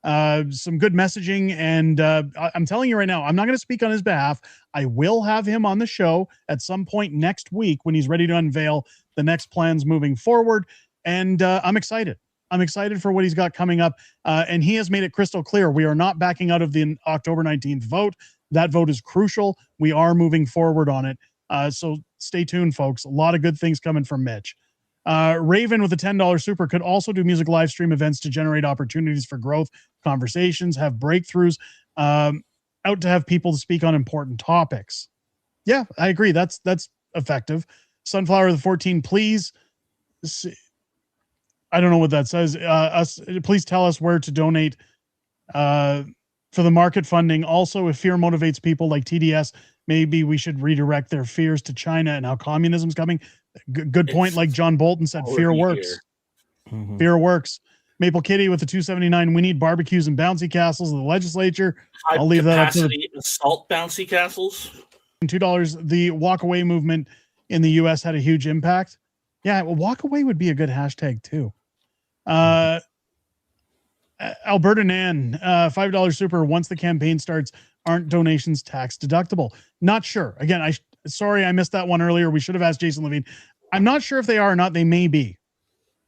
S5: Some good messaging, and I'm telling you right now, I'm not going to speak on his behalf. I will have him on the show at some point next week when he's ready to unveil the next plans moving forward, and I'm excited. I'm excited for what he's got coming up, and he has made it crystal clear we are not backing out of the October 19th vote. That vote is crucial. We are moving forward on it, so stay tuned, folks. A lot of good things coming from Mitch. Raven with a $10 super could also do music live stream events to generate opportunities for growth, conversations, have breakthroughs, out to have people to speak on important topics. Yeah, I agree. That's effective. Sunflower the 14, please. I don't know what that says. Please tell us where to donate for the market funding. Also, if fear motivates people like TDS, maybe we should redirect their fears to China and how communism's coming. Good point. Like John Bolton said, fear works. Mm-hmm. Fear works. Maple Kitty with the 279. We need barbecues and bouncy castles in the legislature. I'll leave that up to the
S13: assault bouncy castles.
S5: $2. The walk away movement in the U.S. had a huge impact. Yeah, well, walk away would be a good hashtag too. Alberta Nan, $5 super. Once the campaign starts, aren't donations tax deductible? Not sure. Again, sorry I missed that one earlier. We should have asked Jason Levine. I'm not sure if they are or not. They may be.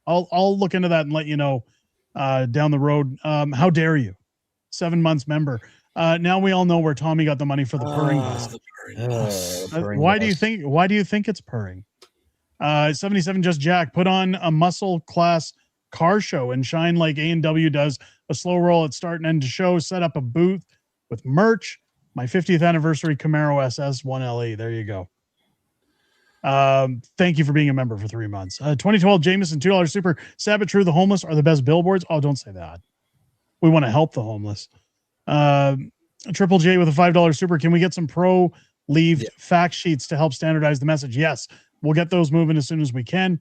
S5: I'll look into that and let you know down the road. How dare you? 7 months member. Now we all know where Tommy got the money for the purring bus. Why do you think it's purring? 77 just Jack, put on a muscle class car show and shine like A&W does. A slow roll at start and end to show. Set up a booth with merch. My 50th anniversary Camaro SS 1LE. There you go. Thank you for being a member for 3 months. 2012 Jameson $2 super. Sabbath True, the homeless are the best billboards. Oh, don't say that. We want to help the homeless. Triple J with a $5 super. Can we get some pro leave fact sheets to help standardize the message? Yes, we'll get those moving as soon as we can.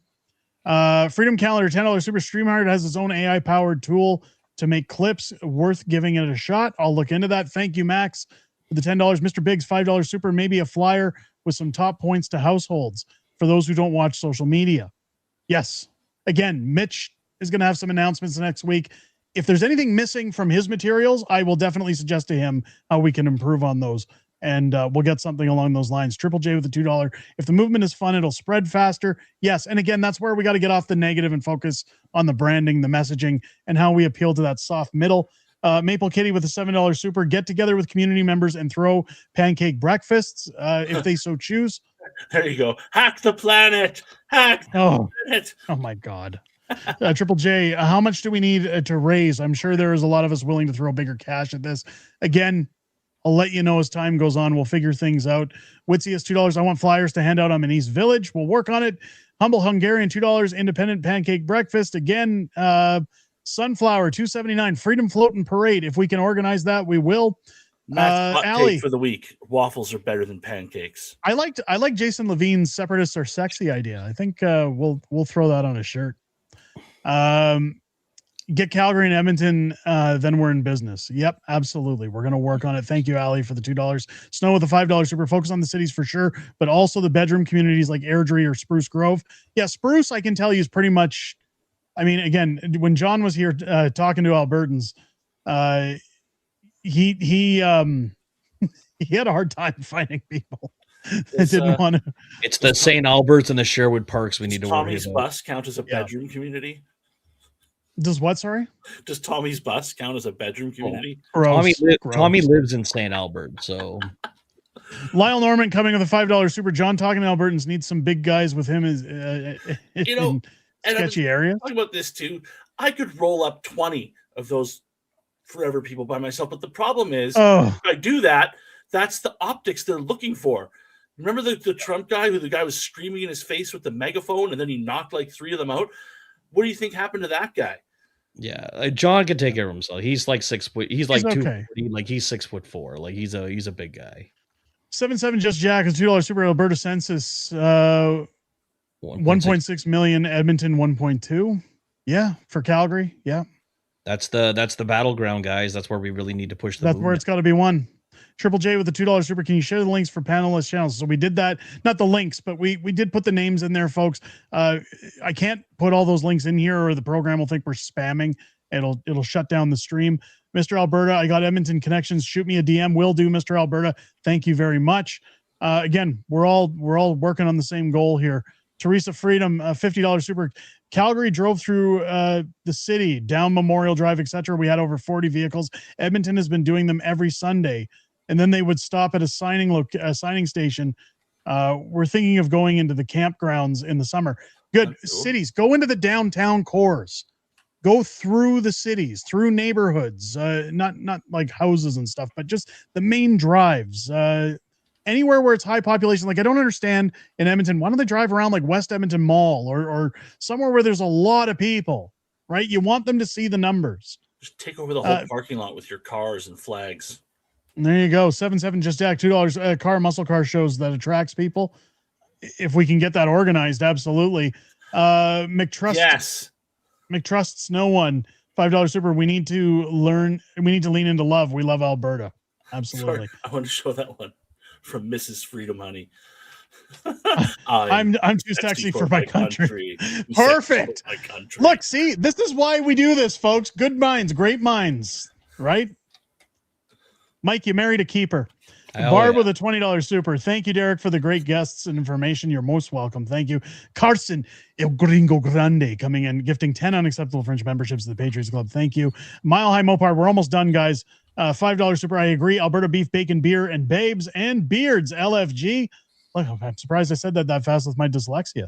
S5: Freedom Calendar $10 super. StreamYard has its own AI powered tool to make clips, worth giving it a shot. I'll look into that. Thank you, Max, for the $10. Mr. Biggs $5 super. Maybe a flyer with some top points to households for those who don't watch social media. Yes. Again, Mitch is going to have some announcements next week. If there's anything missing from his materials, I will definitely suggest to him how we can improve on those. And we'll get something along those lines. Triple J with the $2. If the movement is fun, it'll spread faster. Yes. And again, that's where we got to get off the negative and focus on the branding, the messaging, and how we appeal to that soft middle. Maple Kitty with a $7 super. Get together with community members and throw pancake breakfasts if they so choose.
S13: There you go. Hack the planet. Hack the planet.
S5: Oh my God. Triple J, how much do we need to raise? I'm sure there is a lot of us willing to throw bigger cash at this. Again, I'll let you know as time goes on. We'll figure things out. Witsy is $2. I want flyers to hand out on an East Village. We'll work on it. Humble Hungarian $2. Independent pancake breakfast. Again, Sunflower $2.79. Freedom Float and Parade. If we can organize that, we will.
S13: Allie for the week. Waffles are better than pancakes.
S5: I like Jason Levine's separatists are sexy idea. I think we'll throw that on a shirt. Get Calgary and Edmonton, then we're in business. Yep, absolutely. We're going to work on it. Thank you, Allie, for the $2. Snow with the $5 super. Focus on the cities for sure, but also the bedroom communities like Airdrie or Spruce Grove. Yeah, Spruce, I can tell you, is pretty much I mean, again, when John was here talking to Albertans, he he had a hard time finding people that didn't want to.
S14: It's the St. Alberts and the Sherwood Parks we need to worry
S13: Tommy's
S14: about.
S13: bus count as a bedroom community?
S5: Does what? Sorry.
S13: Does Tommy's bus count as a bedroom community?
S14: Tommy lives in St. Albert, so.
S5: Lyle Norman coming with a $5 super. John talking to Albertans needs some big guys with him is in sketchy areas.
S13: Talking about this too, I could roll up 20 of those forever people by myself, but the problem is, if I do that, that's the optics they're looking for. Remember the Trump guy who the guy was screaming in his face with the megaphone, and then he knocked like 3 of them out? What do you think happened to that guy?
S14: Yeah, John can take care of himself. He's like 6 foot. He's like
S5: okay.
S14: 240. Like he's 6'4". Like he's a big guy.
S5: 7-7 just Jack is $2 super. Alberta census 1.6 million. Edmonton 1.2. Yeah, for Calgary. Yeah,
S14: that's the battleground, guys. That's where we really need to push the.
S5: That's where it's got to be won. Triple J with the $2 super. Can you share the links for panelist channels? So we did that, not the links, but we did put the names in there, folks. I can't put all those links in here, or the program will think we're spamming. It'll shut down the stream. Mr. Alberta, I got Edmonton connections. Shoot me a DM. Will do, Mr. Alberta. Thank you very much. Again, we're all working on the same goal here. Teresa Freedom, $50 super. Calgary drove through the city, down Memorial Drive, etc. We had over 40 vehicles. Edmonton has been doing them every Sunday, and then they would stop at a signing station. We're thinking of going into the campgrounds in the summer. Good. Cool. Cities, go into the downtown cores. Go through the cities, through neighborhoods, not like houses and stuff, but just the main drives. Anywhere where it's high population. Like, I don't understand in Edmonton, why don't they drive around like West Edmonton Mall or somewhere where there's a lot of people, right? You want them to see the numbers.
S13: Just take over the whole parking lot with your cars and flags.
S5: There you go. 7-7 just Jack, $2 car muscle car shows that attracts people. If we can get that organized, absolutely. McTrust.
S13: Yes.
S5: McTrusts no one. $5 super. We need to learn. We need to lean into love. We love Alberta. Absolutely.
S13: Sorry, I want to show that one from Mrs. Freedom Honey.
S5: I'm too sexy for my country. Perfect. My country. Look, see, this is why we do this, folks. Good minds, great minds, right? Mike, you married a keeper. Barb with a $20 super. Thank you, Derek, for the great guests and information. You're most welcome. Thank you. Carson El Gringo Grande coming in, gifting 10 unacceptable Fringe memberships to the Patriots Club. Thank you. Mile High Mopar, we're almost done, guys. $5 super. I agree. Alberta beef, bacon, beer, and babes and beards. LFG. Look, I'm surprised I said that fast with my dyslexia.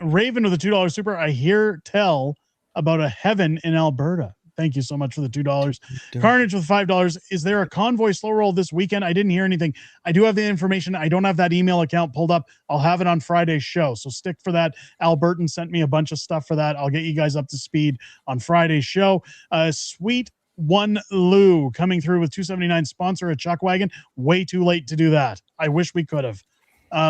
S5: Raven with a $2 super. I hear tell about a heaven in Alberta. Thank you so much for the $2. Carnage with $5. Is there a convoy slow roll this weekend? I didn't hear anything. I do have the information. I don't have that email account pulled up. I'll have it on Friday's show. So stick for that. Albertan sent me a bunch of stuff for that. I'll get you guys up to speed on Friday's show. Sweet One Lou coming through with $2.79 sponsor a Chuck Wagon. Way too late to do that. I wish we could have.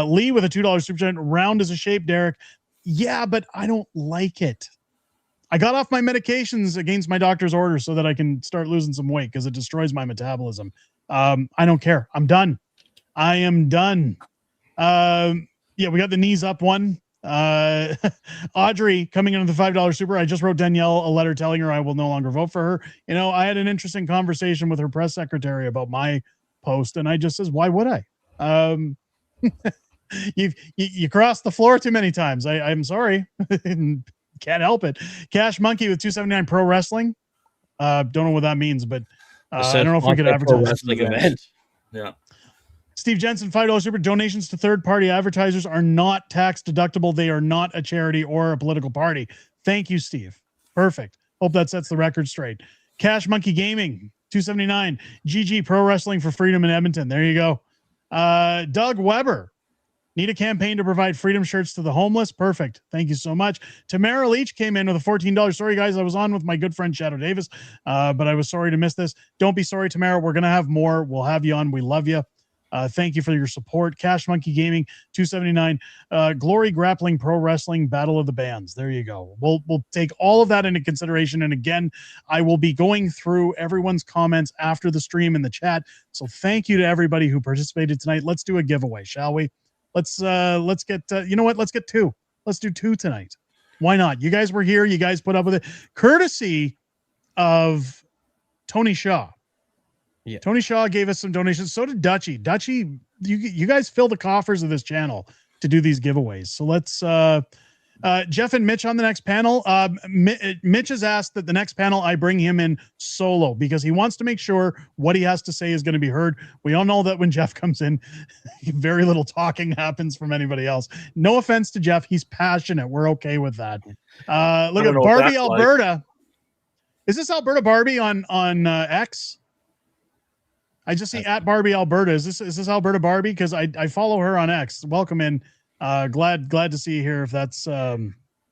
S5: Lee with a $2 super chat. Round as a shape, Derek. Yeah, but I don't like it. I got off my medications against my doctor's order so that I can start losing some weight because it destroys my metabolism. I don't care. I'm done. I am done. Yeah, we got the knees up one. Audrey coming in with the $5 super. I just wrote Danielle a letter telling her I will no longer vote for her. You know, I had an interesting conversation with her press secretary about my post, and I just says, why would I? You crossed the floor too many times. I'm sorry. Can't help it. Cash Monkey with $2.79 pro wrestling. Don't know what that means, but I don't know if we could advertise
S14: wrestling event.
S13: Yeah.
S5: Steve Jensen, $5 super. Donations to third-party advertisers are not tax deductible. They are not a charity or a political party. Thank you, Steve. Perfect. Hope that sets the record straight. Cash Monkey Gaming, $2.79. GG Pro Wrestling for Freedom in Edmonton. There you go. Doug Weber. Need a campaign to provide freedom shirts to the homeless? Perfect. Thank you so much. Tamara Leach came in with a $14. Sorry, guys. I was on with my good friend Shadow Davis, but I was sorry to miss this. Don't be sorry, Tamara. We're going to have more. We'll have you on. We love you. Thank you for your support. Cash Monkey Gaming, $2.79. Glory Grappling Pro Wrestling Battle of the Bands. There you go. We'll take all of that into consideration. And again, I will be going through everyone's comments after the stream in the chat. So thank you to everybody who participated tonight. Let's do a giveaway, shall we? Let's get, you know what? Let's get two. Let's do two tonight. Why not? You guys were here. You guys put up with it. Courtesy of Tony Shaw.
S14: Yeah.
S5: Tony Shaw gave us some donations. So did Dutchie. Dutchie, you guys fill the coffers of this channel to do these giveaways. So let's Jeff and Mitch on the next panel. Mitch has asked that the next panel I bring him in solo because he wants to make sure what he has to say is going to be heard. We all know that when Jeff comes in, very little talking happens from anybody else. No offense to Jeff. He's passionate. We're okay with that. Look at Barbie Alberta. Like. Is this Alberta Barbie on X? I just see at Barbie Alberta. Is this Alberta Barbie? Because I follow her on X. Welcome in. Glad to see you here. If that's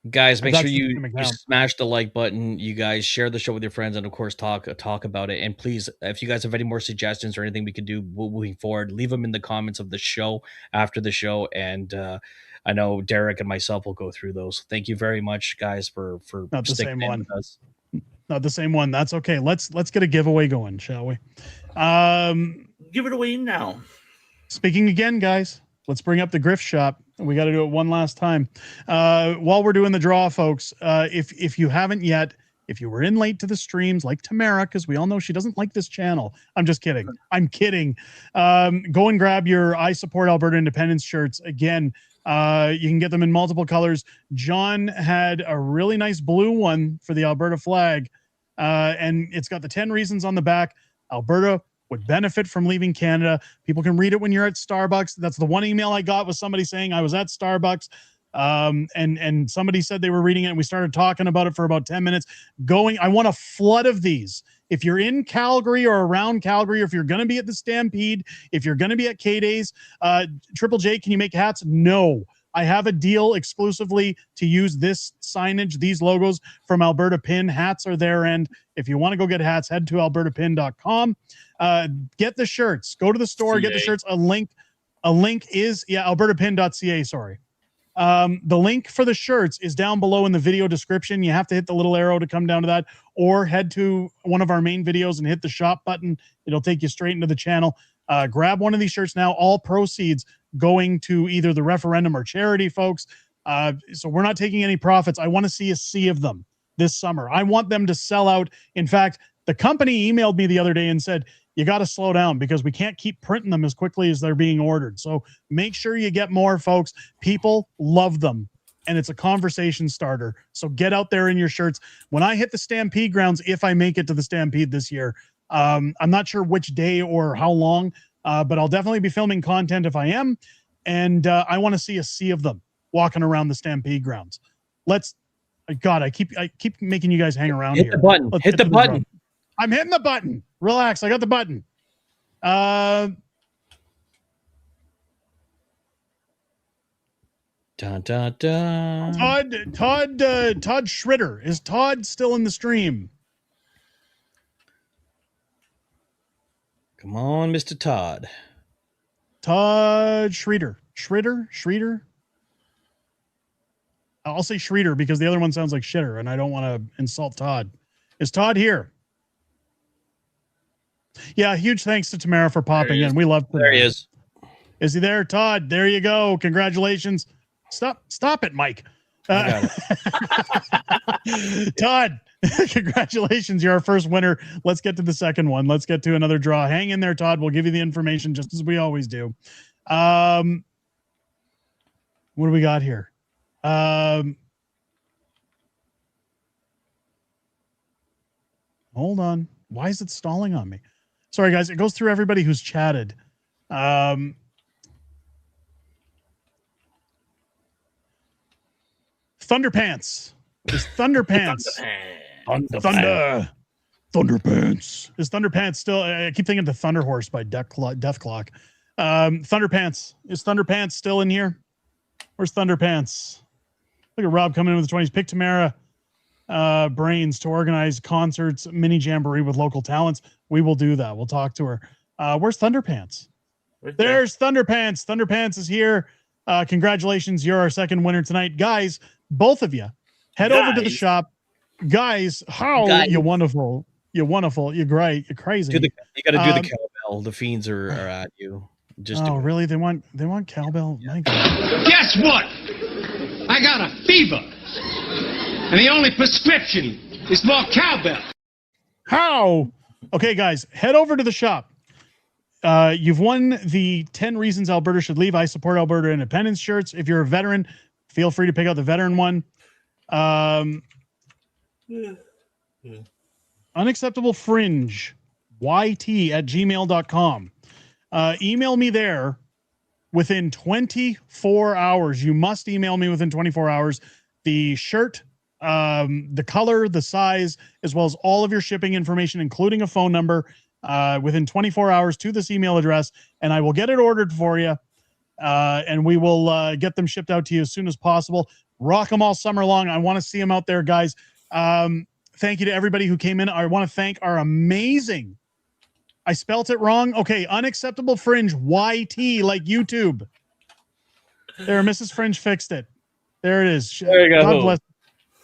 S14: guys, make sure you smash the like button. You guys share the show with your friends, and of course talk about it. And please, if you guys have any more suggestions or anything we can do moving forward, leave them in the comments of the show after the show. And I know Derek and myself will go through those. Thank you very much, guys, for
S5: not the same one.
S14: With us.
S5: Not the same one. That's okay. Let's get a giveaway going, shall we?
S13: Give it away now.
S5: Speaking again, guys, let's bring up the Griff Shop. We got to do it one last time. While we're doing the draw, folks, if you haven't yet, if you were in late to the streams like Tamara, because we all know she doesn't like this channel. I'm just kidding. I'm kidding. Go and grab your I Support Alberta Independence shirts. Again, you can get them in multiple colors. John had a really nice blue one for the Alberta flag, and it's got the 10 reasons on the back. Alberta would benefit from leaving Canada. People can read it when you're at Starbucks. That's the one email I got was somebody saying I was at Starbucks, and somebody said they were reading it, and we started talking about it for about 10 minutes. I want a flood of these. If you're in Calgary or around Calgary, or if you're going to be at the Stampede, if you're going to be at K-Days, Triple J, can you make hats? No. I have a deal exclusively to use this signage, these logos from Alberta Pin. Hats are their end. If you want to go get hats, head to albertapin.com. Get the shirts. Go to the store, get the shirts. A link is, albertapin.ca, sorry. The link for the shirts is down below in the video description. You have to hit the little arrow to come down to that, or head to one of our main videos and hit the shop button. It'll take you straight into the channel. Grab one of these shirts now. All proceeds going to either the referendum or charity, folks. So we're not taking any profits. I want to see a sea of them this summer. I want them to sell out. In fact, the company emailed me the other day and said, you got to slow down because we can't keep printing them as quickly as they're being ordered. So make sure you get more, folks. People love them, and it's a conversation starter. So get out there in your shirts. When I hit the Stampede grounds, if I make it to the Stampede this year, I'm not sure which day or how long, but I'll definitely be filming content if I am. And I want to see a sea of them walking around the Stampede grounds. God, I keep making you guys hang around here.
S14: Hit the button. Hit the button.
S5: I'm hitting the button. Relax. I got the button.
S14: Dun, dun, dun.
S5: Todd Schritter. Is Todd still in the stream?
S14: Come on, Mr. Todd.
S5: Todd Schritter. Schritter? I'll say Schritter because the other one sounds like shitter, and I don't want to insult Todd. Is Todd here? Yeah, huge thanks to Tamara for popping in. We love Tamara.
S14: There he is.
S5: Is he there? Todd, there you go. Congratulations. Stop it, Mike. Todd, congratulations. You're our first winner. Let's get to the second one. Let's get to another draw. Hang in there, Todd. We'll give you the information just as we always do. What do we got here? Hold on. Why is it stalling on me? Sorry, guys. It goes through everybody who's chatted. Thunderpants. Is Thunderpants. Thunderpants. Is Thunderpants still? I keep thinking the Thunder Horse by Death Clock. Thunderpants. Is Thunderpants still in here? Where's Thunderpants? Look at Rob coming in with the 20s. Pick Tamara brains to organize concerts, mini jamboree with local talents. We will do that. We'll talk to her. Where's Thunderpants? Right There's Thunderpants. Thunderpants is here. Congratulations. You're our second winner tonight. Guys, both of you, head over to the shop. Guys, you're wonderful. You're wonderful. You're great. You're crazy.
S14: You got to do the cowbell. The fiends are at you.
S5: Really? They want cowbell? My God.
S6: Guess what? I got a fever. And the only prescription is more cowbell.
S5: How? Okay, guys, head over to the shop. You've won the 10 reasons Alberta should leave. I support Alberta independence shirts. If you're a veteran, feel free to pick out the veteran one. Unacceptable Fringe, YT@gmail.com. Email me there within 24 hours. You must email me within 24 hours. The shirt, the color, the size, as well as all of your shipping information, including a phone number, within 24 hours to this email address, and I will get it ordered for you, and we will get them shipped out to you as soon as possible. Rock them all summer long. I want to see them out there, guys. Thank you to everybody who came in. I want to thank our amazing, I spelt it wrong. Okay, Unacceptable Fringe, YT, like YouTube. There, Mrs. Fringe fixed it. There it is.
S13: There you go.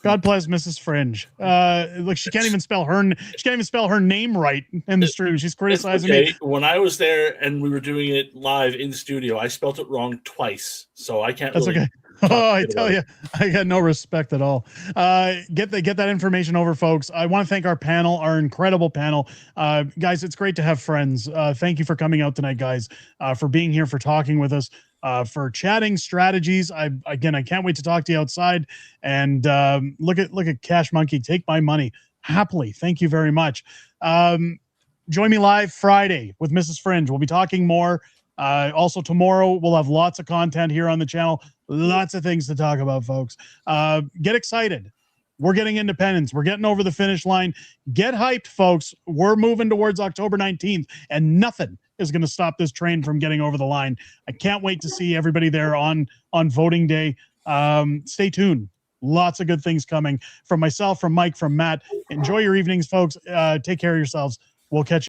S5: God bless Mrs. Fringe. Look, she can't even spell her name right in the stream. She's criticizing me.
S13: When I was there and we were doing it live in studio, I spelt it wrong twice, so I can't.
S5: That's
S13: really
S5: okay. Oh, I tell you, I got no respect at all. Get that information over, folks. I want to thank our panel, our incredible panel. Guys, it's great to have friends. Thank you for coming out tonight, guys, for being here, for talking with us, for chatting strategies. I can't wait to talk to you outside. And look at Cash Monkey. Take my money happily. Thank you very much. Join me live Friday with Mrs. Fringe. We'll be talking more. Also tomorrow we'll have lots of content here on the channel. Lots of things to talk about, folks. Get excited. We're getting independence. We're getting over the finish line. Get hyped, folks. We're moving towards October 19th, and nothing is going to stop this train from getting over the line. I can't wait to see everybody there on voting day. Stay tuned. Lots of good things coming from myself, from Mike, from Matt. Enjoy your evenings, folks. Take care of yourselves. We'll catch you.